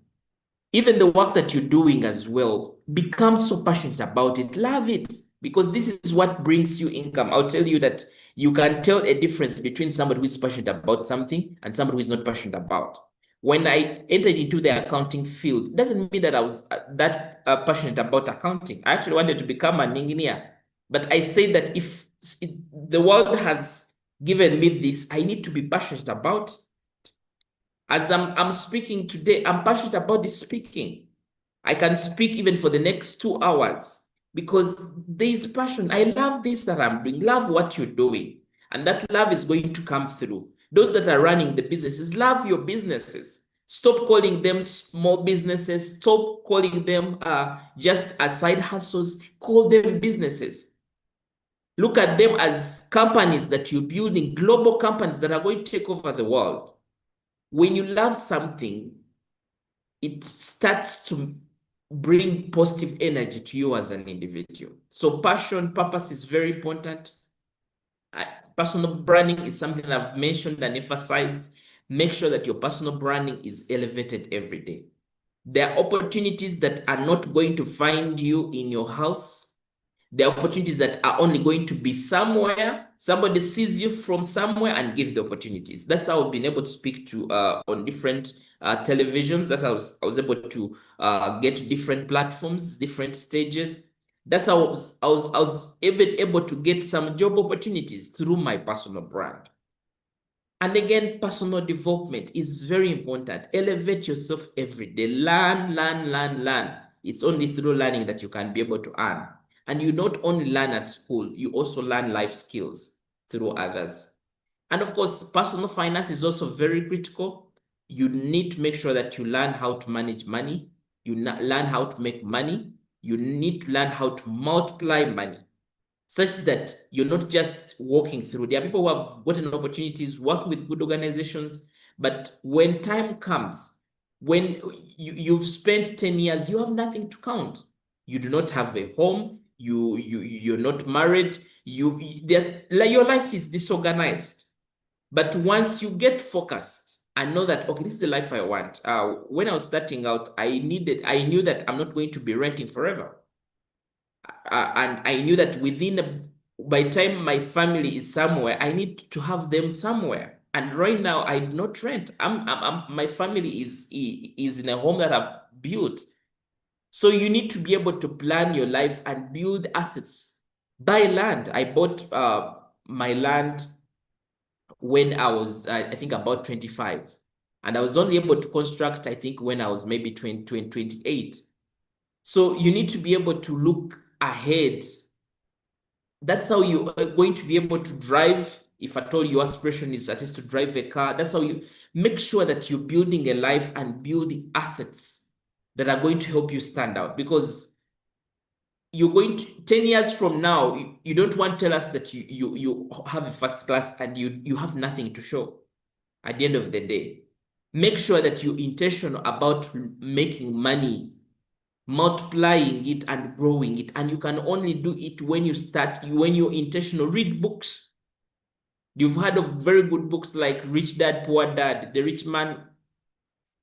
Even the work that you're doing as well, become so passionate about it. Love it, because this is what brings you income. I'll tell you that you can tell a difference between somebody who is passionate about something and somebody who is not passionate about. When I entered into the accounting field, it doesn't mean that I was that passionate about accounting. I actually wanted to become an engineer. But I say that if the world has given me this, I need to be passionate about. As I'm speaking today, I'm passionate about this speaking. I can speak even for the next 2 hours because there is passion. I love this that I'm doing, love what you're doing. And that love is going to come through. Those that are running the businesses, love your businesses. Stop calling them small businesses. Stop calling them just as side hustles. Call them businesses. Look at them as companies that you're building, global companies that are going to take over the world. When you love something, it starts to bring positive energy to you as an individual. So passion, purpose is very important. Personal branding is something that I've mentioned and emphasized. Make sure that your personal branding is elevated every day. There are opportunities that are not going to find you in your house. There are opportunities that are only going to be somewhere. Somebody sees you from somewhere and gives the opportunities. That's how I've been able to speak to on different televisions. That's how I was able to get to different platforms, different stages. That's how I was even able to get some job opportunities through my personal brand. And again, personal development is very important. Elevate yourself every day. Learn, learn, learn, learn. It's only through learning that you can be able to earn. And you not only learn at school, you also learn life skills through others. And of course, personal finance is also very critical. You need to make sure that you learn how to manage money. You learn how to make money. You need to learn how to multiply money, such that you're not just walking through. There are people who have gotten opportunities, working with good organizations, but when time comes, when you've spent 10 years, you have nothing to count. You do not have a home, you're not married, your life is disorganized. But once you get focused and know that, okay, this is the life I want. When I was starting out, I knew that I'm not going to be renting forever. And I knew that by the time my family is somewhere, I need to have them somewhere. And right now, I do not rent. My family is in a home that I've built. So you need to be able to plan your life and build assets. Buy land. I bought my land when I was, I think, about 25. And I was only able to construct, I think, when I was maybe 28. So you need to be able to look ahead. That's how you are going to be able to drive. If at all your aspiration is at least to drive a car, that's how you make sure that you're building a life and building assets that are going to help you stand out. Because you're going to 10 years from now, you don't want to tell us that you have a first class and you have nothing to show at the end of the day. Make sure that you're intentional about making money, multiplying it and growing it. And you can only do it when you're intentional. Read books. You've heard of very good books like Rich Dad, Poor Dad, The Rich Man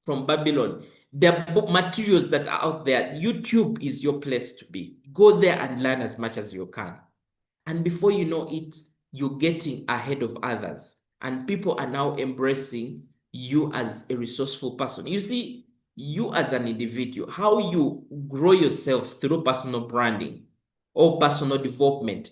from Babylon. There are book materials that are out there. YouTube is your place to be. Go there and learn as much as you can. And before you know it, you're getting ahead of others. And people are now embracing you as a resourceful person. You see, you as an individual, how you grow yourself through personal branding or personal development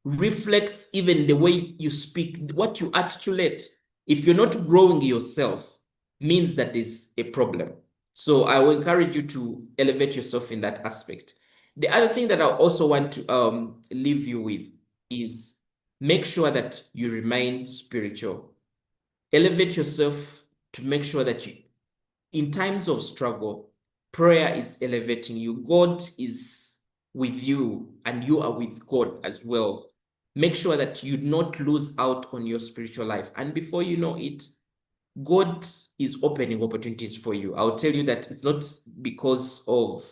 reflects even the way you speak, what you articulate. If you're not growing yourself, means that there's a problem. So I will encourage you to elevate yourself in that aspect. The other thing that I also want to leave you with is make sure that you remain spiritual. Elevate yourself to make sure that in times of struggle, prayer is elevating you. God is with you and you are with God as well. Make sure that you not lose out on your spiritual life. And before you know it, God is opening opportunities for you. I'll tell you that it's not because of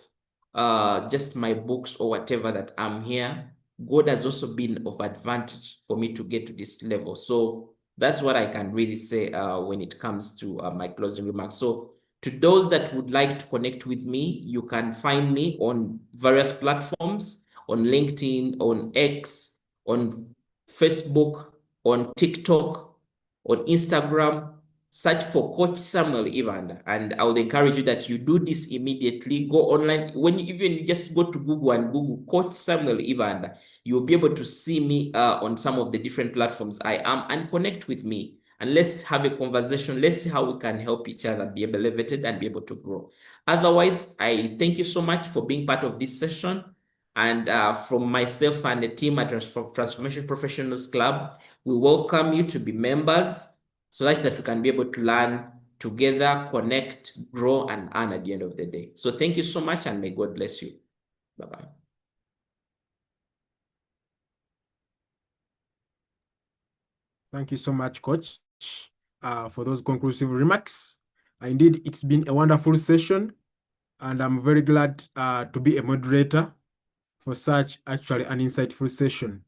just my books or whatever that I'm here. God has also been of advantage for me to get to this level. So that's what I can really say when it comes to my closing remarks. So to those that would like to connect with me, you can find me on various platforms, on LinkedIn, on X, on Facebook, on TikTok, on Instagram. Search for Coach Samuel Ibanda, and I would encourage you that you do this immediately. Go online. When you even just go to Google and Google Coach Samuel Ibanda, you'll be able to see me on some of the different platforms I am and connect with me. And let's have a conversation. Let's see how we can help each other be elevated and be able to grow. Otherwise, I thank you so much for being part of this session. And from myself and the team at Transformation Professionals Club, we welcome you to be members so that we can be able to learn together, connect, grow, and earn at the end of the day. So thank you so much, and may God bless you. Bye-bye. Thank you so much, Coach, for those conclusive remarks. Indeed, it's been a wonderful session, and I'm very glad to be a moderator for such actually an insightful session.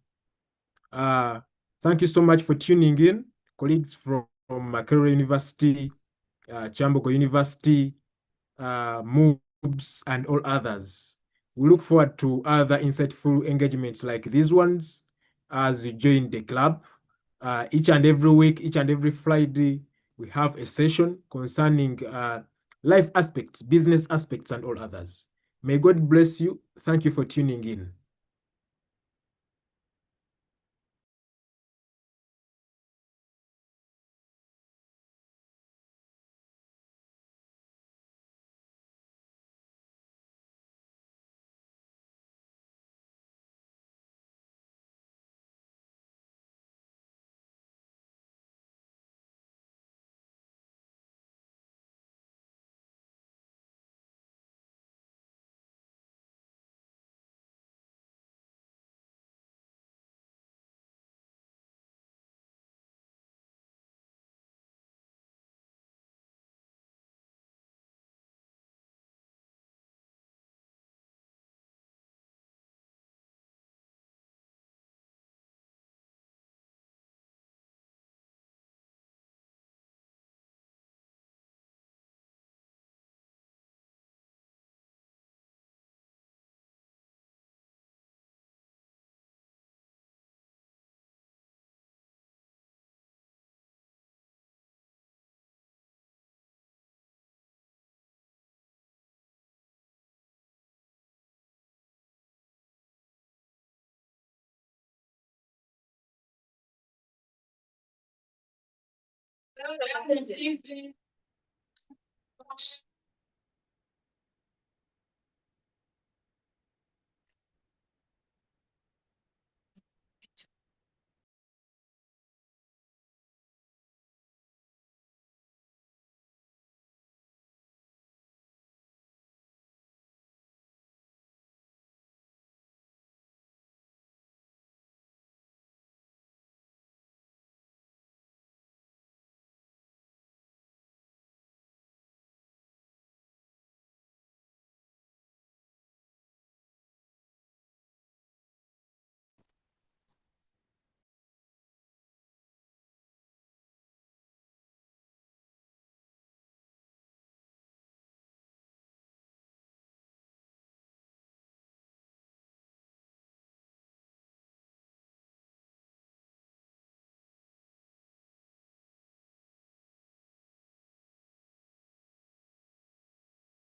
Thank you so much for tuning in, colleagues from Makerere University, Chambogo University, MOOBS, and all others. We look forward to other insightful engagements like these ones as you join the club. Each and every week, each and every Friday, we have a session concerning life aspects, business aspects, and all others. May God bless you. Thank you for tuning in.